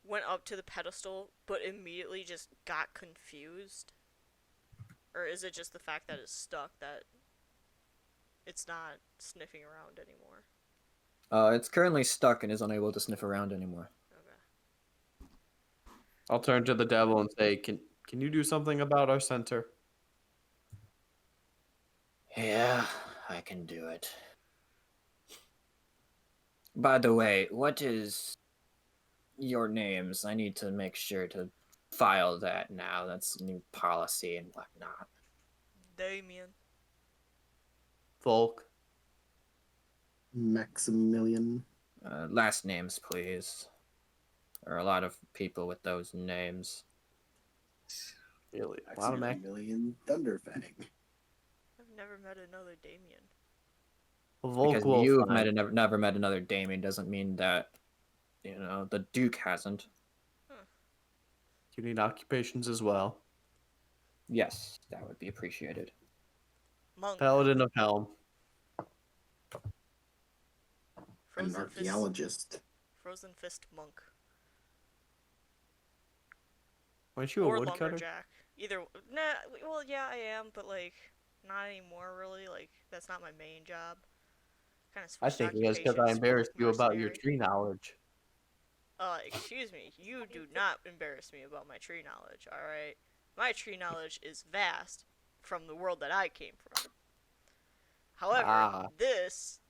went up to the pedestal but immediately just got confused? Or is it just the fact that it's stuck that it's not sniffing around anymore? It's currently stuck and is unable to sniff around anymore. Okay. I'll turn to the devil and say, Can you do something about our center? Yeah, I can do it. By the way, what is your names? I need to make sure to file that now. That's new policy and whatnot. Damien. Volk. Maximilian. Last names, please. There are a lot of people with those names. Really? Maximilian Thunderfang. I've never met another Damien. Volk Because you've never met another Damien doesn't mean that, the Duke hasn't. You need occupations as well. Yes, that would be appreciated. Monk. Paladin of Helm. An archaeologist. Frozen Fist Monk. Aren't you a Or woodcutter? lumberjack. Either. Nah, well, yeah, I am, but, like, not anymore, really. Like, that's not my main job. Kind of I think it is because I embarrassed you about your tree knowledge. Excuse me, you do not embarrass me about my tree knowledge, alright? My tree knowledge is vast from the world that I came from. However, this,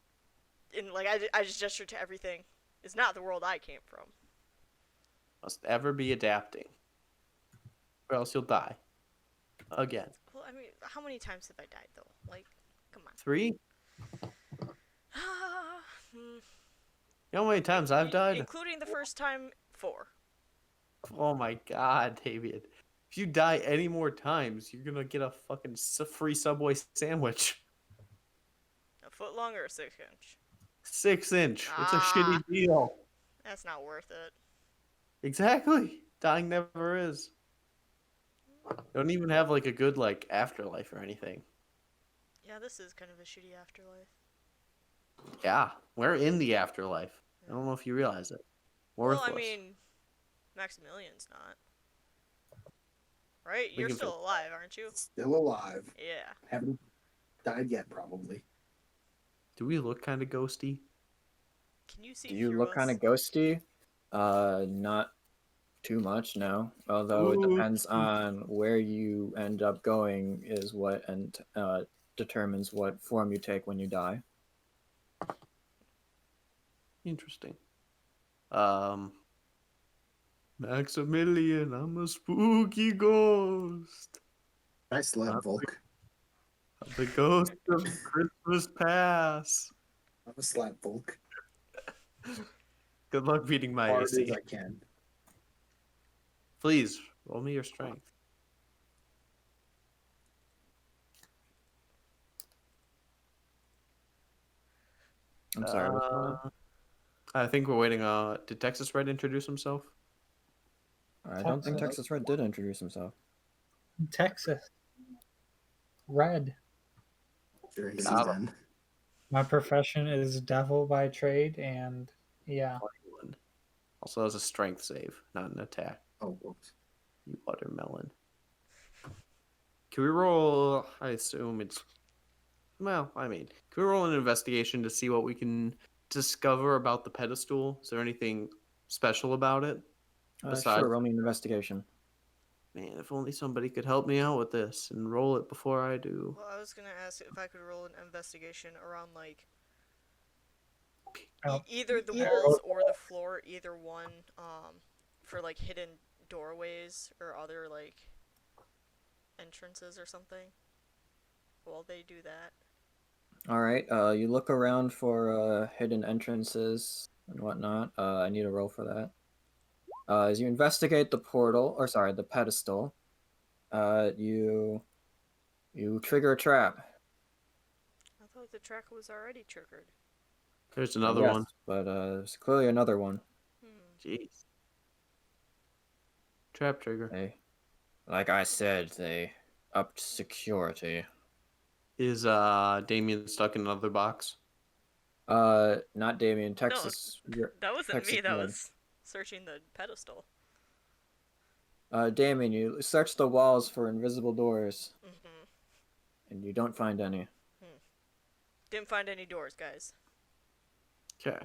I just gestured to everything, is not the world I came from. Must ever be adapting, or else you'll die. Again. Well, I mean, how many times have I died, though? Like, come on. 3? You know how many times I've died? Including the first time, 4. Oh my god, David. If you die any more times, you're gonna get a fucking free Subway sandwich. A foot long or a 6-inch? 6-inch. It's a shitty deal. That's not worth it. Exactly. Dying never is. Don't even have like a good like afterlife or anything. Yeah, this is kind of a shitty afterlife. Yeah, we're in the afterlife. I don't know if you realize it. Worthless. Well, I mean, Maximilian's not. Right? You're still alive, aren't you? Still alive. Yeah. Haven't died yet, probably. Do we look kind of ghosty? Can you see? Do you look kind of ghosty? Not too much, no. Although it depends on where you end up going is what determines what form you take when you die. Interesting. Maximilian, I'm a spooky ghost. I slept, Volk. The ghost of Christmas past. I'm a slap, Volk. Good luck beating my Hard AC. as I can. Please, roll me your strength. I'm sorry. What's going on? I think we're waiting. Did Texas Red introduce himself? I don't think Texas Red did introduce himself. Texas Red. Sure, he's done. My profession is devil by trade, and yeah. Also has a strength save, not an attack. Oh, whoops. You watermelon. Can we roll? I assume it's. Well, I mean, can we roll an investigation to see what we can discover about the pedestal? Is there anything special about it? Sure, roll me an investigation. Man, if only somebody could help me out with this and roll it before I do. Well, I was gonna ask if I could roll an investigation around like either the walls or the floor, either one, for like hidden doorways or other like entrances or something. While they do that. All right. You look around for hidden entrances and whatnot. I need a roll for that. As you investigate the the pedestal, you trigger a trap. I thought the track was already triggered. There's another one. But there's clearly another one. Jeez. Trap trigger. Like I said, they upped security. Is Damien stuck in another box? Not Damien. Texas. No, that wasn't Texas me. That Red. was searching the pedestal. Damien, you search the walls for invisible doors, and you don't find any. Didn't find any doors, guys. Okay.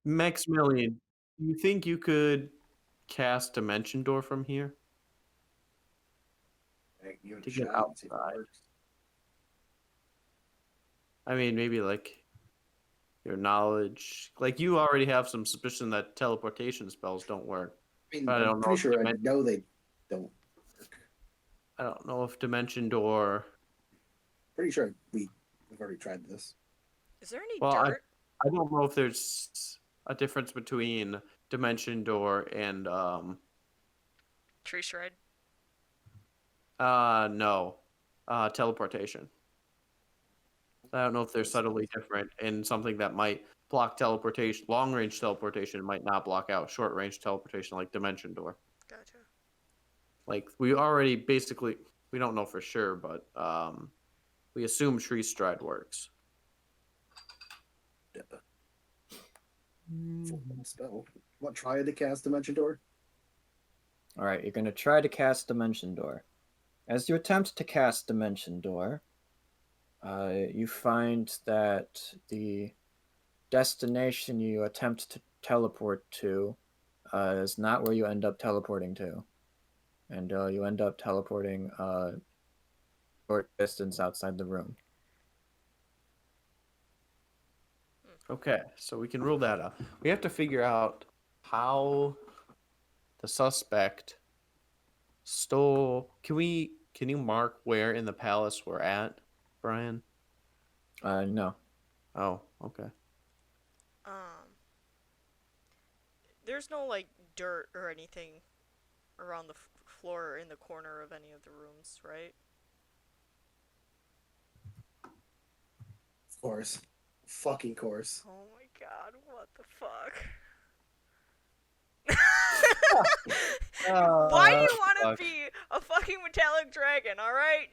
Maximilian, do you think you could cast Dimension Door from here? To get outside. I mean, maybe like your knowledge. Like you already have some suspicion that teleportation spells don't work. I mean, I don't I'm know. pretty sure I know they don't work. I don't know if Dimension Door. Pretty sure we've already tried this. Is there any dirt? I don't know if there's a difference between Dimension Door and Tree Shred? no. Teleportation. I don't know if they're subtly different in something that might block teleportation. Long range teleportation might not block out short range teleportation like Dimension Door. Gotcha. Like we already basically we don't know for sure, but we assume Tree Stride works. Spell. What? Try to cast Dimension Door. All right, you're gonna try to cast Dimension Door. As you attempt to cast Dimension Door, You find that the destination you attempt to teleport to is not where you end up teleporting to. And you end up teleporting short distance outside the room. Okay, so we can rule that out. We have to figure out how the suspect stole. Can you mark where in the palace we're at, Brian? No. Oh, okay. There's no like dirt or anything around the floor or in the corner of any of the rooms, right? Of course. Fucking course. Oh my god, what the fuck? Why do you want fuck. to be a fucking metallic dragon, alright?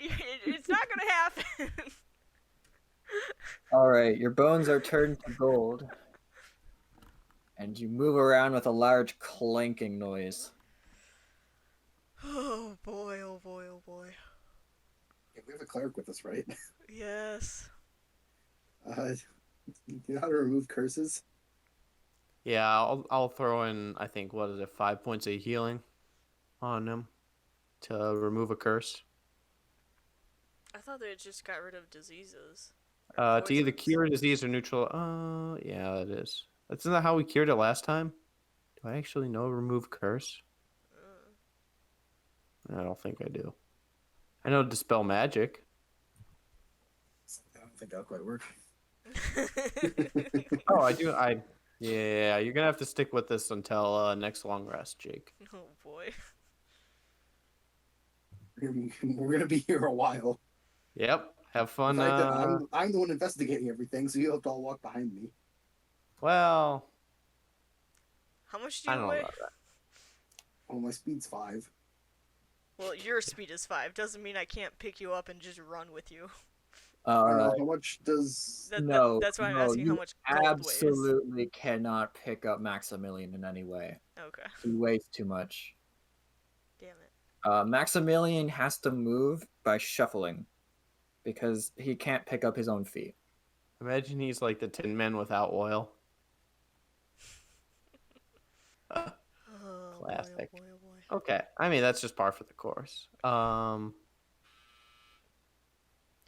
It's not gonna happen. Alright, your bones are turned to gold. And you move around with a large clanking noise. Oh boy, oh boy, oh boy. Yeah, we have a cleric with us, right? Yes. Do you know how to remove curses? Yeah, I'll throw in. I think what is it? 5 points of healing on him to remove a curse. I thought they had just got rid of diseases. To either Poisons. cure a disease or neutral. Yeah, it is. Isn't that how we cured it last time? Do I actually know remove curse? I don't think I do. I know dispel magic. I don't think that'll quite work. Oh, I do. Yeah, you're gonna have to stick with this until next long rest, Jake. Oh boy. We're gonna be here a while. Yep. Have fun. The fact that I'm the one investigating everything, so you have to all walk behind me. Well, How much do I you don't know weigh? about that. Oh, my speed's 5. Well, your speed is 5. Doesn't mean I can't pick you up and just run with you. I don't know, Alright. how much does... That's why I'm asking how much gold weighs. Absolutely cannot pick up Maximilian in any way. Okay. He weighs too much. Damn it. Maximilian has to move by shuffling because he can't pick up his own feet. Imagine he's like the Tin Man without oil. Oh, Classic. Boy, oh boy. Okay, I mean that's just par for the course.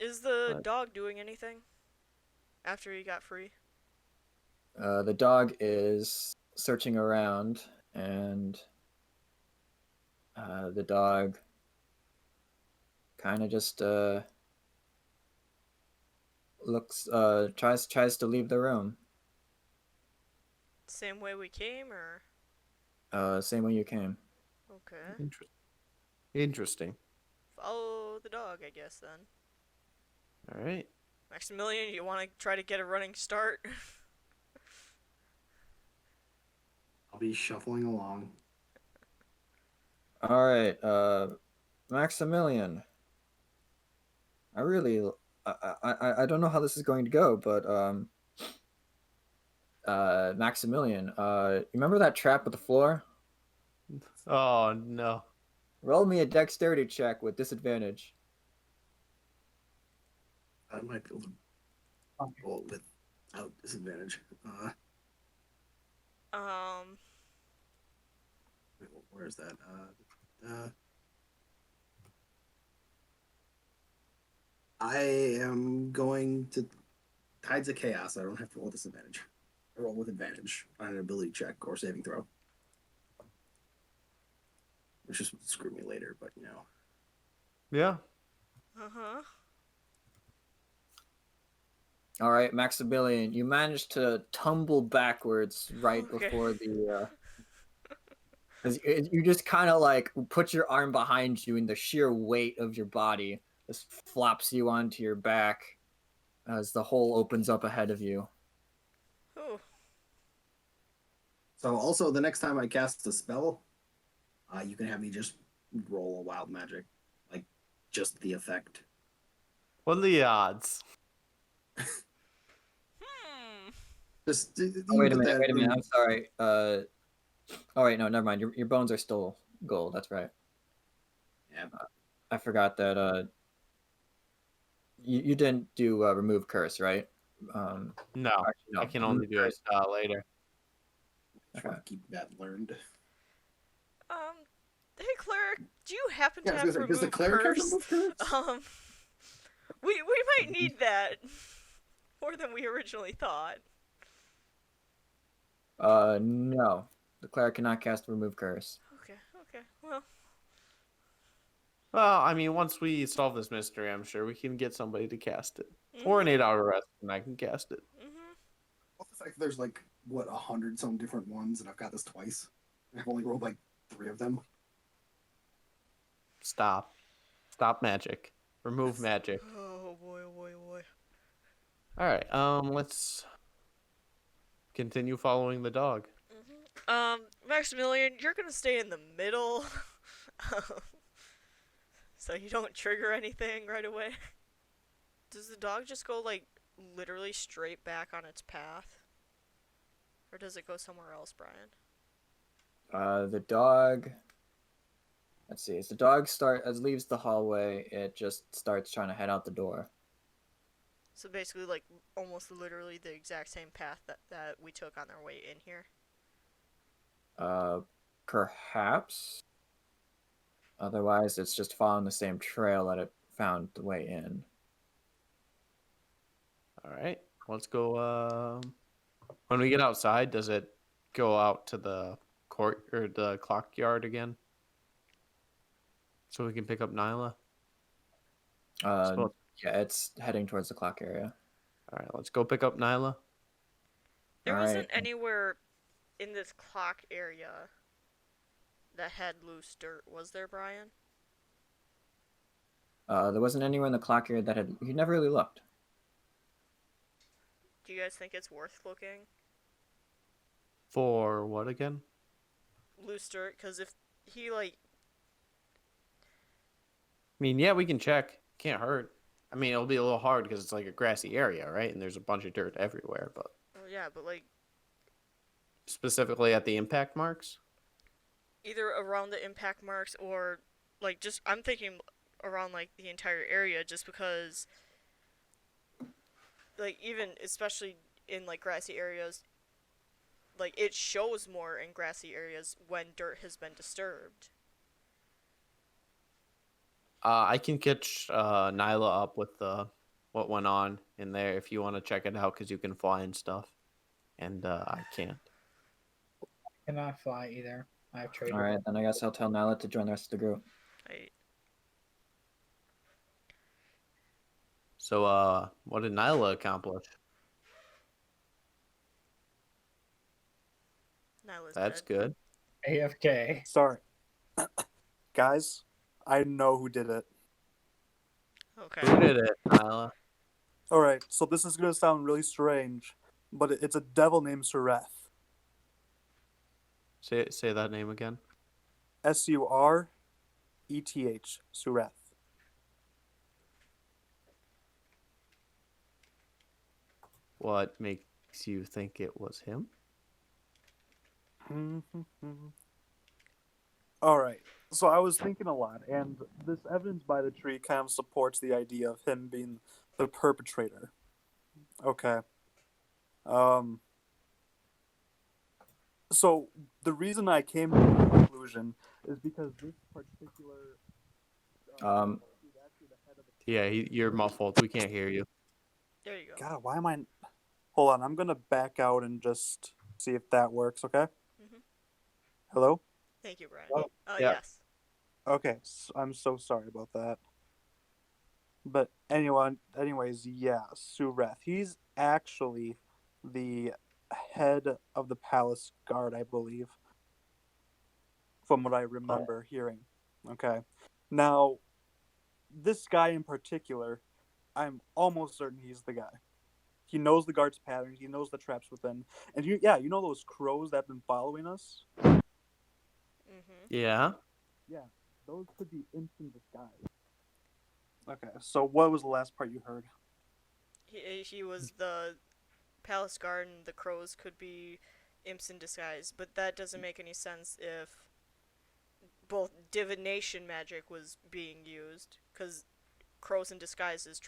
Is the But- dog doing anything after he got free? The dog is searching around, and the dog kind of just tries to leave the room. Same way we came, or? Same way you came. Okay. Interesting. Follow the dog, I guess, then. All right. Maximilian, you want to try to get a running start? I'll be shuffling along. Alright, Maximilian. I really, I don't know how this is going to go, but, Maximilian, you remember that trap with the floor? Oh no. Roll me a dexterity check with disadvantage. I might be able to roll without disadvantage. Wait, where is that? I am going to Tides of Chaos. I don't have to roll disadvantage. I roll with advantage on an ability check or saving throw. Which just would screw me later, but you know. Yeah. Uh-huh. Alright, Maximilian, you managed to tumble backwards right Okay. before the, 'cause you just kind of like put your arm behind you, and the sheer weight of your body just flops you onto your back as the hole opens up ahead of you. Ooh. So also the next time I cast a spell, you can have me just roll a wild magic. Like just the effect. What are the odds? Just Oh, wait a minute, I'm sorry. Oh wait, no, never mind. Your bones are still gold, that's right. Yeah. I forgot that You didn't do remove curse, right? No, Actually, no. I can only do it later. Just want to keep that learned. Hey cleric, do you happen Yeah, to I have was gonna say, does the remove cleric have curse? remove curse? We might need that more than we originally thought. No. The cleric cannot cast remove curse. Okay. Well, Well, I mean, once we solve this mystery, I'm sure we can get somebody to cast it. mm-hmm, Or an 8-hour rest, and I can cast it. mm-hmm. Well, it's like there's like what 100 some different ones, and I've got this twice. I've only rolled like 3 of them. Stop magic. Remove magic. Oh boy. All right. Let's continue following the dog. Maximilian, you're gonna stay in the middle, so you don't trigger anything right away. Does the dog just go like literally straight back on its path, or does it go somewhere else, Brian? The dog. Let's see. As the dog leaves the hallway, it just starts trying to head out the door. So basically, like almost literally the exact same path that we took on our way in here. Perhaps. Otherwise, it's just following the same trail that it found the way in. All right. Let's go. When we get outside, does it go out to the court or the clock yard again? So we can pick up Nyla? Yeah, it's heading towards the clock area. All right, let's go pick up Nyla. There All wasn't right. anywhere in this clock area that had loose dirt, was there, Brian? There wasn't anywhere in the clock area that had. You never really looked. Do you guys think it's worth looking? For what again? Loose dirt, because if he like. I mean, yeah, we can check. Can't hurt. I mean, it'll be a little hard because it's like a grassy area, right? And there's a bunch of dirt everywhere, but. Oh yeah, but like. Specifically at the impact marks? Either around the impact marks or like just I'm thinking around like the entire area, just because like even especially in like grassy areas, like it shows more in grassy areas when dirt has been disturbed. I can catch Nyla up with what went on in there if you want to check it out, because you can fly and stuff, and I can't. I cannot fly either. I have traded. All right, then I guess I'll tell Nyla to join the rest of the group. So, what did Nyla accomplish? Nyla's That's dead. good. AFK. Sorry. Guys, I know who did it. Okay. Who did it, Nyla? Alright, so this is going to sound really strange, but it's a devil named Sureth. Say that name again. Sureth. Sureth. What makes you think it was him? Alright, so I was thinking a lot, and this evidence by the tree kind of supports the idea of him being the perpetrator. Okay. So the reason I came to the conclusion is because this particular Yeah, you're muffled. We can't hear you. There you go. God, why am I? Hold on, I'm gonna back out and just see if that works. Okay. Mhm. Hello. Thank you, Brian. Oh, yeah. Yes. Okay, I'm so sorry about that. But anyways, yeah, Sureth. He's actually the head of the palace guard, I believe, from what I remember hearing. Okay. Now, this guy in particular, I'm almost certain he's the guy. He knows the guard's patterns. He knows the traps within. And you know those crows that have been following us? Mhm. Yeah. Yeah, those could be instant disguise. Okay, so what was the last part you heard? He was the palace guard, and the crows could be imps in disguise, but that doesn't make any sense if both divination magic was being used, because crows in disguises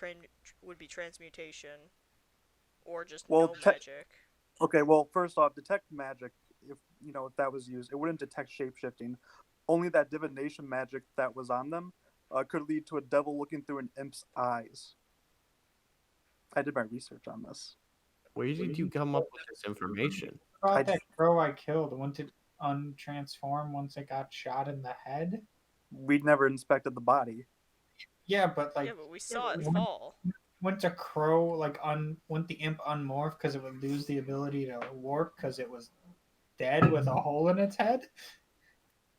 would be transmutation, or just Well, no magic. Okay, well, first off, detect magic, if that was used, it wouldn't detect shapeshifting. Only that divination magic that was on them could lead to a devil looking through an imp's eyes. I did my research on this. Where did you come up with this information? About that crow I killed, wouldn't it untransform once it got shot in the head? We'd never inspected the body. Yeah, but like, yeah, but we saw it fall. Wouldn't a crow wouldn't the imp unmorph because it would lose the ability to warp because it was dead with a hole in its head?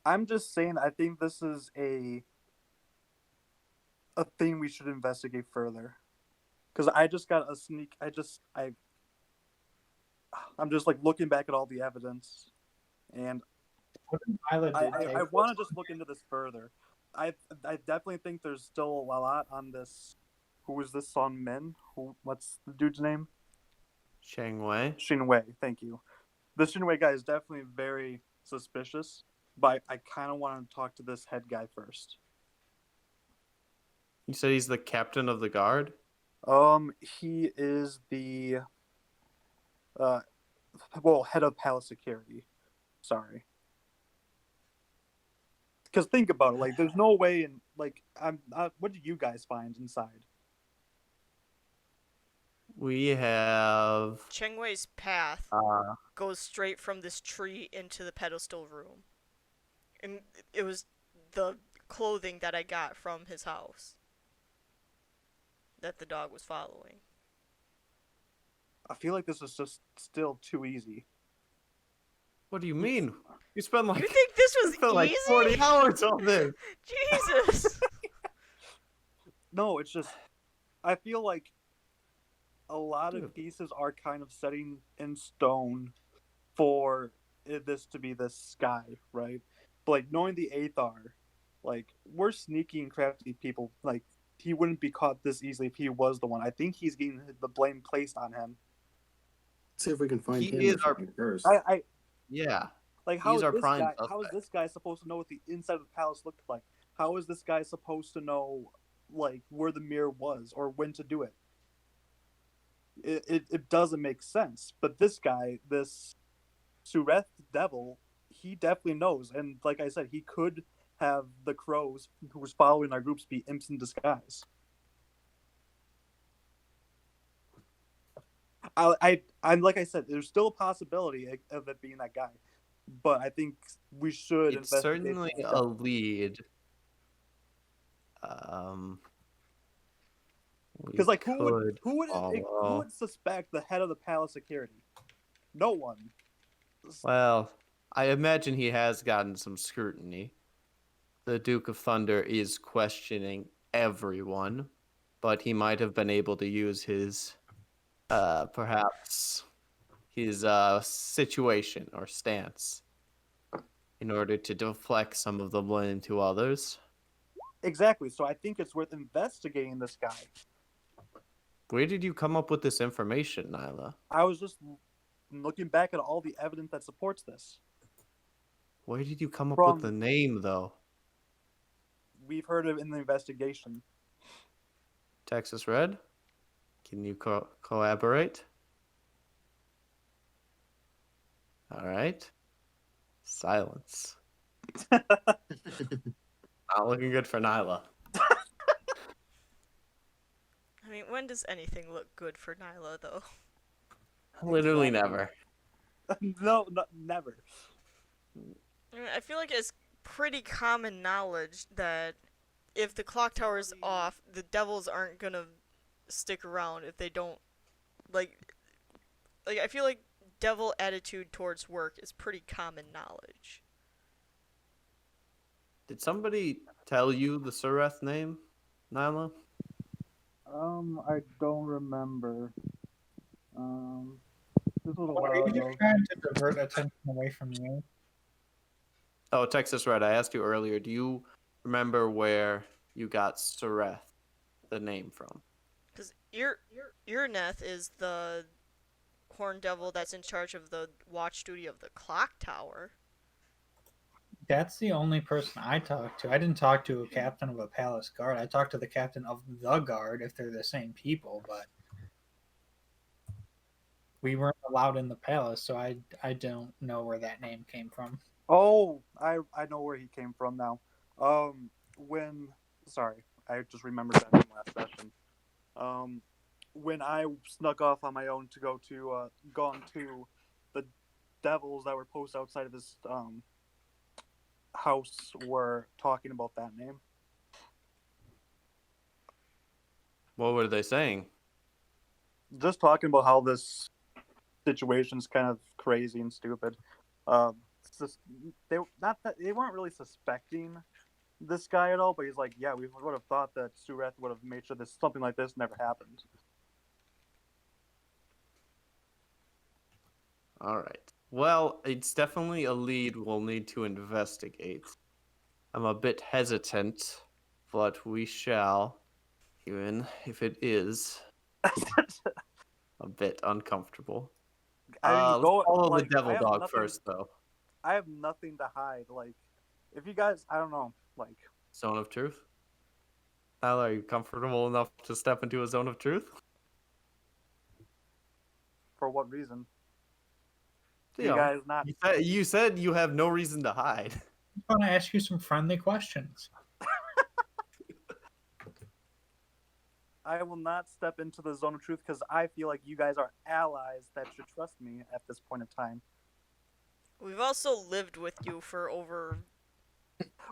I'm just saying, I think this is a thing we should investigate further. Because I just got a sneak. I'm just like looking back at all the evidence, and I want to just look into this further. I definitely think there's still a lot on this. Who is this Son Min? What's the dude's name? Cheng Wei. Cheng Wei, thank you. The Cheng Wei guy is definitely very suspicious, but I kind of want to talk to this head guy first. You said he's the captain of the guard? He is the head of palace security. Sorry. Because think about it, like, there's no way in, like, what did you guys find inside? We have Cheng Wei's path goes straight from this tree into the pedestal room. And it was the clothing that I got from his house that the dog was following. I feel like this is just still too easy. What do you mean? You spent like You think this was easy? like 40 hours on this. Jesus. No, it's just I feel like a lot of pieces are kind of setting in stone for this to be this guy, right? But like knowing the Aethar, like we're sneaky and crafty people. Like he wouldn't be caught this easily if he was the one. I think he's getting the blame placed on him. Let's see if we can find him. He is our first. Yeah. Like how He's is our this prime guy? suspect. How is this guy supposed to know what the inside of the palace looked like? How is this guy supposed to know like where the mirror was or when to do it? It doesn't make sense. But this guy, this Sureth devil, he definitely knows. And like I said, he could have the crows who was following our groups be imps in disguise. I'm like I said, there's still a possibility of it being that guy, but I think we should. It's certainly a lead. Because like who would suspect the head of the palace security? No one. Well, I imagine he has gotten some scrutiny. The Duke of Thunder is questioning everyone, but he might have been able to use his perhaps his situation or stance in order to deflect some of the blame to others. Exactly. So I think it's worth investigating this guy. Where did you come up with this information, Nyla? I was just looking back at all the evidence that supports this. Where did you come up with the name, though? We've heard of it in the investigation. Texas Red? Can you collaborate? All right. Silence. Not looking good for Nyla. I mean, when does anything look good for Nyla, though? Literally never. No, never. I mean, I feel like it's pretty common knowledge that if the clock tower's off, the devils aren't gonna stick around if they don't, like I feel like devil attitude towards work is pretty common knowledge. Did somebody tell you the Sureth name, Nyla? I don't remember. This was a Are while you ago. just trying to divert attention away from you? Oh, Texas Red, I asked you earlier, do you remember where you got Sureth, the name, from? Because Urneth is the horn devil that's in charge of the watch duty of the clock tower. That's the only person I talked to. I didn't talk to a captain of a palace guard. I talked to the captain of the guard if they're the same people, but we weren't allowed in the palace, so I don't know where that name came from. Oh, I know where he came from now. When sorry, I just remembered that from last session. When I snuck off on my own to go to gone to the devils that were posted outside of his house were talking about that name. What were they saying? Just talking about how this situation's kind of crazy and stupid. They not that they weren't really suspecting this guy at all, but he's like, yeah, we would have thought that Sureth would have made sure this something like this never happened. All right. Well, it's definitely a lead we'll need to investigate. I'm a bit hesitant, but we shall, even if it is a bit uncomfortable. I mean, Let's go follow like the devil I have dog nothing. first, though. I have nothing to hide. Like, if you guys, I don't know, like Zone of truth. Hal, are you comfortable enough to step into a zone of truth? for what reason? You You know, guys not. you said you have no reason to hide. I want to ask you some friendly questions. I will not step into the zone of truth because I feel like you guys are allies that should trust me at this point in time. We've also lived with you for over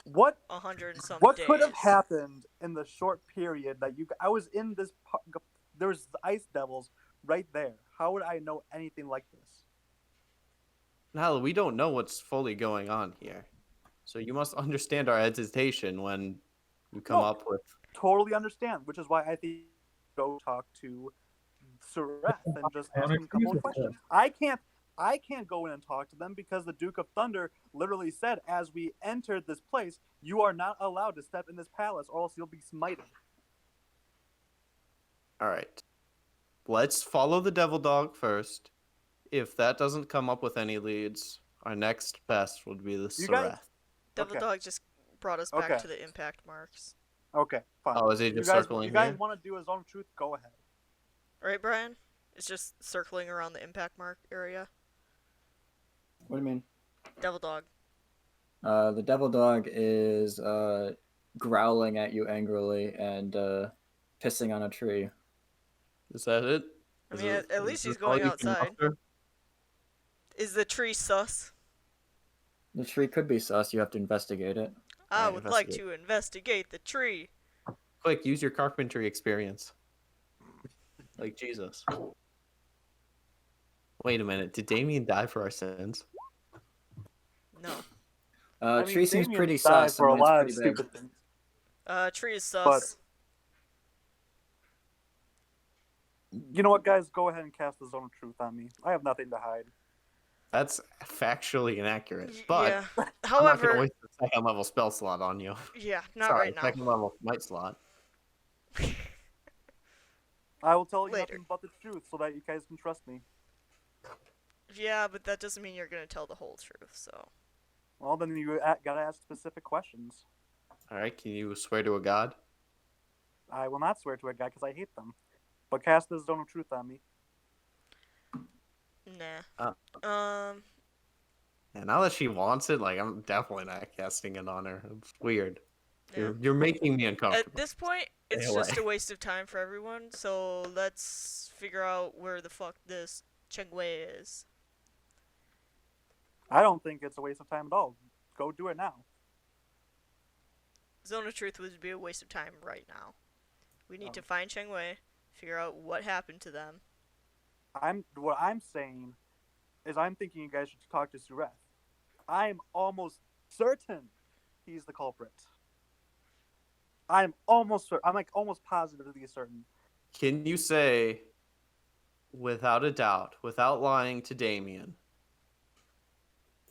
What 100 and some what days. could have happened in the short period that I was in this? There was the ice devils right there. How would I know anything like this? Hal, we don't know what's fully going on here. So you must understand our hesitation when you come up with... Totally understand, which is why I think go talk to Sureth and just ask him a couple of questions. I can't go in and talk to them because the Duke of Thunder literally said, as we entered this place, you are not allowed to step in this palace or else you'll be smited. All right. Let's follow the devil dog first. If that doesn't come up with any leads, our next best would be the Sarath. Devil Dog just brought us back to the impact marks. Okay, fine. Oh, is he just circling You guys here? want to do a zone of truth? Go ahead. Right, Brian? It's just circling around the impact mark area. What do you mean? Devil Dog. The devil dog is growling at you angrily and pissing on a tree. Is that it? I mean, at least he's going outside. Is the tree sus? The tree could be sus. You have to investigate it. I would like to investigate the tree. Quick, use your carpentry experience. Like Jesus. Wait a minute. Did Damien die for our sins? No. Tree seems pretty sus. For a lot of big. stupid things. Tree is sus. You know what, guys? Go ahead and cast the zone of truth on me. I have nothing to hide. That's factually inaccurate. But yeah. I'm not going However, to waste a second level spell slot on you. yeah, not Sorry, right now. second level might slot. I will tell you Later. nothing but the truth so that you guys can trust me. Yeah, but that doesn't mean you're gonna tell the whole truth. So. Well, then you gotta ask specific questions. All right, can you swear to a god? I will not swear to a guy because I hate them. But cast the zone of truth on me. Nah. And now that she wants it, like, I'm definitely not casting it on her. It's weird. Yeah. You're making me uncomfortable. At this point, it's Stay just away. a waste of time for everyone. So let's figure out where the fuck this Cheng Wei is. I don't think it's a waste of time at all. Go do it now. Zone of Truth would be a waste of time right now. We need to find Cheng Wei, figure out what happened to them. What I'm saying is I'm thinking you guys should talk to Sureth. I'm almost certain he's the culprit. I'm like almost positively certain. Can you say, without a doubt, without lying to Damien,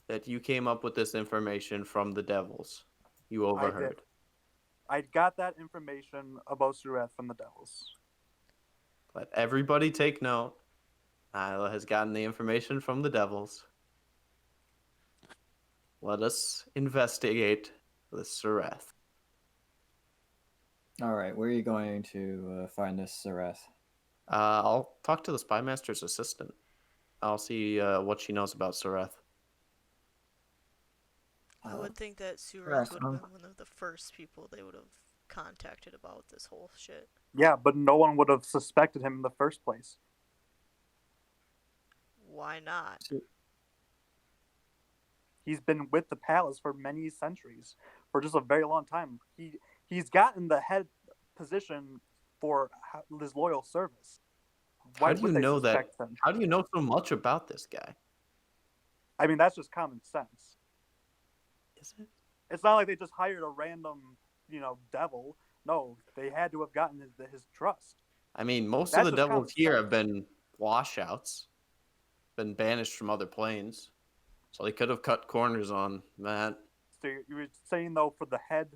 that you came up with this information from the devils? You overheard. I got that information about Sureth from the devils. Let everybody take note. Nyla has gotten the information from the devils. let us investigate the Sereth. All right, where are you going to find this Sereth? I'll talk to the spy master's assistant. I'll see what she knows about Sereth. I would think that Sureth Yes, would have been one of the first people they would have contacted about this whole shit. Yeah, but no one would have suspected him in the first place. Why not? He's been with the palace for many centuries, for just a very long time. He's gotten the head position for his loyal service. Why How do you would they know that? suspect him? How do you know so much about this guy? I mean, that's just common sense. Is it? It's not like they just hired a random, devil. No, they had to have gotten his trust. I mean, most That's of the just devils common here sense. have been washouts, been banished from other planes, so they could have cut corners on that. So you were saying though, for the head,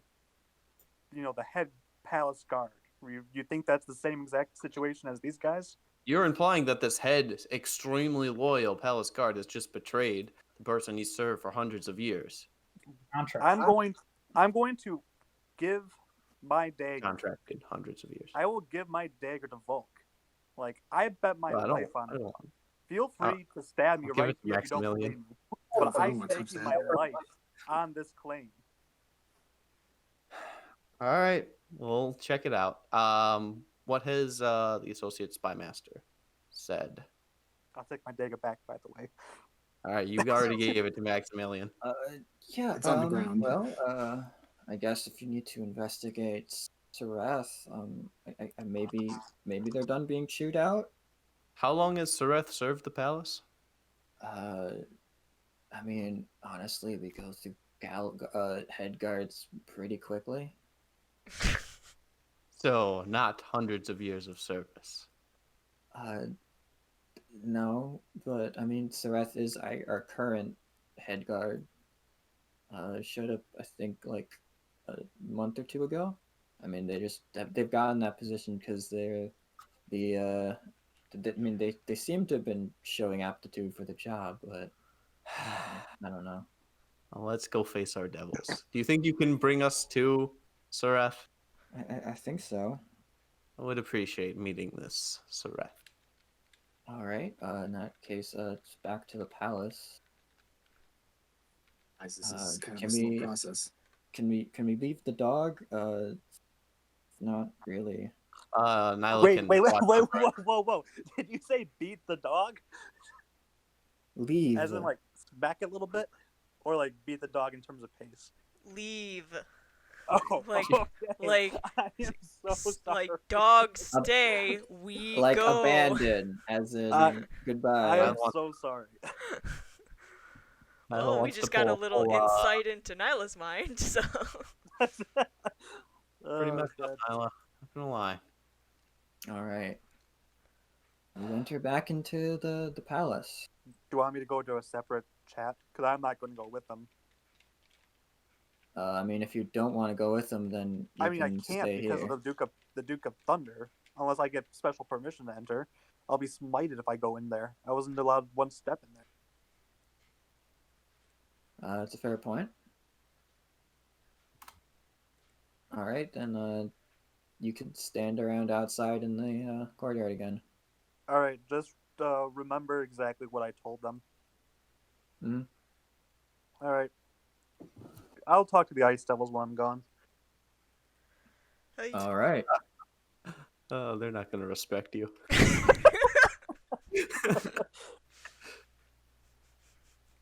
the head palace guard, you think that's the same exact situation as these guys? You're implying that this head, extremely loyal palace guard has just betrayed the person he served for hundreds of years. Contract. I'm going to give my dagger. Contracted hundreds of years. I will give my dagger to Volk. Like, I bet my Well, life on I it. don't want- Feel free to stab me I'll give right it to here if you don't Maximilian. believe me. But I I'm don't want to staking stab. my life on this claim. All right, we'll check it out. What has the associate spy master said? I'll take my dagger back, by the way. All right, you already gave it to Maximilian. Yeah, It's on the ground. Well, I guess if you need to investigate Sereth, I maybe they're done being chewed out. How long has Sereth served the palace? I mean, honestly, we go through head guards pretty quickly. So, not hundreds of years of service. No, but I mean, Sereth is our current head guard. Showed up, I think, like a month or two ago. I mean, they've gotten that position because they seem to have been showing aptitude for the job, but I don't know. Well, let's go face our devils. Do you think you can bring us to Sereth? I think so. I would appreciate meeting this Sereth. All right. In that case, it's back to the palace. Guys, this is kind of can a slow we- process. Can we leave the dog? Not really. Nyla Wait, can wait, watch over. whoa. Did you say beat the dog? Leave. As in, like, smack it a little bit? Or, like, beat the dog in terms of pace? Leave. Oh, Like- okay. like- I am so sorry. Like, dog, stay. We like go. abandoned, as in goodbye. I am want- so sorry. Nyla Well, we wants to just got a pull little full, insight into Nyla's mind, so. Pretty Oh, messed God. up, Nyla. Not gonna lie. All right. We enter back into the palace. Do you want me to go to a separate chat? Because I'm not going to go with them. I mean, if you don't want to go with them, then you I mean, I can can't stay because here. of the Duke of Thunder. Unless I get special permission to enter, I'll be smited if I go in there. I wasn't allowed one step in there. That's a fair point. All right, then you can stand around outside in the courtyard again. All right, just remember exactly what I told them. Mhm. All right. I'll talk to the Ice Devils when I'm gone. All right. Oh, they're not gonna respect you.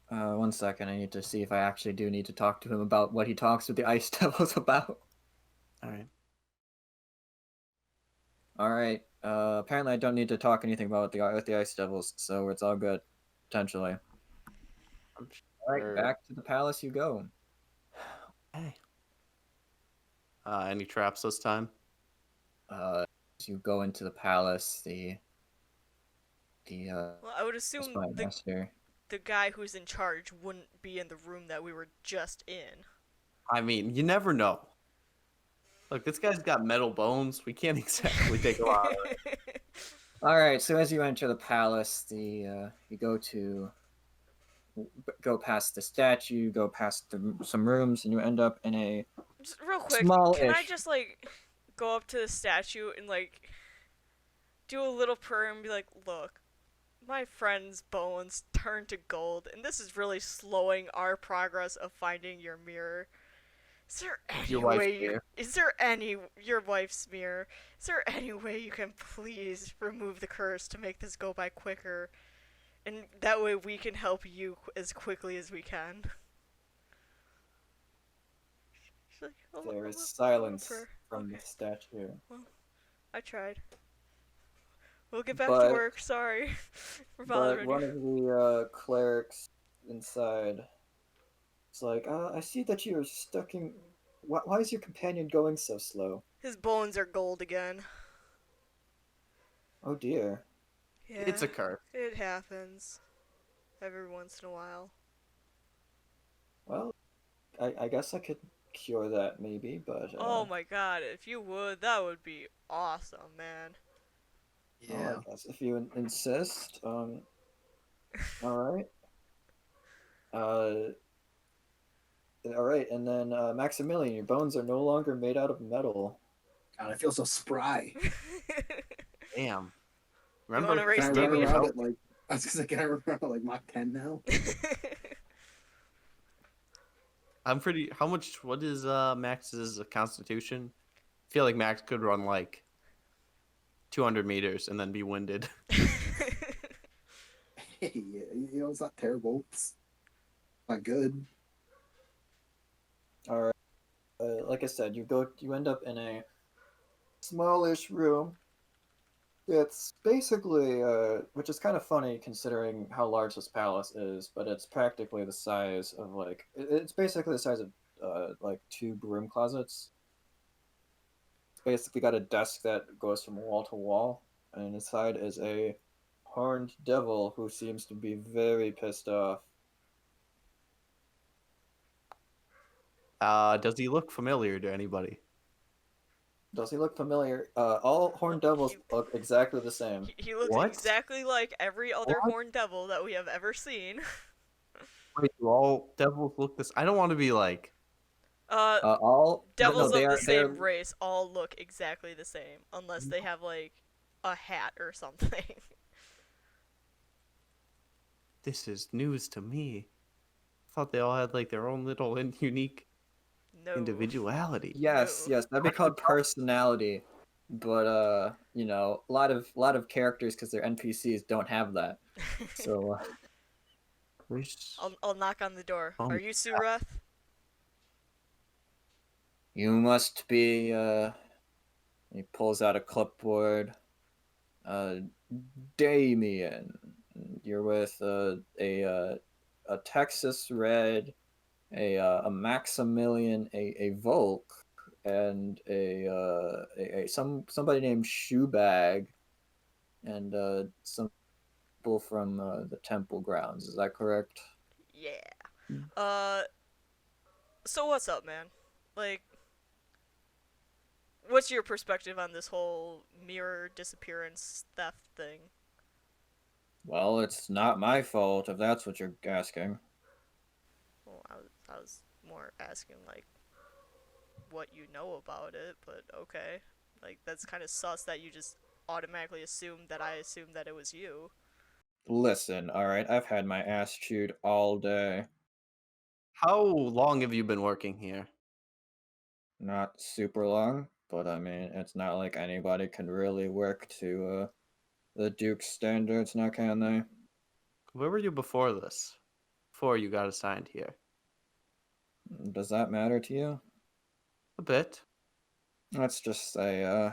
One second. I need to see if I actually do need to talk to him about what he talks with the Ice Devils about. All right. All right. Apparently, I don't need to talk anything about with the Ice Devils, so it's all good, potentially. I'm All right, sure- back to the palace you go. Hey. Any traps this time? As you go into the palace, the Well, I would assume spy master. the guy who's in charge wouldn't be in the room that we were just in. I mean, you never know. Look, this guy's got metal bones. We can't exactly take a lot of it. All right. So as you enter the palace, you go to go past the statue, go past some rooms, and you end up in a Just real quick, small-ish. can I just like go up to the statue and like do a little prayer and be like, look, my friend's bones turn to gold, and this is really slowing our progress of finding your mirror. Is there any Your wife's way mirror. Is there any your wife's mirror? Is there any way you can please remove the curse to make this go by quicker, and that way we can help you as quickly as we can? She's like, There is I'm a silence prayer. from the Okay. statue. Well, I tried. We'll get back to But- work. Sorry for But bothering one you. of the clerics inside is like, I see that you're stuck in. Why is your companion going so slow? His bones are gold again. Oh dear. Yeah, It's a curse. it happens every once in a while. Well, I guess I could cure that maybe, but Oh my god, if you would, that would be awesome, man. Yeah. I guess if you insist. All right. All right, and then Maximilian, your bones are no longer made out of metal. God, I feel so spry. Damn. wanna Remember? race Can I Damien? run around at like? I was gonna say, can I run around at like Mach 10 now? I'm pretty. How much? What is Max's constitution? I feel like Max could run like 200 meters and then be winded. Hey, you know, it's not terrible. It's not good. All right. Like I said, you end up in a smallish room. It's basically, which is kind of funny considering how large this palace is, but it's practically the size of like, it's basically the size of like 2 broom closets. It's basically got a desk that goes from wall to wall, and inside is a horned devil who seems to be very pissed off. Does he look familiar to anybody? Does he look familiar? All horned devils look exactly the same. He looks What? exactly like every other What? horned devil that we have ever seen. Wait, do all devils look this? I don't want to be like. All Devils they of are, the they're- same race all look exactly the same, unless they have like a hat or something. This is news to me. I thought they all had like their own little and unique No. individuality. Yes, No. yes, that'd be called personality. But you know, a lot of characters, because they're NPCs, don't have that. So I'll knock on the door. Oh Are you Sureth? you must be. He pulls out a clipboard. Damien, you're with a Texas Red, a Maximilian, a Volk, and a somebody named Shoebag, and some people from the temple grounds. Is that correct? Yeah. So what's up, man? Like, what's your perspective on this whole mirror disappearance theft thing? Well, it's not my fault if that's what you're asking. Well, I was more asking like what you know about it, but okay. Like that's kind of sus that you just automatically assumed that I assumed that it was you. Listen, all right, I've had my ass chewed all day. How long have you been working here? Not super long, but I mean, it's not like anybody can really work to the Duke's standards, now can they? Where were you before this? Before you got assigned here? Does that matter to you? A bit. Let's just say,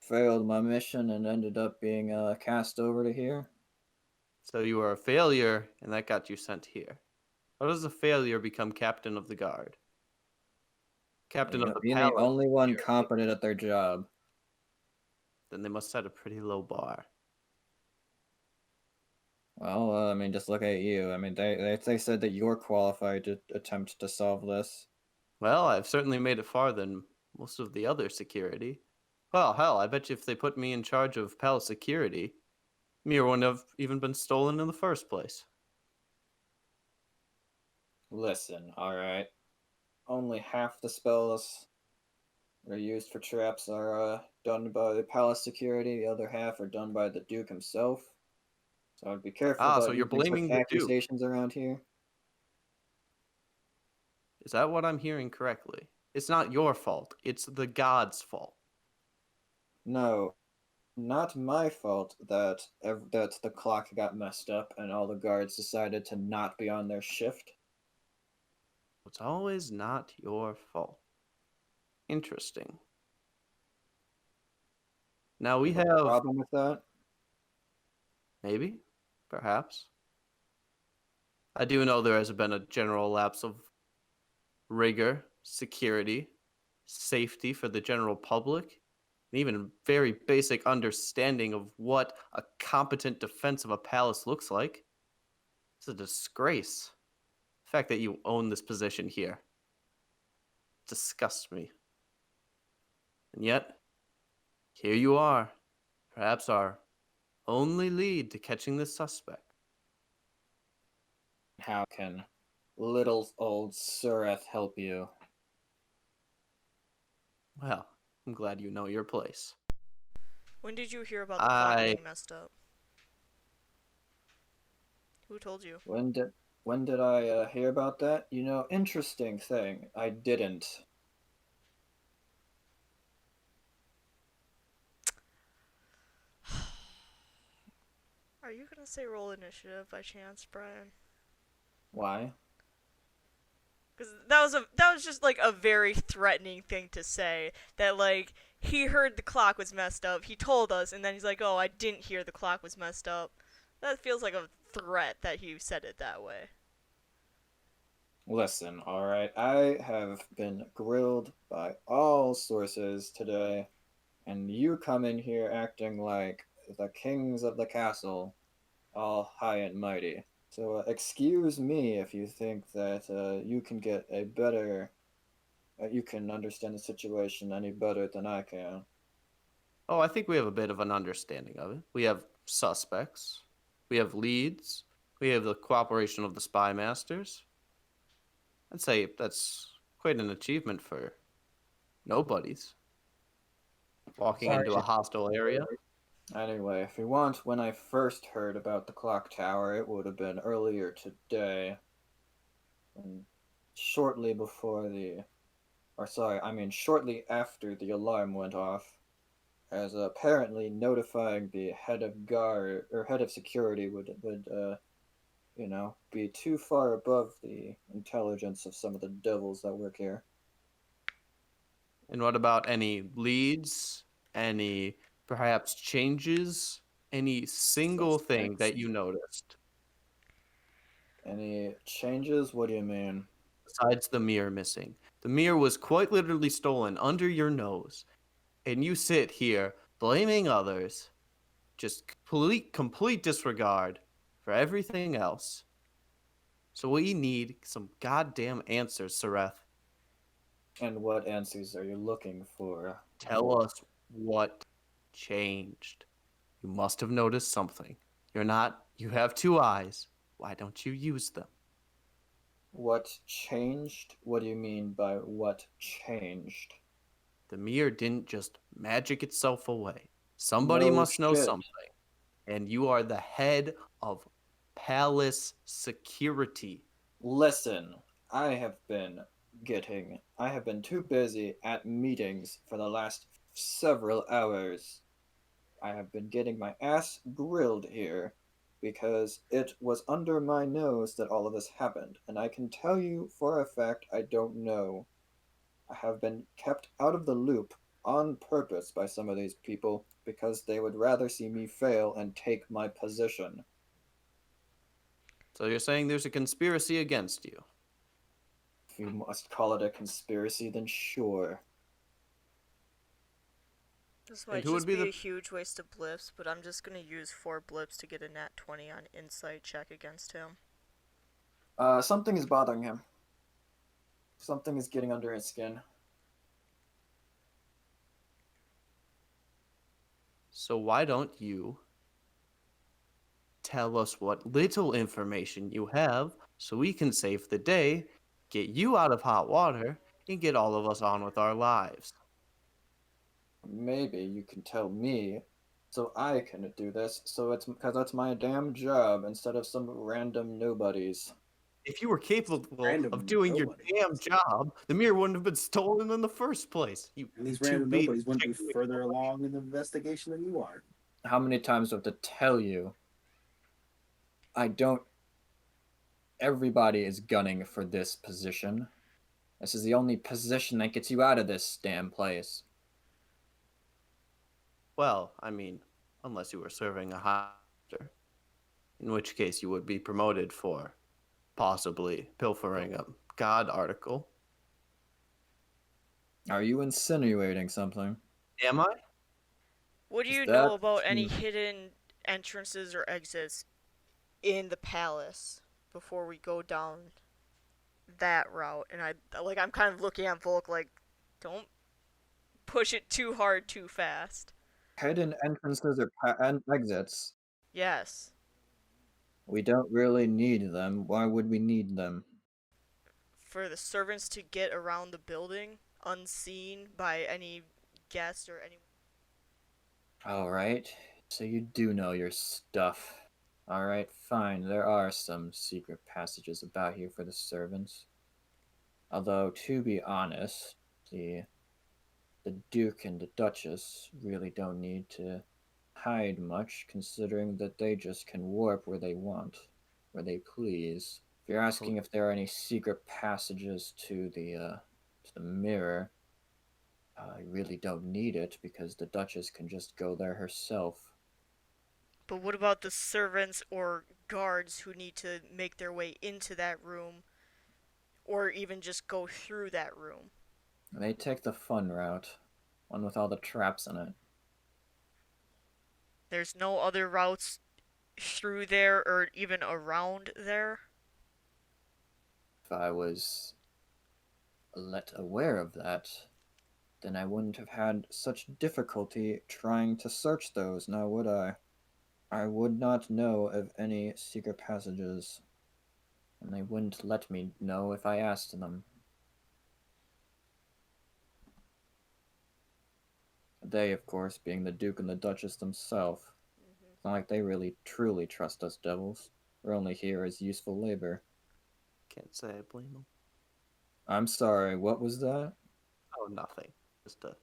failed my mission and ended up being cast over to here. So you were a failure, and that got you sent here. How does a failure become captain of the guard? Captain of the Being the palace. only one Here. competent at their job. Then they must set a pretty low bar. Well, I mean, just look at you. I mean, they said that you're qualified to attempt to solve this. Well, I've certainly made it far than most of the other security. Well, hell, I bet you if they put me in charge of palace security, Mir wouldn't have even been stolen in the first place. Listen, alright. Only half the spells that are used for traps are done by the palace security, the other half are done by the Duke himself. So I'd be careful So about you're using such blaming the Duke. accusations around here. Is that what I'm hearing correctly? It's not your fault. It's the gods' fault. No, not my fault that that the clock got messed up and all the guards decided to not be on their shift. It's always not your fault. Interesting. Now we You have a have problem with that? maybe, perhaps. I do know there has been a general lapse of rigor, security, safety for the general public, and even a very basic understanding of what a competent defense of a palace looks like. It's a disgrace. The fact that you own this position here disgusts me. And yet, here you are, perhaps our only lead to catching this suspect. How can little old Sureth help you? Well, I'm glad you know your place. When did you hear about the clock being messed up? Who told you? When did I hear about that? You know, interesting thing. I didn't. Are you gonna say roll initiative by chance, Brian? Why? Because that was just like a very threatening thing to say. That like he heard the clock was messed up. He told us, and then he's like, "Oh, I didn't hear the clock was messed up." That feels like a threat that he said it that way. Listen, alright, I have been grilled by all sources today, and you come in here acting like the kings of the castle, all high and mighty. So excuse me if you think that you can get a better, you can understand the situation any better than I can. Oh, I think we have a bit of an understanding of it. We have suspects, we have leads, we have the cooperation of the spy masters. I'd say that's quite an achievement for nobodies. Walking into a hostile area. Anyway, if you want, when I first heard about the clock tower, it would have been earlier today. And shortly before the, or sorry, I mean shortly after the alarm went off, as apparently notifying the head of guard or head of security would you know, be too far above the intelligence of some of the devils that work here. And what about any leads? Any perhaps changes? Any single thing that you noticed? Any changes? What do you mean? Besides the mirror missing. The mirror was quite literally stolen under your nose. And you sit here blaming others. Just complete disregard for everything else. So we need some goddamn answers, Sareth. And what answers are you looking for? Tell us what changed. You must have noticed something. You have two eyes. Why don't you use them? What changed? What do you mean by what changed? The mirror didn't just magic itself away. Somebody must know something. And you are the head of palace security. Listen, I have been too busy at meetings for the last several hours. I have been getting my ass grilled here because it was under my nose that all of this happened, and I can tell you for a fact I don't know. I have been kept out of the loop on purpose by some of these people because they would rather see me fail and take my position. So you're saying there's a conspiracy against you? If you must call it a conspiracy, then sure. This might just be a huge waste of blips, but I'm just gonna use 4 blips to get a nat 20 on insight check against him. Something is bothering him. Something is getting under his skin. So why don't you tell us what little information you have so we can save the day, get you out of hot water, and get all of us on with our lives. Maybe you can tell me so I can do this, so it's because that's my damn job instead of some random nobodies. If you were capable Random of doing your nobody. damn job, the mirror wouldn't have been stolen in the first place. You And these two random beat nobodies wouldn't be Cheng Wei. further along in the investigation than you are. How many times do I have to tell you? I don't. Everybody is gunning for this position. This is the only position that gets you out of this damn place. Well, I mean, unless you were serving a high master, in which case you would be promoted for possibly pilfering a god article. Are you insinuating something? Am I? What do Is you that know about any true? hidden entrances or exits in the palace before we go down that route? And I'm kind of looking at Volk like, don't push it too hard too fast. Hidden entrances or and exits? Yes. We don't really need them. Why would we need them? For the servants to get around the building unseen by any guest or anyone. Alright, so you do know your stuff. Alright, fine, there are some secret passages about here for the servants. Although, to be honest, the Duke and the Duchess really don't need to hide much, considering that they just can warp where they want, where they please. If you're asking if there are any secret passages to the mirror, I really don't need it because the Duchess can just go there herself. But what about the servants or guards who need to make their way into that room or even just go through that room? They take the fun route, one with all the traps in it. There's no other routes through there or even around there? If I was let aware of that, then I wouldn't have had such difficulty trying to search those, now would I? I would not know of any secret passages, and they wouldn't let me know if I asked them. They, of course, being the Duke and the Duchess themselves. It's not like they really truly trust us devils. We're only here as useful labor. Can't say I blame them. I'm sorry, what was that? Oh, nothing. Just a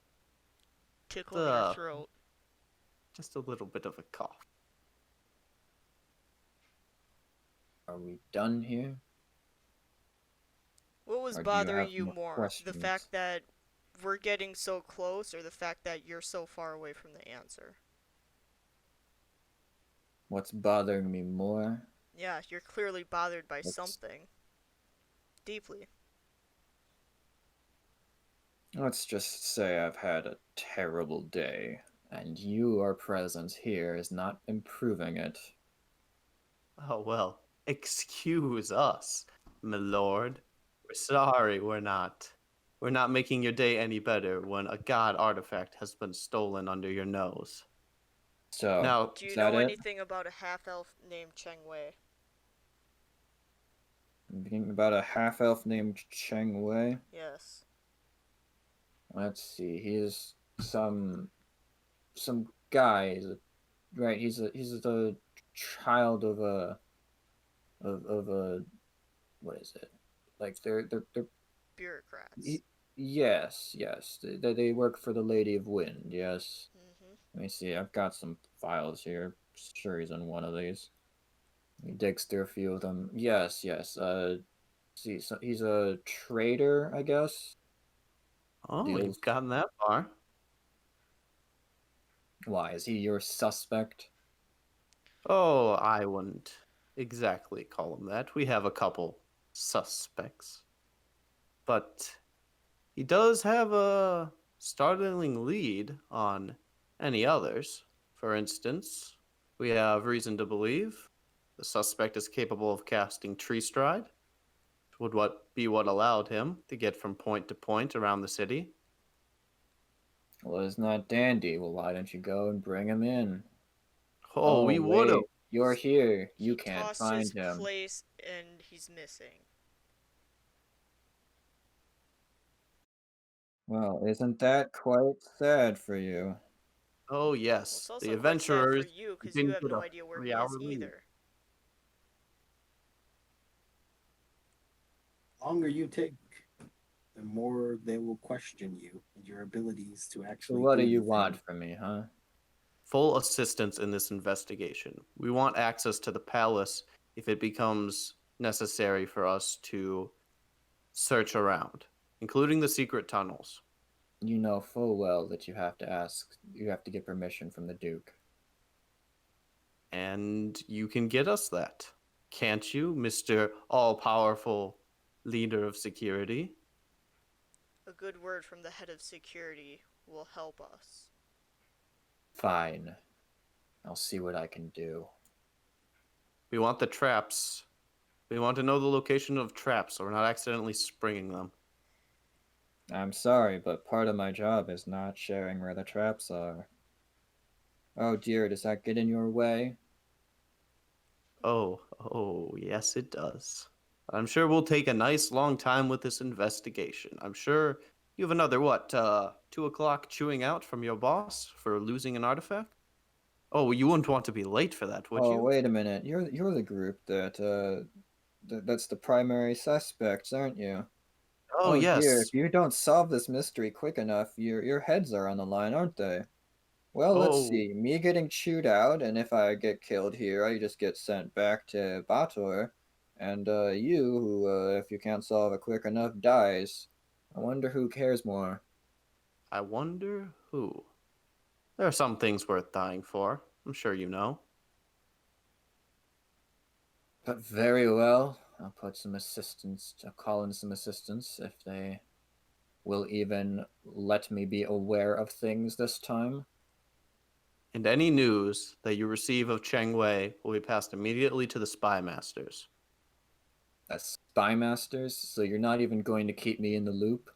Tickle in your throat. just a little bit of a cough. Are we done here? What was Or do you bothering have you more more? The questions? fact that we're getting so close or the fact that you're so far away from the answer? What's bothering me more? Yeah, you're clearly bothered by What's- something. Deeply. Let's just say I've had a terrible day, and your presence here is not improving it. Oh, well, excuse us, my lord. We're sorry we're not making your day any better when a god artifact has been stolen under your nose. So, Now, Do you is that know it? anything about a half-elf named Cheng Wei? Thinking about a half-elf named Cheng Wei? Yes. Let's see. He's some guy. Right. He's the child of a what is it? Like they're Bureaucrats. yes. They work for the Lady of Wind. Yes. Mm-hmm. Let me see. I've got some files here. Sure, he's in one of these. He digs through a few of them. Yes. See, so he's a trader, I guess. oh, Deals- you've gotten that far. Why is he your suspect? Oh, I wouldn't exactly call him that. We have a couple suspects. But he does have a startling lead on any others. For instance, we have reason to believe the suspect is capable of casting Tree Stride, which would be what allowed him to get from point to point around the city. Well, it's not dandy. Well, why don't you go and bring him in? Oh, we would have. wait. You're here. You He can't tossed find his him. place and he's missing. Well, isn't that quite sad for you? Oh Well, yes, it's also the quite sad for adventurers you because you didn't have get no a idea where he 3-hour is leave. either. The longer you take, the more they will question you and your abilities to So actually. what do you anything. want from me, huh? Full assistance in this investigation. We want access to the palace if it becomes necessary for us to search around, including the secret tunnels. You know full well that you have to get permission from the Duke. And you can get us that, can't you, Mr. All-Powerful Leader of Security? A good word from the head of security will help us. Fine. I'll see what I can do. We want the traps. We want to know the location of traps so we're not accidentally springing them. I'm sorry, but part of my job is not sharing where the traps are. Oh dear, does that get in your way? Oh, yes it does. I'm sure we'll take a nice long time with this investigation. I'm sure you have another, 2 o'clock chewing out from your boss for losing an artifact? Oh, you wouldn't want to be late for that, would you? Wait a minute. You're the group that's the primary suspects, aren't you? Oh, Dear, yes. if you don't solve this mystery quick enough, your heads are on the line, aren't they? Well, let's Oh, see. Me getting chewed out, and if I get killed here, I just get sent back to Bator. And you, who, if you can't solve it quick enough, dies. I wonder who cares more. I wonder who. There are some things worth dying for. I'm sure you know. But very well. I'll call in some assistance if they will even let me be aware of things this time. And any news that you receive of Cheng Wei will be passed immediately to the spy masters. Spy masters? So you're not even going to keep me in the loop?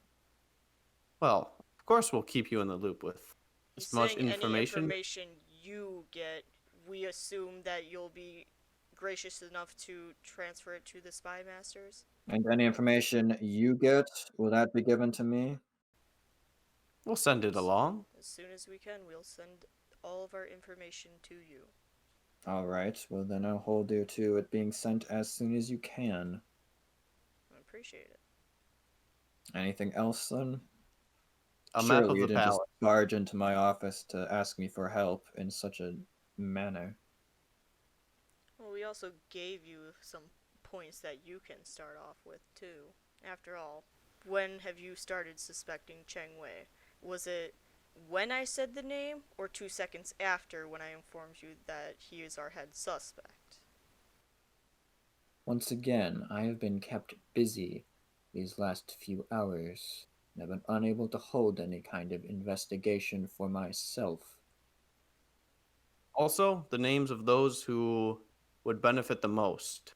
Well, of course we'll keep you in the loop with He's as much saying any information. information you get, we assume that you'll be gracious enough to transfer it to the spy masters. And any information you get, will that be given to me? We'll send it along. As soon as we can, we'll send all of our information to you. Alright, well then I'll hold you to it being sent as soon as you can. I appreciate it. Anything else then? A Surely map of you the didn't just palace. barge into my office to ask me for help in such a manner. Well, we also gave you some points that you can start off with, too. After all, when have you started suspecting Cheng Wei? Was it when I said the name, or 2 seconds after when I informed you that he is our head suspect? Once again, I have been kept busy these last few hours, and have been unable to hold any kind of investigation for myself. Also, the names of those who would benefit the most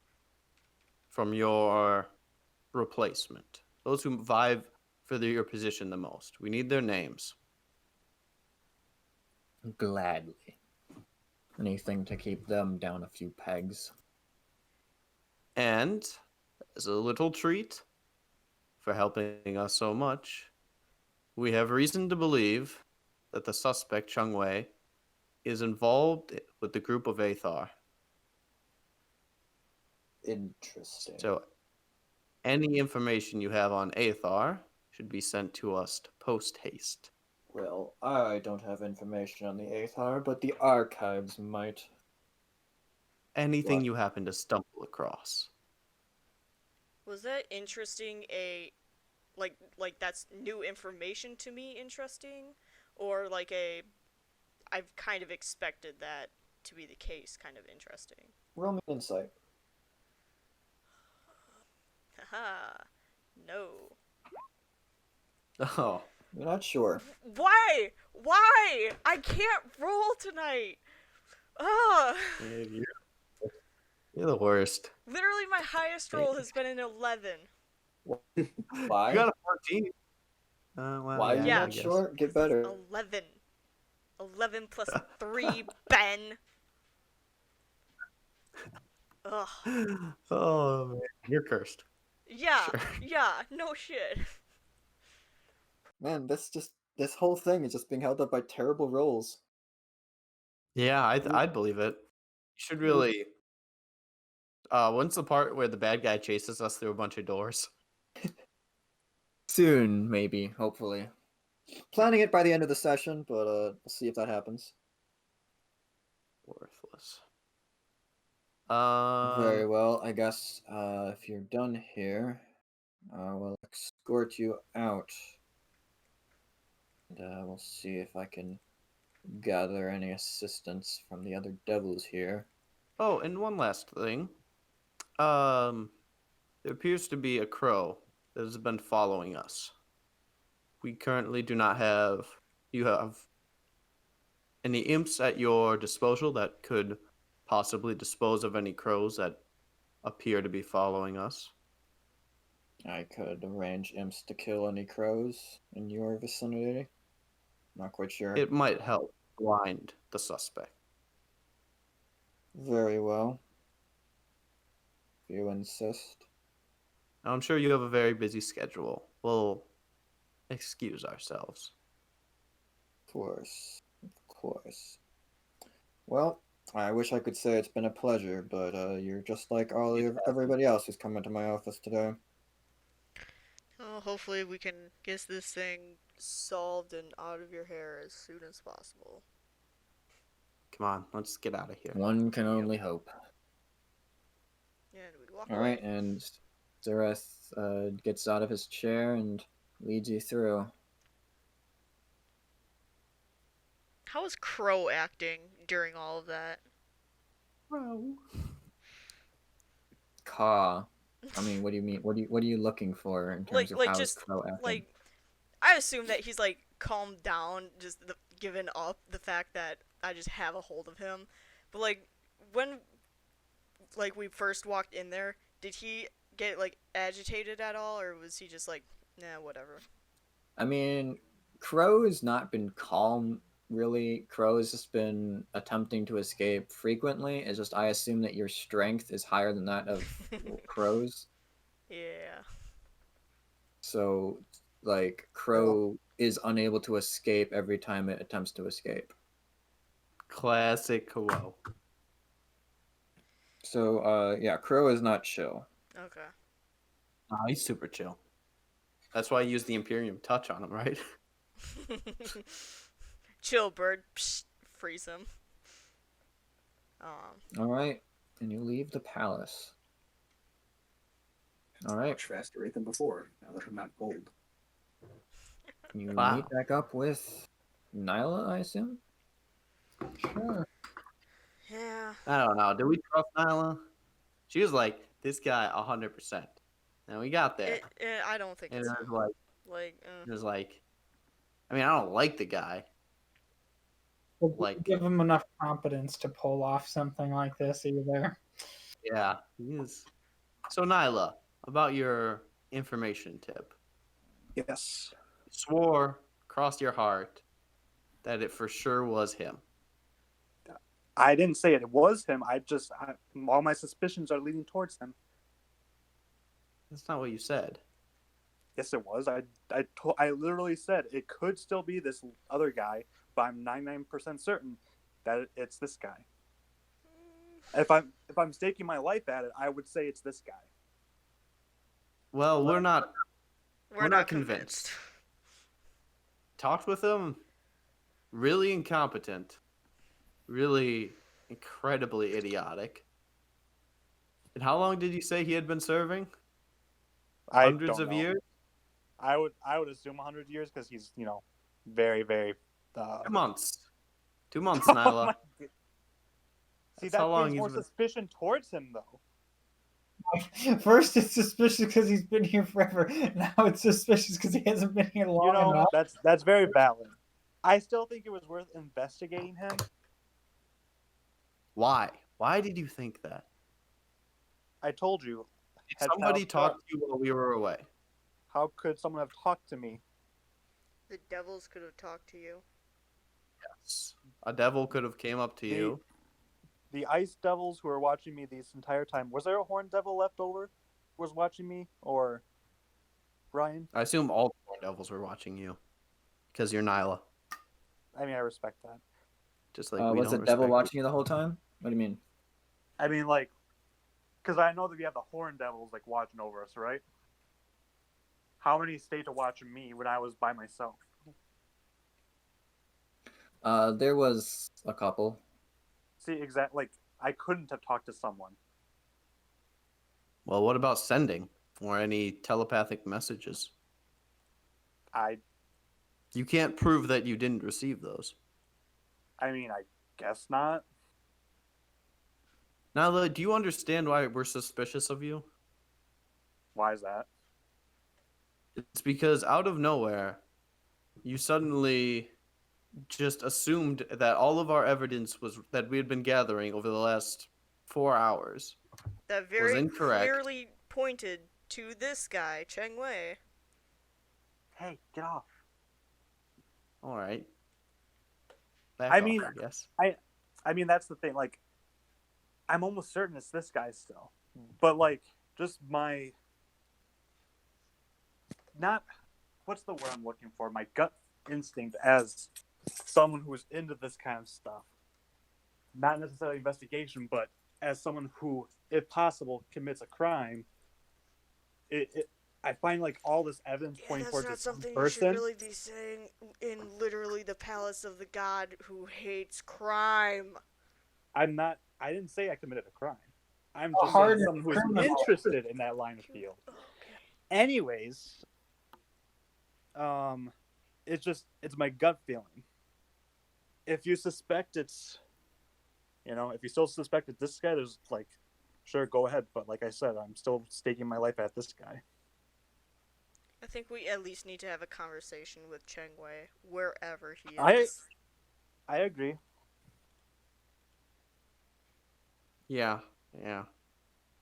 from your replacement. Those who vie for your position the most. We need their names. Gladly. Anything to keep them down a few pegs. And as a little treat for helping us so much, we have reason to believe that the suspect, Cheng Wei, is involved with the group of Athar. Interesting. So any information you have on Athar should be sent to us post haste. Well, I don't have information on the Athar, but the archives might. Anything What? you happen to stumble across. Was that interesting like that's new information to me interesting? Or like I've kind of expected that to be the case kind of interesting? Roll me insight. Haha. No. Oh, You're not sure. Why? Why? I can't roll tonight. Ah. you're the worst. Literally my highest roll has been an 11. Why? You got a 14. Well, Why are you yeah, not sure? Get better. 11. 11 plus 3, Ben. Ugh. Oh man, you're cursed. Yeah, Sure. yeah, no shit. Man, this whole thing is just being held up by terrible rolls. Yeah, I'd believe it. You should really. When's the part where the bad guy chases us through a bunch of doors? Soon, maybe, hopefully. Planning it by the end of the session, but we'll see if that happens. Worthless. Very well, I guess if you're done here, we'll escort you out. And we'll see if I can gather any assistance from the other devils here. Oh, and one last thing. There appears to be a crow that has been following us. We currently do not have. You have any imps at your disposal that could possibly dispose of any crows that appear to be following us? I could arrange imps to kill any crows in your vicinity. Not quite sure. It might help blind the suspect. Very well. If you insist. I'm sure you have a very busy schedule. We'll excuse ourselves. Of course. Of course. Well, I wish I could say it's been a pleasure, but you're just like everybody else who's come into my office today. Oh, hopefully we can get this thing solved and out of your hair as soon as possible. Come on, let's get out of here. One can only hope. And we walk All away. right, and Zareth gets out of his chair and leads you through. How was Crow acting during all of that? Crow. Caw. I mean, what do you mean? What are you looking for in terms of how is Crow acting? Like, I assume that he's like calmed down, just given up the fact that I just have a hold of him. But like when we first walked in there, did he get like agitated at all, or was he just like, nah, whatever? I mean, Crow has not been calm, really. Crow has just been attempting to escape frequently. It's just I assume that your strength is higher than that of Crow's. Yeah. So, like, Crow is unable to escape every time it attempts to escape. Classic Crow. So, yeah, Crow is not chill. Okay. Oh, he's super chill. That's why I used the Imperium touch on him, right? Chill, bird. Psst, freeze him. All right, and you leave the palace. All right. Much faster rate than before, now that I'm not cold. You Wow. meet back up with Nyla, I assume? Sure. Yeah. I don't know. Did we trust Nyla? She was like, this guy 100%. And we got there. I don't think And it's it was like, I mean, I don't like the guy. But Like- give him enough competence to pull off something like this either. Yeah, he is. So, Nyla, about your information tip. Yes. You swore, crossed your heart, that it for sure was him. I didn't say it was him. All my suspicions are leading towards him. That's not what you said. Yes, it was. I literally said it could still be this other guy, but I'm 99% certain that it's this guy. If I'm staking my life at it, I would say it's this guy. Well, we're not We're not convinced. talked with him. Really incompetent. Really incredibly idiotic. And how long did you say he had been serving? Hundreds of years? I would assume 100 years because he's very, very. 2 months. 2 months, Oh Nyla. my God. See, That's how that long brings he's more been- suspicion towards him, though. First, it's suspicious because he's been here forever. Now it's suspicious because he hasn't been here long enough. That's very valid. I still think it was worth investigating him. Why? Why did you think that? I told you. Did Had somebody pals talk talk. to you while we were away? How could someone have talked to me? The devils could have talked to you. Yes. A devil could have came up to you. the ice devils who are watching me this entire time, was there a horn devil left over who was watching me, or Brian? I assume all the Horn devils were watching you because you're Nyla. I mean, I respect that. Just like we Was don't the devil respect watching you the whole time? What do you mean? I mean, like, because I know that we have the horn devils like watching over us, right? How many stayed to watch me when I was by myself? There was a couple. See, exactly. Like, I couldn't have talked to someone. Well, what about sending or any telepathic messages? You can't prove that you didn't receive those. I mean, I guess not. Now, do you understand why we're suspicious of you? Why is that? It's because out of nowhere, you suddenly just assumed that all of our evidence was that we had been gathering over the last 4 hours That very incorrect. clearly pointed to this guy, Cheng Wei. Hey, get off. All right. Back I off, mean, I guess. I mean, that's the thing. Like, I'm almost certain it's this guy still. But, like, just my... Not... What's the word I'm looking for? My gut instinct as someone who is into this kind of stuff. Not necessarily investigation, but as someone who, if possible, commits a crime. I find, like, all this evidence pointing towards this That's not something person. you should really be saying in literally the palace of the god who hates crime. I didn't say I committed a crime. I'm A just saying hardened someone who is criminal. interested in that line of field. Anyways, it's my gut feeling. If you suspect it's, if you still suspect it's this guy, there's like, sure, go ahead. But like I said, I'm still staking my life at this guy. I think we at least need to have a conversation with Cheng Wei, wherever he is. I agree. Yeah.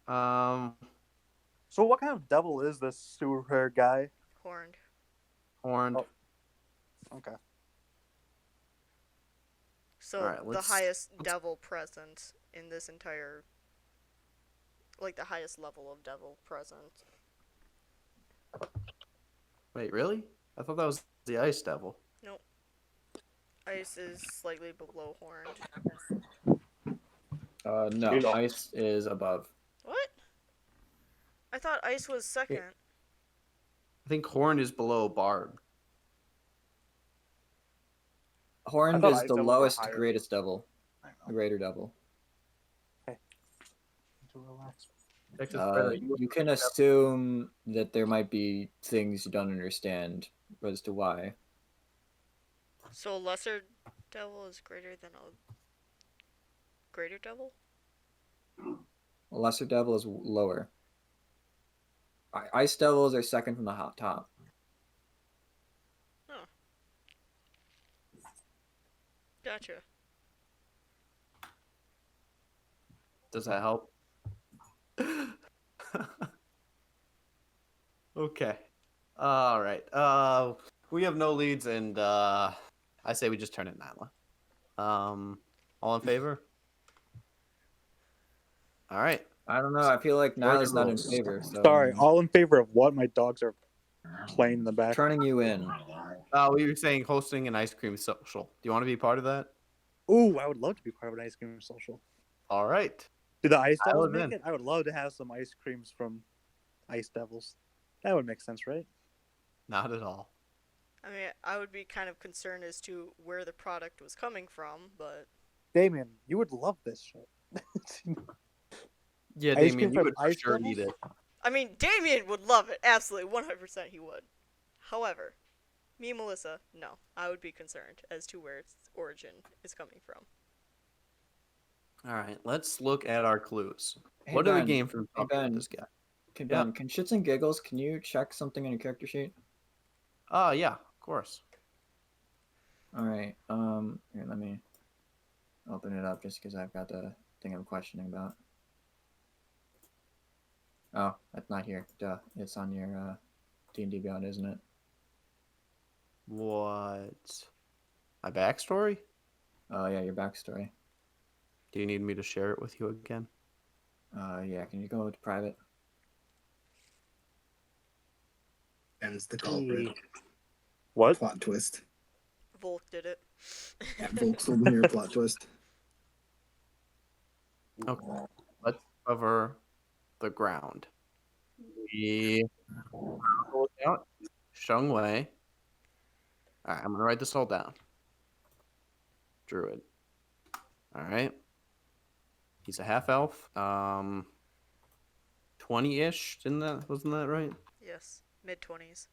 So what kind of devil is this sewer hair guy? Horned. Horned. Oh. Okay. So Alright, the highest devil present in this entire, like the highest level of devil present. Wait, really? I thought that was the ice devil. Nope. Ice is slightly below horned. No, ice is above. What? I thought ice was second. I think horned is below barb. Horned thought is ice the devils were lowest higher. greatest devil. I The know. greater devil. To relax. You can assume that there might be things you don't understand as to why. So a lesser devil is greater than a greater devil? A lesser devil is lower. Ice devils are second from the top. Oh. Gotcha. Does that help? Okay. All right. We have no leads, and I say we just turn it Nyla. All in favor? All right. I don't know. I feel like Nyla's not in rules. favor. So Sorry, all in favor of what? My dogs are playing in the back. turning you in. We were saying hosting an ice cream social. Do you want to be part of that? Ooh, I would love to be part of an ice cream social. All right. Do the Ice I Devils live make in. it? I would love to have some ice creams from Ice Devils. That would make sense, right? Not at all. I mean, I would be kind of concerned as to where the product was coming from, but Damien, you would love this shit. Yeah, Ice Damien, cream you from would for Ice sure Devils? need it. I mean, Damien would love it. Absolutely, 100% he would. However, me, Melissa, no. I would be concerned as to where its origin is coming from. All right, let's look at our clues. Hey, What do we Ben. gain from Hey, talking with Ben. this guy? Ben, Yeah. can shits and giggles? Can you check something in your character sheet? Yeah, of course. All right. Here, let me open it up just because I've got the thing I'm questioning about. Oh, that's not here. Duh. It's on your D&D Beyond, isn't it? What? My backstory? Oh yeah, your backstory. Do you need me to share it with you again? Yeah. Can you go to private? Ends the culprit. What? Plot twist. Volk did it. Yeah, Volkswagen plot twist. Okay. Let's cover the ground. We out Cheng Wei. All right, I'm gonna write this all down. Druid. All right. He's a half elf. 20-ish. Wasn't that right? Yes, mid-20s.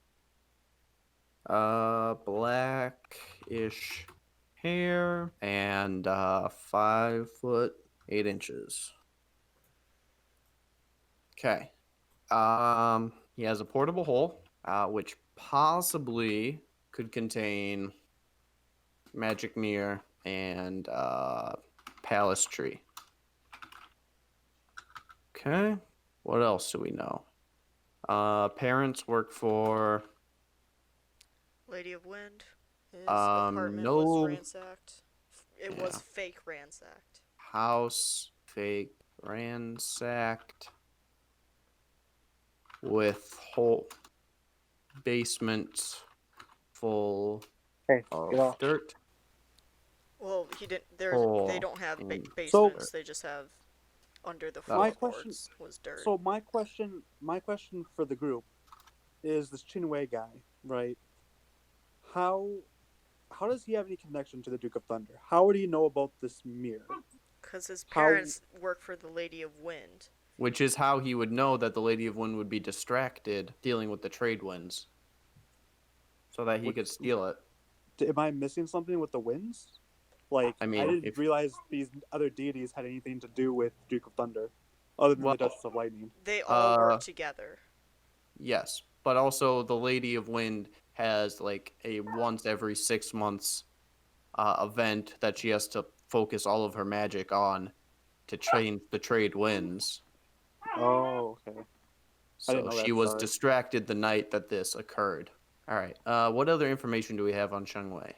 Blackish hair and 5'8". Okay. He has a portable hole, which possibly could contain magic mirror and palace tree. Okay. What else do we know? Parents work for Lady of Wind. His apartment no was ransacked. It Yeah. was fake ransacked. house fake ransacked with whole basement full Hey, of get off. dirt. Well, he didn't. They Hole don't have in- basements. They just have under the My question- floorboards was dirt. So my question for the group is this Cheng Wei guy, right? How does he have any connection to the Duke of Thunder? How would he know about this mirror? Because his How- parents work for the Lady of Wind. Which is how he would know that the Lady of Wind would be distracted dealing with the trade winds, so that he Which- could steal it. Am I missing something with the winds? Like, I I mean, didn't if- realize these other deities had anything to do with Duke of Thunder, other than Well- the Duchess of Lightning. They all work together. Yes, but also the Lady of Wind has like a once every 6 months event that she has to focus all of her magic on to train the trade winds. Oh, okay. I So didn't know she that, was sorry. distracted the night that this occurred. All right. What other information do we have on Cheng Wei?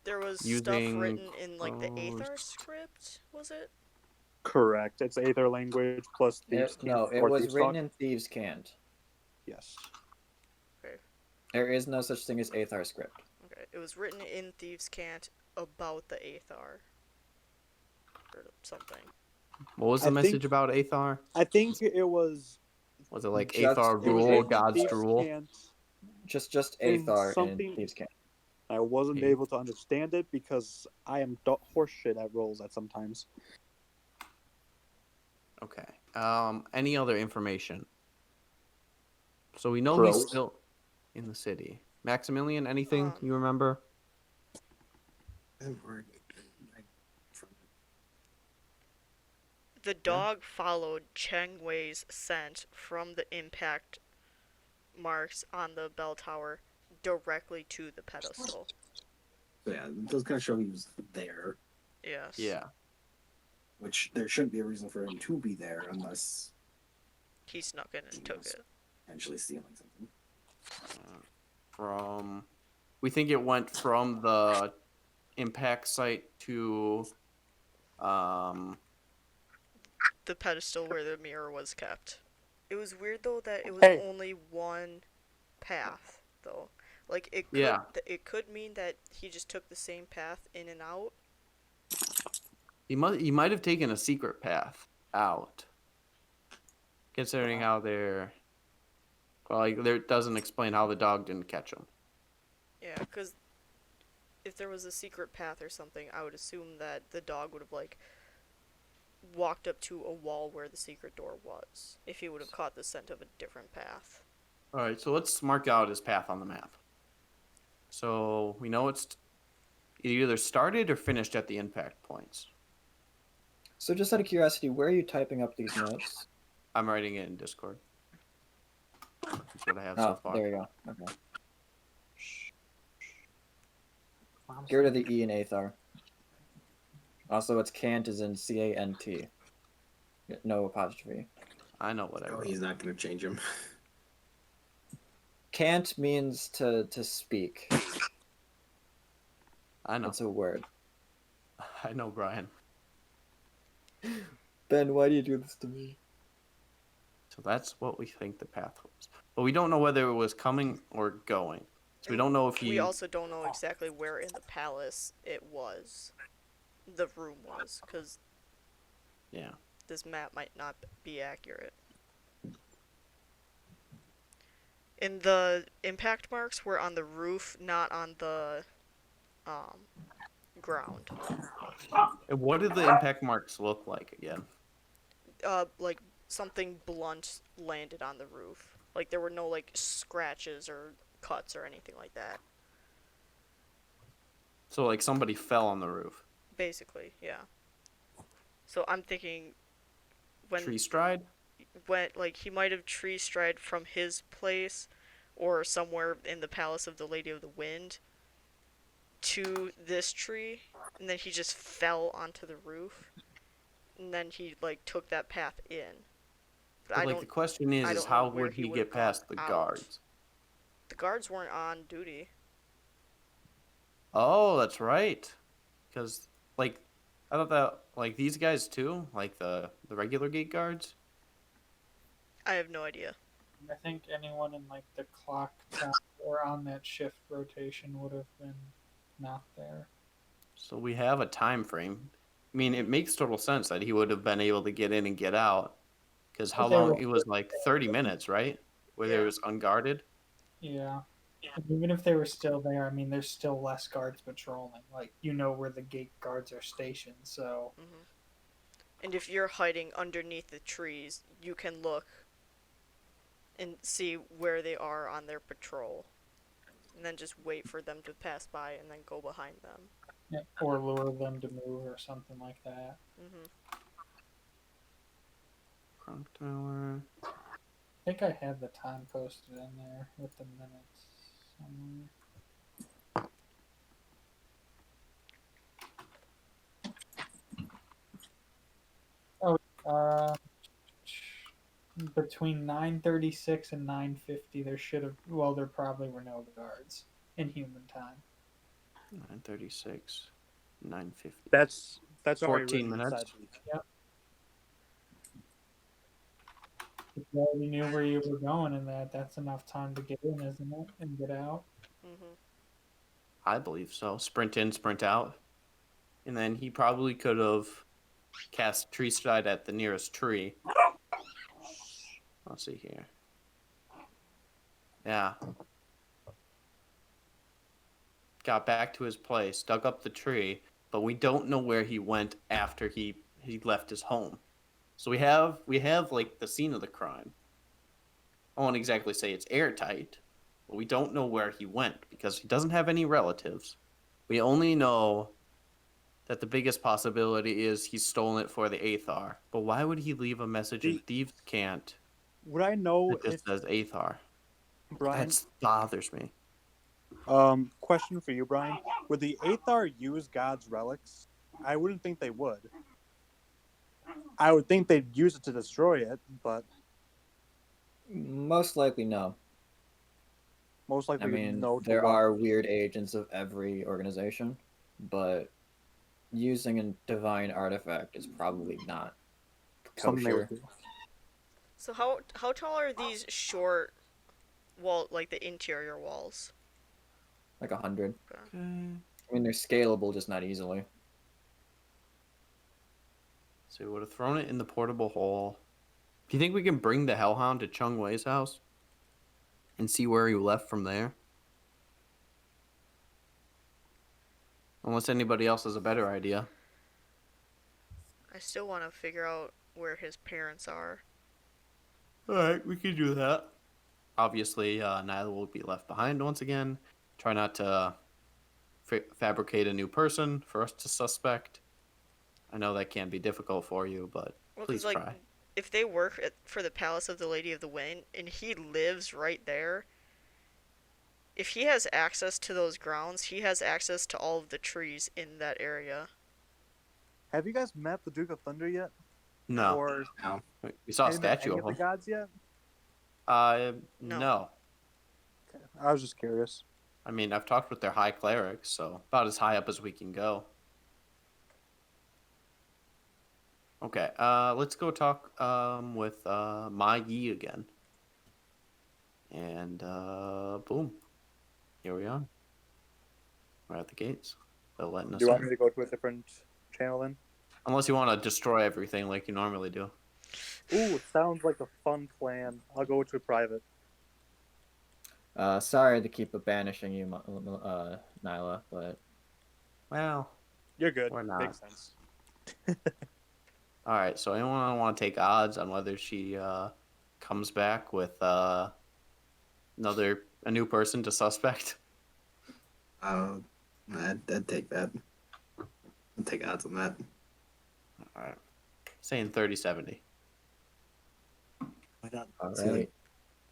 There was stuff using written in like the Aethar post- script, was it? Correct. It's Aether language plus Thieves' No, Cant it or was Thieves' written Talk. in Thieves' Cant. Yes. There is no such thing as Aethar script. Okay, it was written in Thieves' Cant about the Aethar. Or something. What was the I message think- about Aethar? I think it was. Was it like Just- Aethar it was rule, in God's Thieves' rule? Cant. Just In Aethar something- in Thieves' Cant. I wasn't Okay. able to understand it because I am horseshit at rolls at sometimes. Okay. Any other information? So we know Crows. he's still in the city. Maximilian, anything Um, you remember? The dog followed Cheng Wei's scent from the impact marks on the bell tower directly to the pedestal. So yeah, it does kind of show he was there, Yes. Yeah. which there shouldn't be a reason for him to be there unless He snuck in and took Yes. it. potentially stealing something. We think it went from the impact site to The pedestal where the mirror was kept. It was weird though that it was Hey. only one path though. Like it could Yeah. it could mean that he just took the same path in and out. he might have taken a secret path out. Considering how they're there doesn't explain how the dog didn't catch him. Yeah, because if there was a secret path or something, I would assume that the dog would have like walked up to a wall where the secret door was. If he would have caught the scent of a different path. All right, so let's mark out his path on the map. So we know it either started or finished at the impact points. So just out of curiosity, where are you typing up these notes? I'm writing it in Discord. That's what I have so Oh, far. there you go. Okay. Get rid of the E in Aethar. Also, it's Cant is in C-A-N-T. No apostrophe. I know what I Oh, wrote. he's not going to change him. Cant means to speak. I know. It's a word. I know, Brian. Ben, why do you do this to me? So that's what we think the path was. But we don't know whether it was coming or going. So we don't know if he... We also don't know exactly where in the palace the room was, because Yeah. this map might not be accurate. And the impact marks were on the roof, not on the ground. And what did the impact marks look like again? Like something blunt landed on the roof. Like there were no like scratches or cuts or anything like that. So like somebody fell on the roof. Basically, yeah. So I'm thinking Tree stride? when like he might have tree stride from his place or somewhere in the Palace of the Lady of the Wind to this tree, and then he just fell onto the roof, and then he like took that path in. But like the question is how would he get past the guards? The guards weren't on duty. Oh, that's right. Because like I thought that like these guys too, like the regular gate guards. I have no idea. I think anyone in like the clock tower or on that shift rotation would have been not there. So we have a time frame. I mean, it makes total sense that he would have been able to get in and get out. Because how long? It was like 30 minutes, right? Where there was unguarded. Yeah. And even if they were still there, I mean, there's still less guards patrolling. Like, you know where the gate guards are stationed, so. Mm-hmm. And if you're hiding underneath the trees, you can look and see where they are on their patrol. And then just wait for them to pass by and then go behind them. Yeah, or lure them to move or something like that. Mm-hmm. Clock tower. I think I had the time posted in there with the minutes somewhere. Oh, between 9:36 and 9:50, there should have. Well, there probably were no guards in human time. 9:36, 9:50. That's 14 minutes. Yep. If you already knew where you were going, and that's enough time to get in, isn't it, and get out? Mm-hmm. I believe so. Sprint in, sprint out, and then he probably could have cast tree stride at the nearest tree. Let's see here. Yeah. Got back to his place, dug up the tree, but we don't know where he went after he left his home. So we have like the scene of the crime. I won't exactly say it's airtight, but we don't know where he went because he doesn't have any relatives. We only know that the biggest possibility is he's stolen it for the Aethar. But why would he leave a message in Thieves' Cant Would I know that just says Aethar? Brian? That bothers me. Question for you, Brian. Would the Aethar use God's relics? I wouldn't think they would. I would think they'd use it to destroy it, but Most likely no. most likely I mean, no. there are weird agents of every organization, but using a divine artifact is probably not Something they kosher. would do. So how tall are these short like the interior walls? Like 100. Okay. I mean, they're scalable, just not easily. So we would have thrown it in the portable hole. Do you think we can bring the Hellhound to Cheng Wei's house and see where he left from there? Unless anybody else has a better idea. I still want to figure out where his parents are. Alright, we can do that. Obviously, Nyla will be left behind once again. Try not to fabricate a new person for us to suspect. I know that can be difficult for you, but please try. If they work for the Palace of the Lady of the Wind and he lives right there, if he has access to those grounds, he has access to all of the trees in that area. Have you guys met the Duke of Thunder yet? No. Or No. We saw a have you met statue any of the him. gods yet? No. Okay. I was just curious. I mean, I've talked with their high clerics, so about as high up as we can go. Okay. Let's go talk with Ma Yi again. And boom, here we are. We're at the gates. They're letting Do us you want in. me to go to a different channel then? Unless you want to destroy everything like you normally do. Ooh, sounds like a fun plan. I'll go to private. Sorry to keep banishing you, Nyla, but Well, You're good. we're not. Makes sense. All right. So anyone want to take odds on whether she comes back with a new person to suspect? I'd take that. I'd take odds on that. All right. Saying 30-70. Why not? all See, like, right.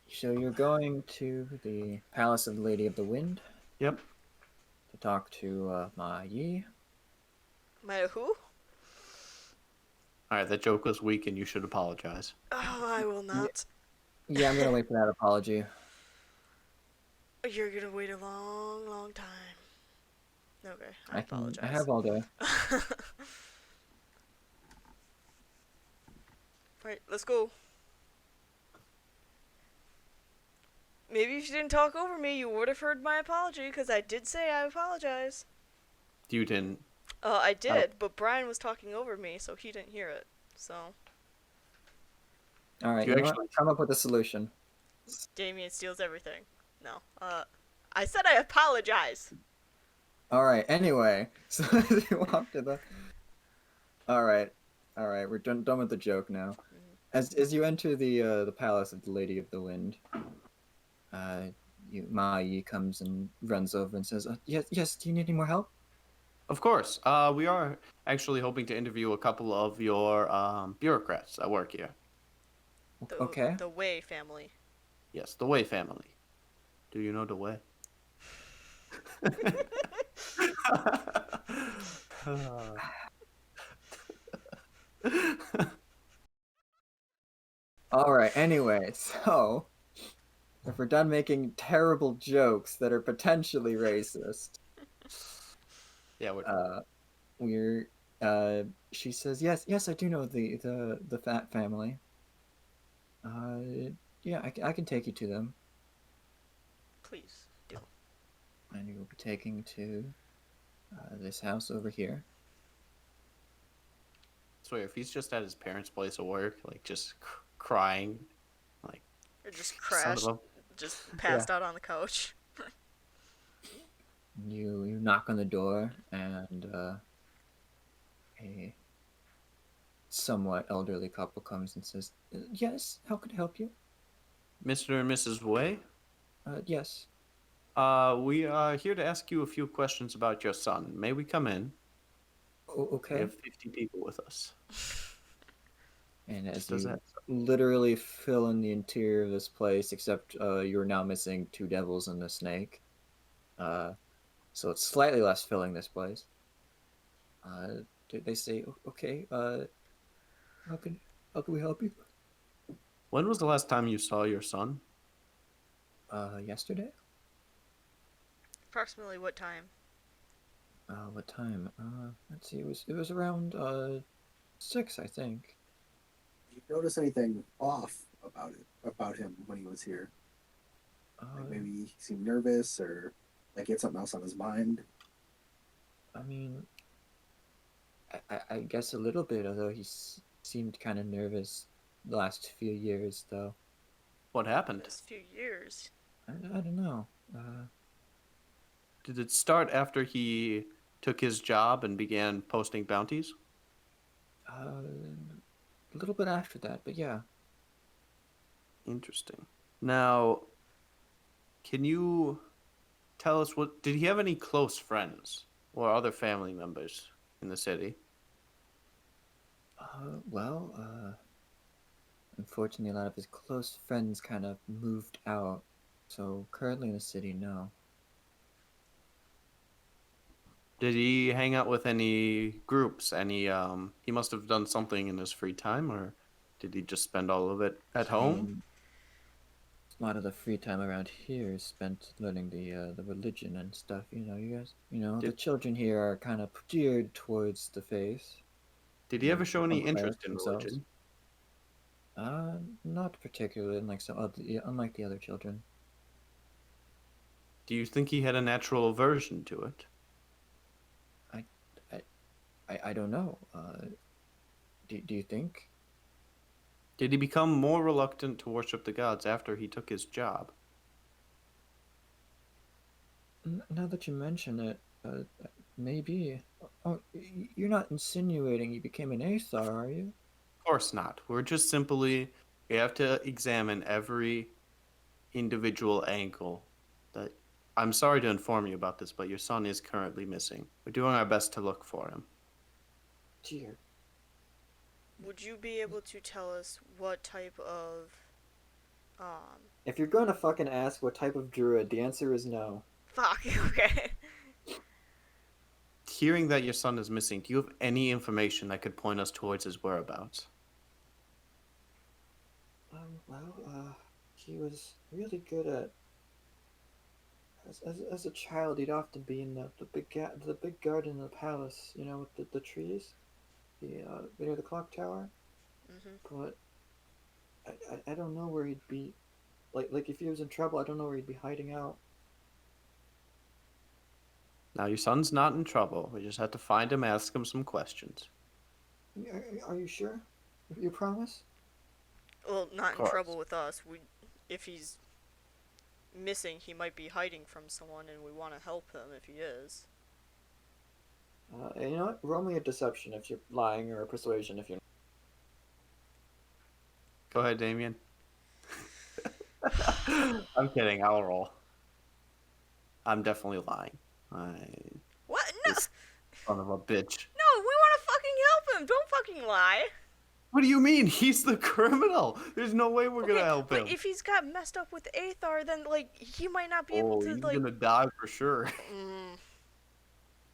So you're going to the Palace of the Lady of the Wind Yep. to talk to Ma Yi. My who? All right. That joke was weak, and you should apologize. Oh, I will not. Yeah, I'm gonna wait for that apology. You're gonna wait a long, long time. Okay, I apologize. I have all day. Right, let's go. Maybe if you didn't talk over me, you would have heard my apology, because I did say I apologize. You didn't. I did, but Brian was talking over me, so he didn't hear it. So, All right, You you know what? actually- Come up with a solution. Damien steals everything. No, I said I apologize. All right. Anyway, so as you walk to the. All right, we're done with the joke now. As you enter the palace of the Lady of the Wind, Ma Yi comes and runs over and says, "Yes. Do you need any more help?" Of course. We are actually hoping to interview a couple of your bureaucrats that work here. Okay. The Wei family. Yes, the Wei family. Do you know the Wei? All right. Anyway, so if we're done making terrible jokes that are potentially racist, Yeah, she says, yes, I do know the fat family. Yeah, I can take you to them, Please do. and you will be taking to this house over here. swear, if he's just at his parents' place of work, like just crying, like Or just son of crashed, a- just passed out on the couch. You knock on the door, and a somewhat elderly couple comes and says, "Yes, how could I help you?" Mr. and Mrs. Wei, Yes. we are here to ask you a few questions about your son. May we come in? We Okay. have 50 people with us. And as Does you that- literally fill in the interior of this place, except you're now missing two devils and a snake. So it's slightly less filling this place. They say, "Okay, how can we help you?" When was the last time you saw your son? Yesterday. Approximately what time? What time? Let's see. It was around 6, I think. Did you notice anything off about him when he was here? Like maybe he seemed nervous, or like he had something else on his mind. I mean, I guess a little bit, although seemed kind of nervous the last few years, though. What happened? Just a few years. I don't know. Did it start after he took his job and began posting bounties? A little bit after that, but yeah. Interesting. Now, can you tell us did he have any close friends or other family members in the city? Well, unfortunately, a lot of his close friends kind of moved out, so currently in the city, no. Did he hang out with any groups? He must have done something in his free time, or did he just spend all of it at home? A lot of the free time around here is spent learning the religion and stuff. You know, you guys. You know, the children here are kind of geared towards the faith. Did he ever show any become interest clerics in themselves. religion? Not particularly, unlike the other children. Do you think he had a natural aversion to it? I don't know. Do you think? Did he become more reluctant to worship the gods after he took his job? Now that you mention it, maybe. Oh, you're not insinuating he became an Athar, are you? Of course not. We have to examine every individual angle. That I'm sorry to inform you about this, but your son is currently missing. We're doing our best to look for him. Dear. Would you be able to tell us what type of If you're going to fucking ask what type of druid, the answer is no. fuck, okay. Hearing that your son is missing, do you have any information that could point us towards his whereabouts? He was really good at. As a child, he'd often be in the big garden in the palace, you know, with the trees, near the clock tower. But I don't know where he'd be. Like if he was in trouble, I don't know where he'd be hiding out. Now, your son's not in trouble. We just have to find him, ask him some questions. Are you sure? You promise? Well, not in course. trouble with us. If he's missing, he might be hiding from someone, and we want to help him if he is. You know what? Roll me a deception if you're lying, or a persuasion if you're. Go ahead, Damien. I'm kidding. I'll roll. I'm definitely lying. What? No! This son of a bitch. No, we want to fucking help him! Don't fucking lie! What do you mean? He's the criminal. There's no way we're gonna help him. But if he's got messed up with Athar, then, like, he might not be able to, he's like... gonna die for sure.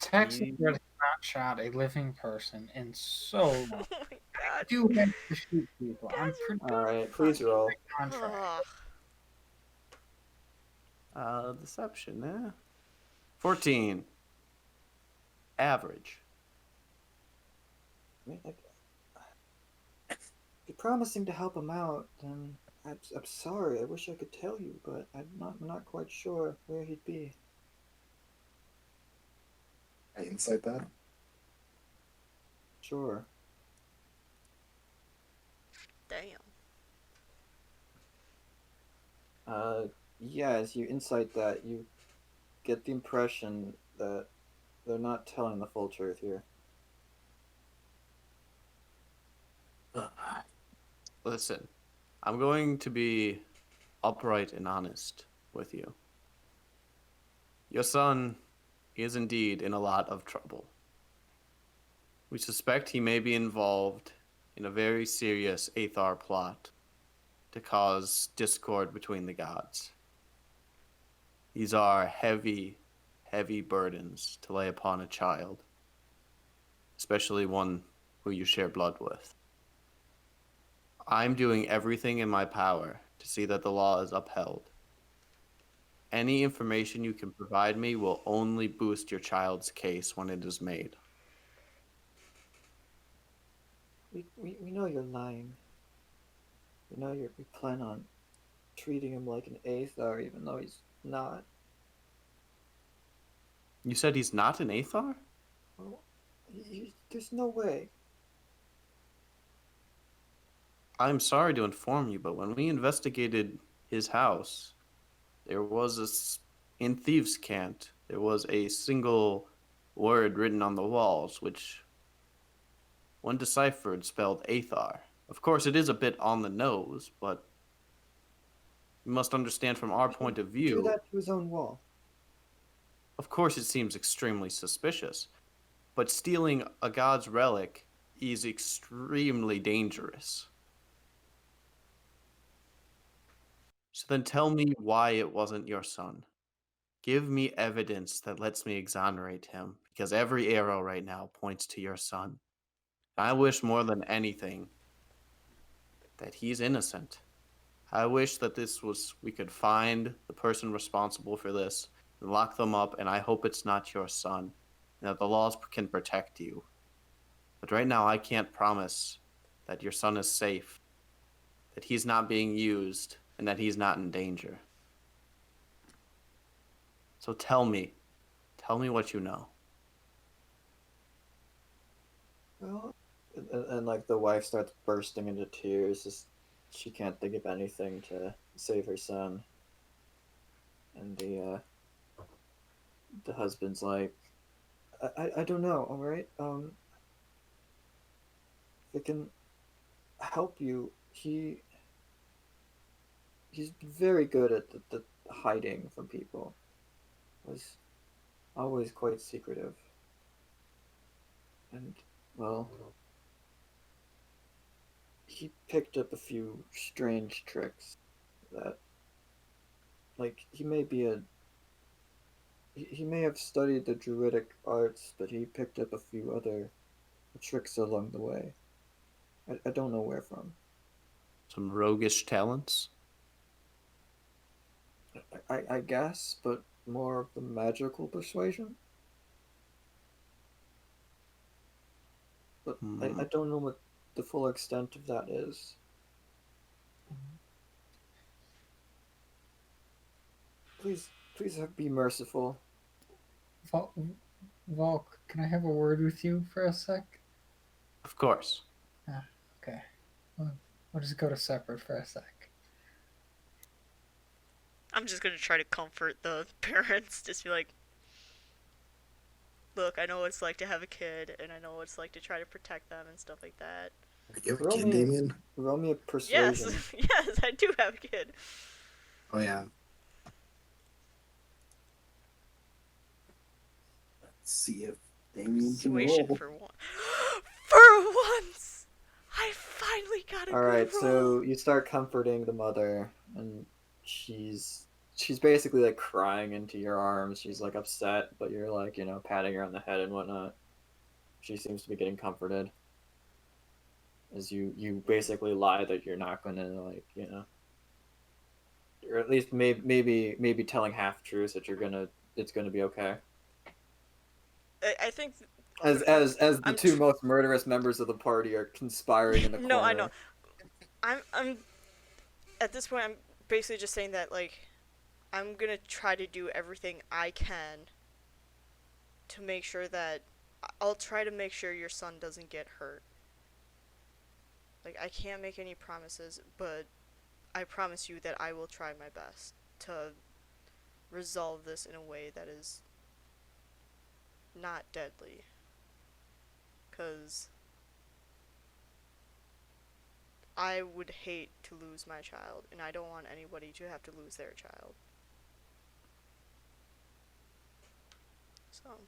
Texas has not shot a living person in so long. Oh my god. Do have to shoot people. Guys, I'm you're pretty Alright, please roll. contract. Deception, eh? 14. Average. I mean, if you're promising to help him out, then I'm sorry. I wish I could tell you, but I'm not quite sure where he'd be. I insight that. Sure. Damn. Yeah, as you insight that, you get the impression that they're not telling the full truth here. Listen, I'm going to be upright and honest with you. Your son is indeed in a lot of trouble. We suspect he may be involved in a very serious Athar plot to cause discord between the gods. These are heavy, heavy burdens to lay upon a child, especially one who you share blood with. I'm doing everything in my power to see that the law is upheld. Any information you can provide me will only boost your child's case when it is made. We know you're lying. We know you plan on treating him like an Athar, even though he's not. You said he's not an Athar? Well, there's no way. I'm sorry to inform you, but when we investigated his house, there was in Thieves' Cant, there was a single word written on the walls, which, when deciphered, spelled Athar. Of course, it is a bit on the nose, but you must understand from our point of view. Do that to his own wall. Of course, it seems extremely suspicious, but stealing a god's relic is extremely dangerous. So then tell me why it wasn't your son. Give me evidence that lets me exonerate him, because every arrow right now points to your son. I wish more than anything that he's innocent. I wish that we could find the person responsible for this and lock them up, and I hope it's not your son, and that the laws can protect you. But right now, I can't promise that your son is safe, that he's not being used, and that he's not in danger. So tell me what you know. Well, and like the wife starts bursting into tears. Just she can't think of anything to save her son. And the husband's like, I don't know. All right, if it can help you, he's very good at the hiding from people. Was always quite secretive. And well, he picked up a few strange tricks that, like, he may have studied the druidic arts, but he picked up a few other tricks along the way. I don't know where from. Some roguish talents? I guess, but more of the magical persuasion. But I don't know what the full extent of that is. Please be merciful. Volk, can I have a word with you for a sec? Of course. Okay. We'll just go to separate for a sec. I'm just gonna try to comfort the parents. Just be like, look, I know what it's like to have a kid, and I know what it's like to try to protect them and stuff like that. You have a kid, Damien? Roll me a persuasion. Yes, yes, I do have a kid. Oh, yeah. Let's see if Damien can Persuasion roll. for one. For once! I finally got a All good right, roll. so you start comforting the mother, and she's basically like crying into your arms. She's like upset, but you're like, you know, patting her on the head and whatnot. She seems to be getting comforted. As you basically lie that you're not gonna, like, you know, or at least maybe telling half truths that it's gonna be okay. I think As the two most murderous members of the party are conspiring in the corner. No, I know. I'm at this point I'm basically just saying that, like, I'm gonna try to do everything I can to make sure that I'll try to make sure your son doesn't get hurt. Like, I can't make any promises, but I promise you that I will try my best to resolve this in a way that is not deadly. 'Cause I would hate to lose my child, and I don't want anybody to have to lose their child. So.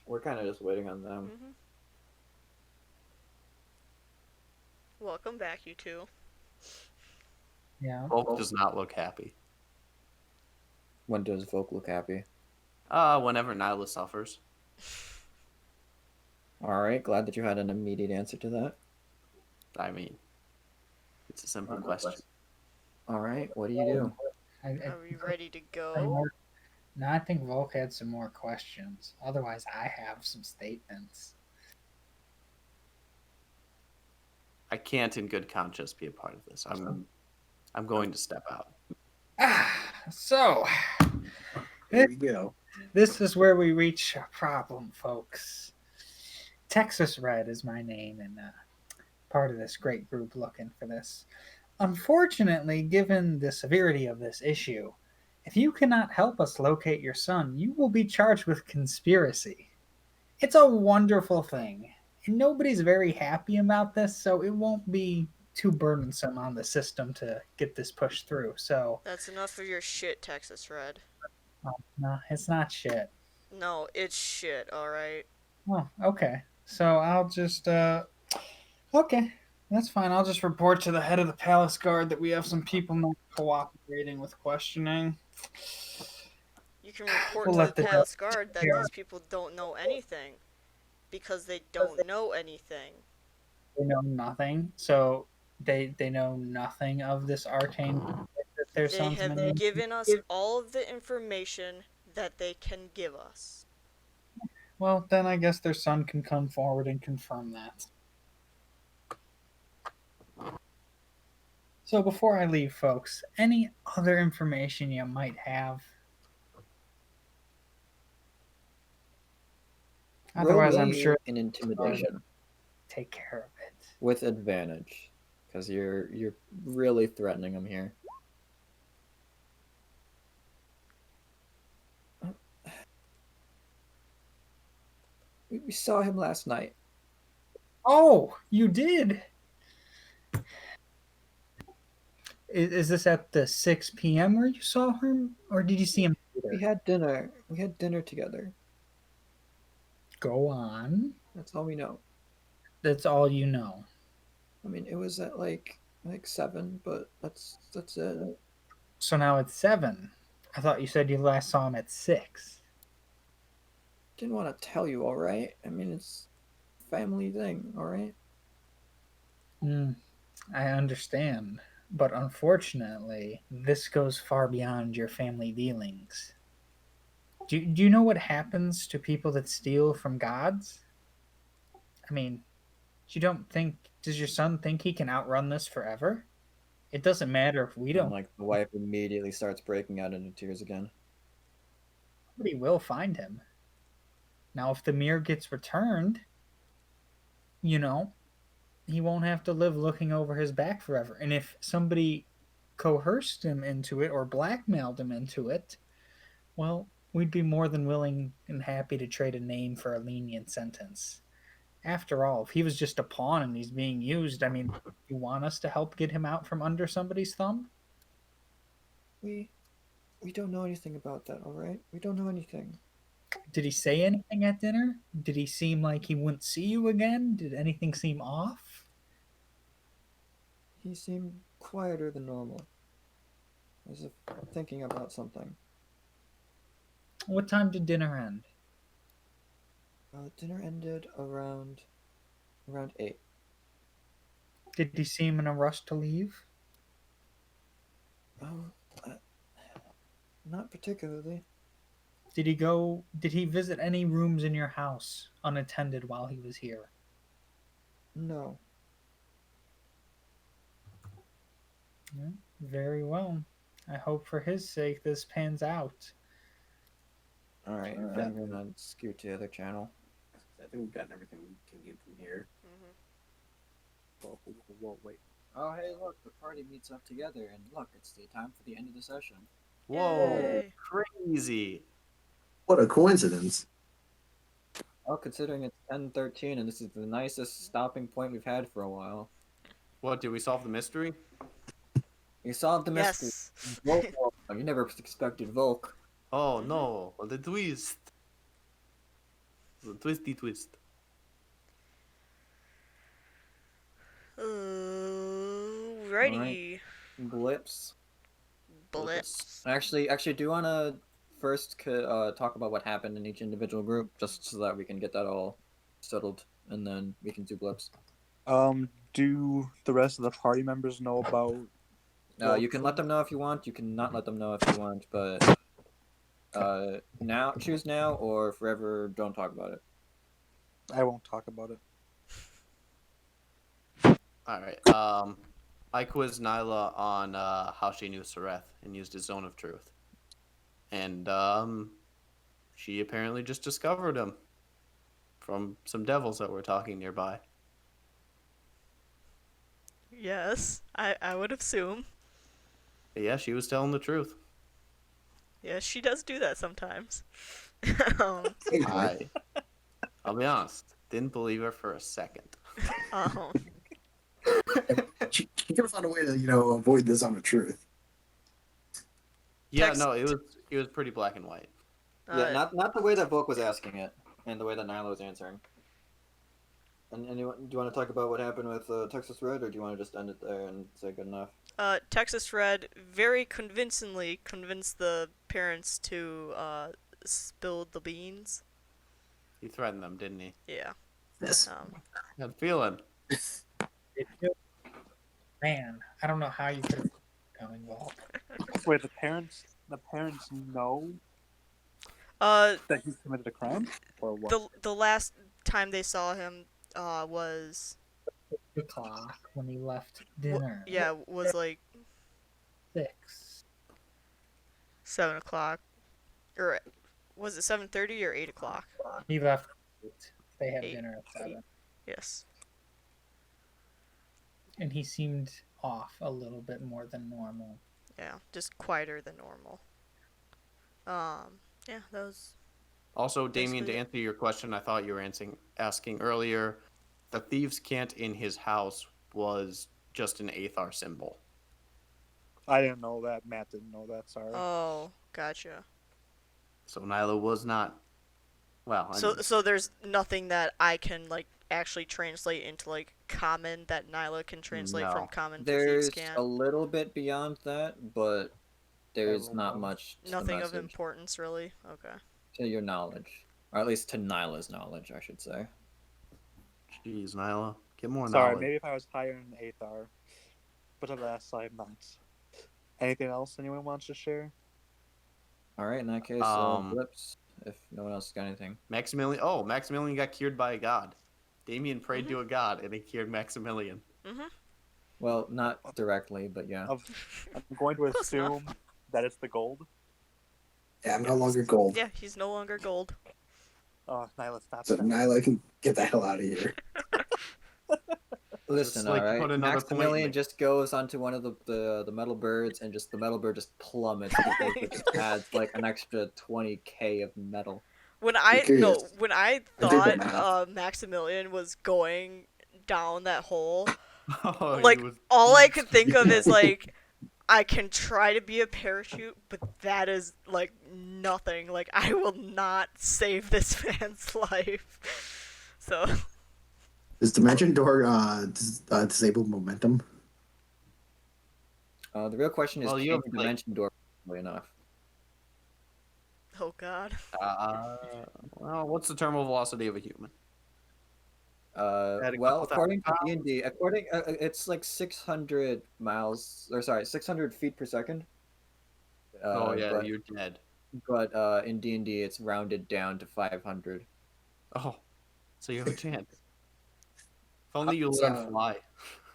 We're kind of just waiting on them. Mm-hmm. Welcome back, you two. Yeah. Volk does not look happy. When does Volk look happy? Whenever Nyla suffers. Alright, glad that you had an immediate answer to that. I mean, it's a simple question. Alright, what do you do? Are we ready to go? No, I think Volk had some more questions. Otherwise, I have some statements. I can't in good conscience be a part of this. I'm going to step out. So, There you go. this is where we reach a problem, folks. Texas Red is my name, and part of this great group looking for this. Unfortunately, given the severity of this issue, if you cannot help us locate your son, you will be charged with conspiracy. It's a wonderful thing, and nobody's very happy about this, so it won't be too burdensome on the system to get this pushed through. So That's enough of your shit, Texas Red. no, it's not shit. No, it's shit, alright? Oh, okay. So I'll just okay, that's fine. I'll just report to the head of the palace guard that we have some people not cooperating with questioning. You can report We'll to let the the palace guard that Yeah. these people don't know anything. Because they don't know anything. They know nothing. So they know nothing of this arcane that their They son's have been in. given us all of the information that they can give us. Well, then I guess their son can come forward and confirm that. So before I leave, folks, any other information you might have? Otherwise, I'm sure an intimidation take care of it. with advantage, because you're really threatening him here. We saw him last night. Oh, you did? Is this at the 6 p.m. where you saw him, or did you see him later? We had dinner. We had dinner together. Go on. That's all we know. That's all you know. I mean, it was at like 7, but that's it. So now it's 7. I thought you said you last saw him at 6. Didn't want to tell you, all right? I mean, it's a family thing, all right? I understand. But unfortunately, this goes far beyond your family dealings. Do you know what happens to people that steal from gods? I mean, does your son think he can outrun this forever? It doesn't matter if we don't. And, like, the wife immediately starts breaking out into tears again. Somebody will find him. Now, if the mirror gets returned, he won't have to live looking over his back forever. And if somebody coerced him into it or blackmailed him into it, well, we'd be more than willing and happy to trade a name for a lenient sentence. After all, if he was just a pawn and he's being used, I mean, you want us to help get him out from under somebody's thumb? We don't know anything about that, all right? We don't know anything. Did he say anything at dinner? Did he seem like he wouldn't see you again? Did anything seem off? He seemed quieter than normal, as if thinking about something. What time did dinner end? Dinner ended around 8. Did he seem in a rush to leave? Not particularly. Did he visit any rooms in your house unattended while he was here? No. Yeah, very well. I hope for his sake this pans out. All right, I'm gonna scoot to the other channel. I think we've gotten everything we can get from here. Whoa, wait. Oh, hey, look, the party meets up together, and look, it's the time for the end of the session. Whoa, Yay. crazy. What a coincidence. Well, considering it's 10:13, and this is the nicest stopping point we've had for a while. What, did we solve the mystery? You solved the mystery. Yes. Volk, you never expected Volk. Oh no, the twist. The twisty twist. Righty. Blips. Blips. Actually, do you want to first talk about what happened in each individual group, just so that we can get that all settled, and then we can do blips? Do the rest of the party members know about... You can let them know if you want. You can not let them know if you want, but choose now or forever don't talk about it. I won't talk about it. Alright, I quizzed Nyla on how she knew Sareth and used his zone of truth. And she apparently just discovered him from some devils that were talking nearby. Yes, I would assume. But yeah, she was telling the truth. Yeah, she does do that sometimes. I'll be honest, didn't believe her for a second. She could have found a way to, avoid the zone of truth. Yeah, no, it was pretty black and white. Yeah, not the way that Volk was asking it, and the way that Nyla was answering. And do you want to talk about what happened with Texas Red, or do you want to just end it there and say good enough? Texas Red very convincingly convinced the parents to spill the beans. He threatened them, didn't he? Yeah. Yes. Good feeling. Man, I don't know how you could have come involved. Wait, the parents know? That he's committed a crime, or what? the last time they saw him was The clock when he left dinner. was like 6. 7 o'clock, or was it 7:30 or 8 o'clock? He left. They had 8. dinner at 7. Yes. And he seemed off a little bit more than normal. Yeah, just quieter than normal. Yeah, that was. Also, Damien, to Basically- answer your question, I thought you were asking earlier, the thieves' cant in his house was just an Aethar symbol. I didn't know that. Matt didn't know that. Sorry. Oh, gotcha. So Nyla was not. Well, I mean, So there's nothing that I can like actually translate into like common that Nyla can translate from No. common to There's thieves' cant. a little bit beyond that, but there's will not know. much to Nothing the of message, importance, really. Okay. to your knowledge, or at least to Nyla's knowledge, I should say. jeez, Nyla, get more Sorry, knowledge. maybe if I was higher in Aethar, but alas, I'm not. Anything else anyone wants to share? All right, in that case, Blips. If no one else has got anything. Maximilian. Oh, Maximilian got cured by a god. Damien prayed to a god, and he cured Maximilian. Mhm. Well, not directly, but yeah. I'm going to Close enough. assume that it's the gold. Yeah, I'm no longer gold. Yeah, he's no longer gold. Oh, Nyla, stop. So Nyla can get the hell out of here. Listen, Just, like, all right. put another point in Maximilian it. just goes onto one of the metal birds, and just the metal bird just plummets. It just adds like an extra 20k of metal. When I'm I curious. when I I did the thought Maximilian was going down that hole, Oh, he like was- all I could think of is like I can try to be a parachute, but that is like nothing. Like I will not save this man's life. So Does Dimension Door disable momentum? The real question is, Well, can you you have, like- dimension door quickly enough? oh god. well, what's the terminal velocity of a human? At a Well, couple according to thousand D&D, it's like 600 miles, or sorry, 600 feet per second. Oh yeah, but, you're dead. but in D&D, it's rounded down to 500. Oh, so you have a chance. If only you So- learn fly.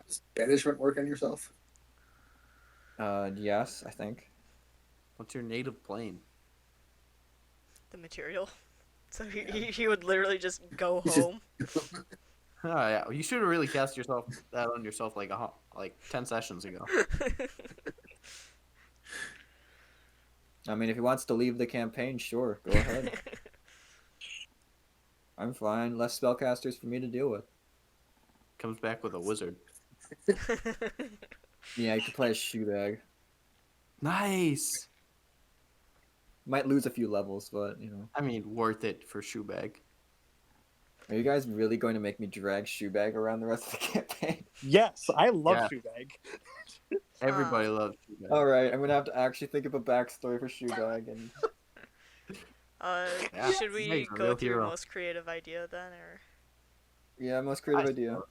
Does banishment work on yourself? Yes, I think. What's your native plane? The material. So he would literally just go He's just- home. Oh yeah, you should have really cast that on yourself like 10 sessions ago. I mean, if he wants to leave the campaign, sure, go ahead. I'm fine. Less spellcasters for me to deal with. Comes back with a wizard. Yeah, you can play a shoe bag. Nice. Might lose a few levels, but you know. I mean, worth it for shoebag. Are you guys really going to make me drag Shoebag around the rest of the campaign? Yes, I love Yeah. Shoebag. Everybody loves shoebag. Alright, I'm gonna have to actually think of a backstory for Shoebag. And Yeah, Should we he's a go real through your hero. most creative idea then, or? yeah, most creative I idea. suppose.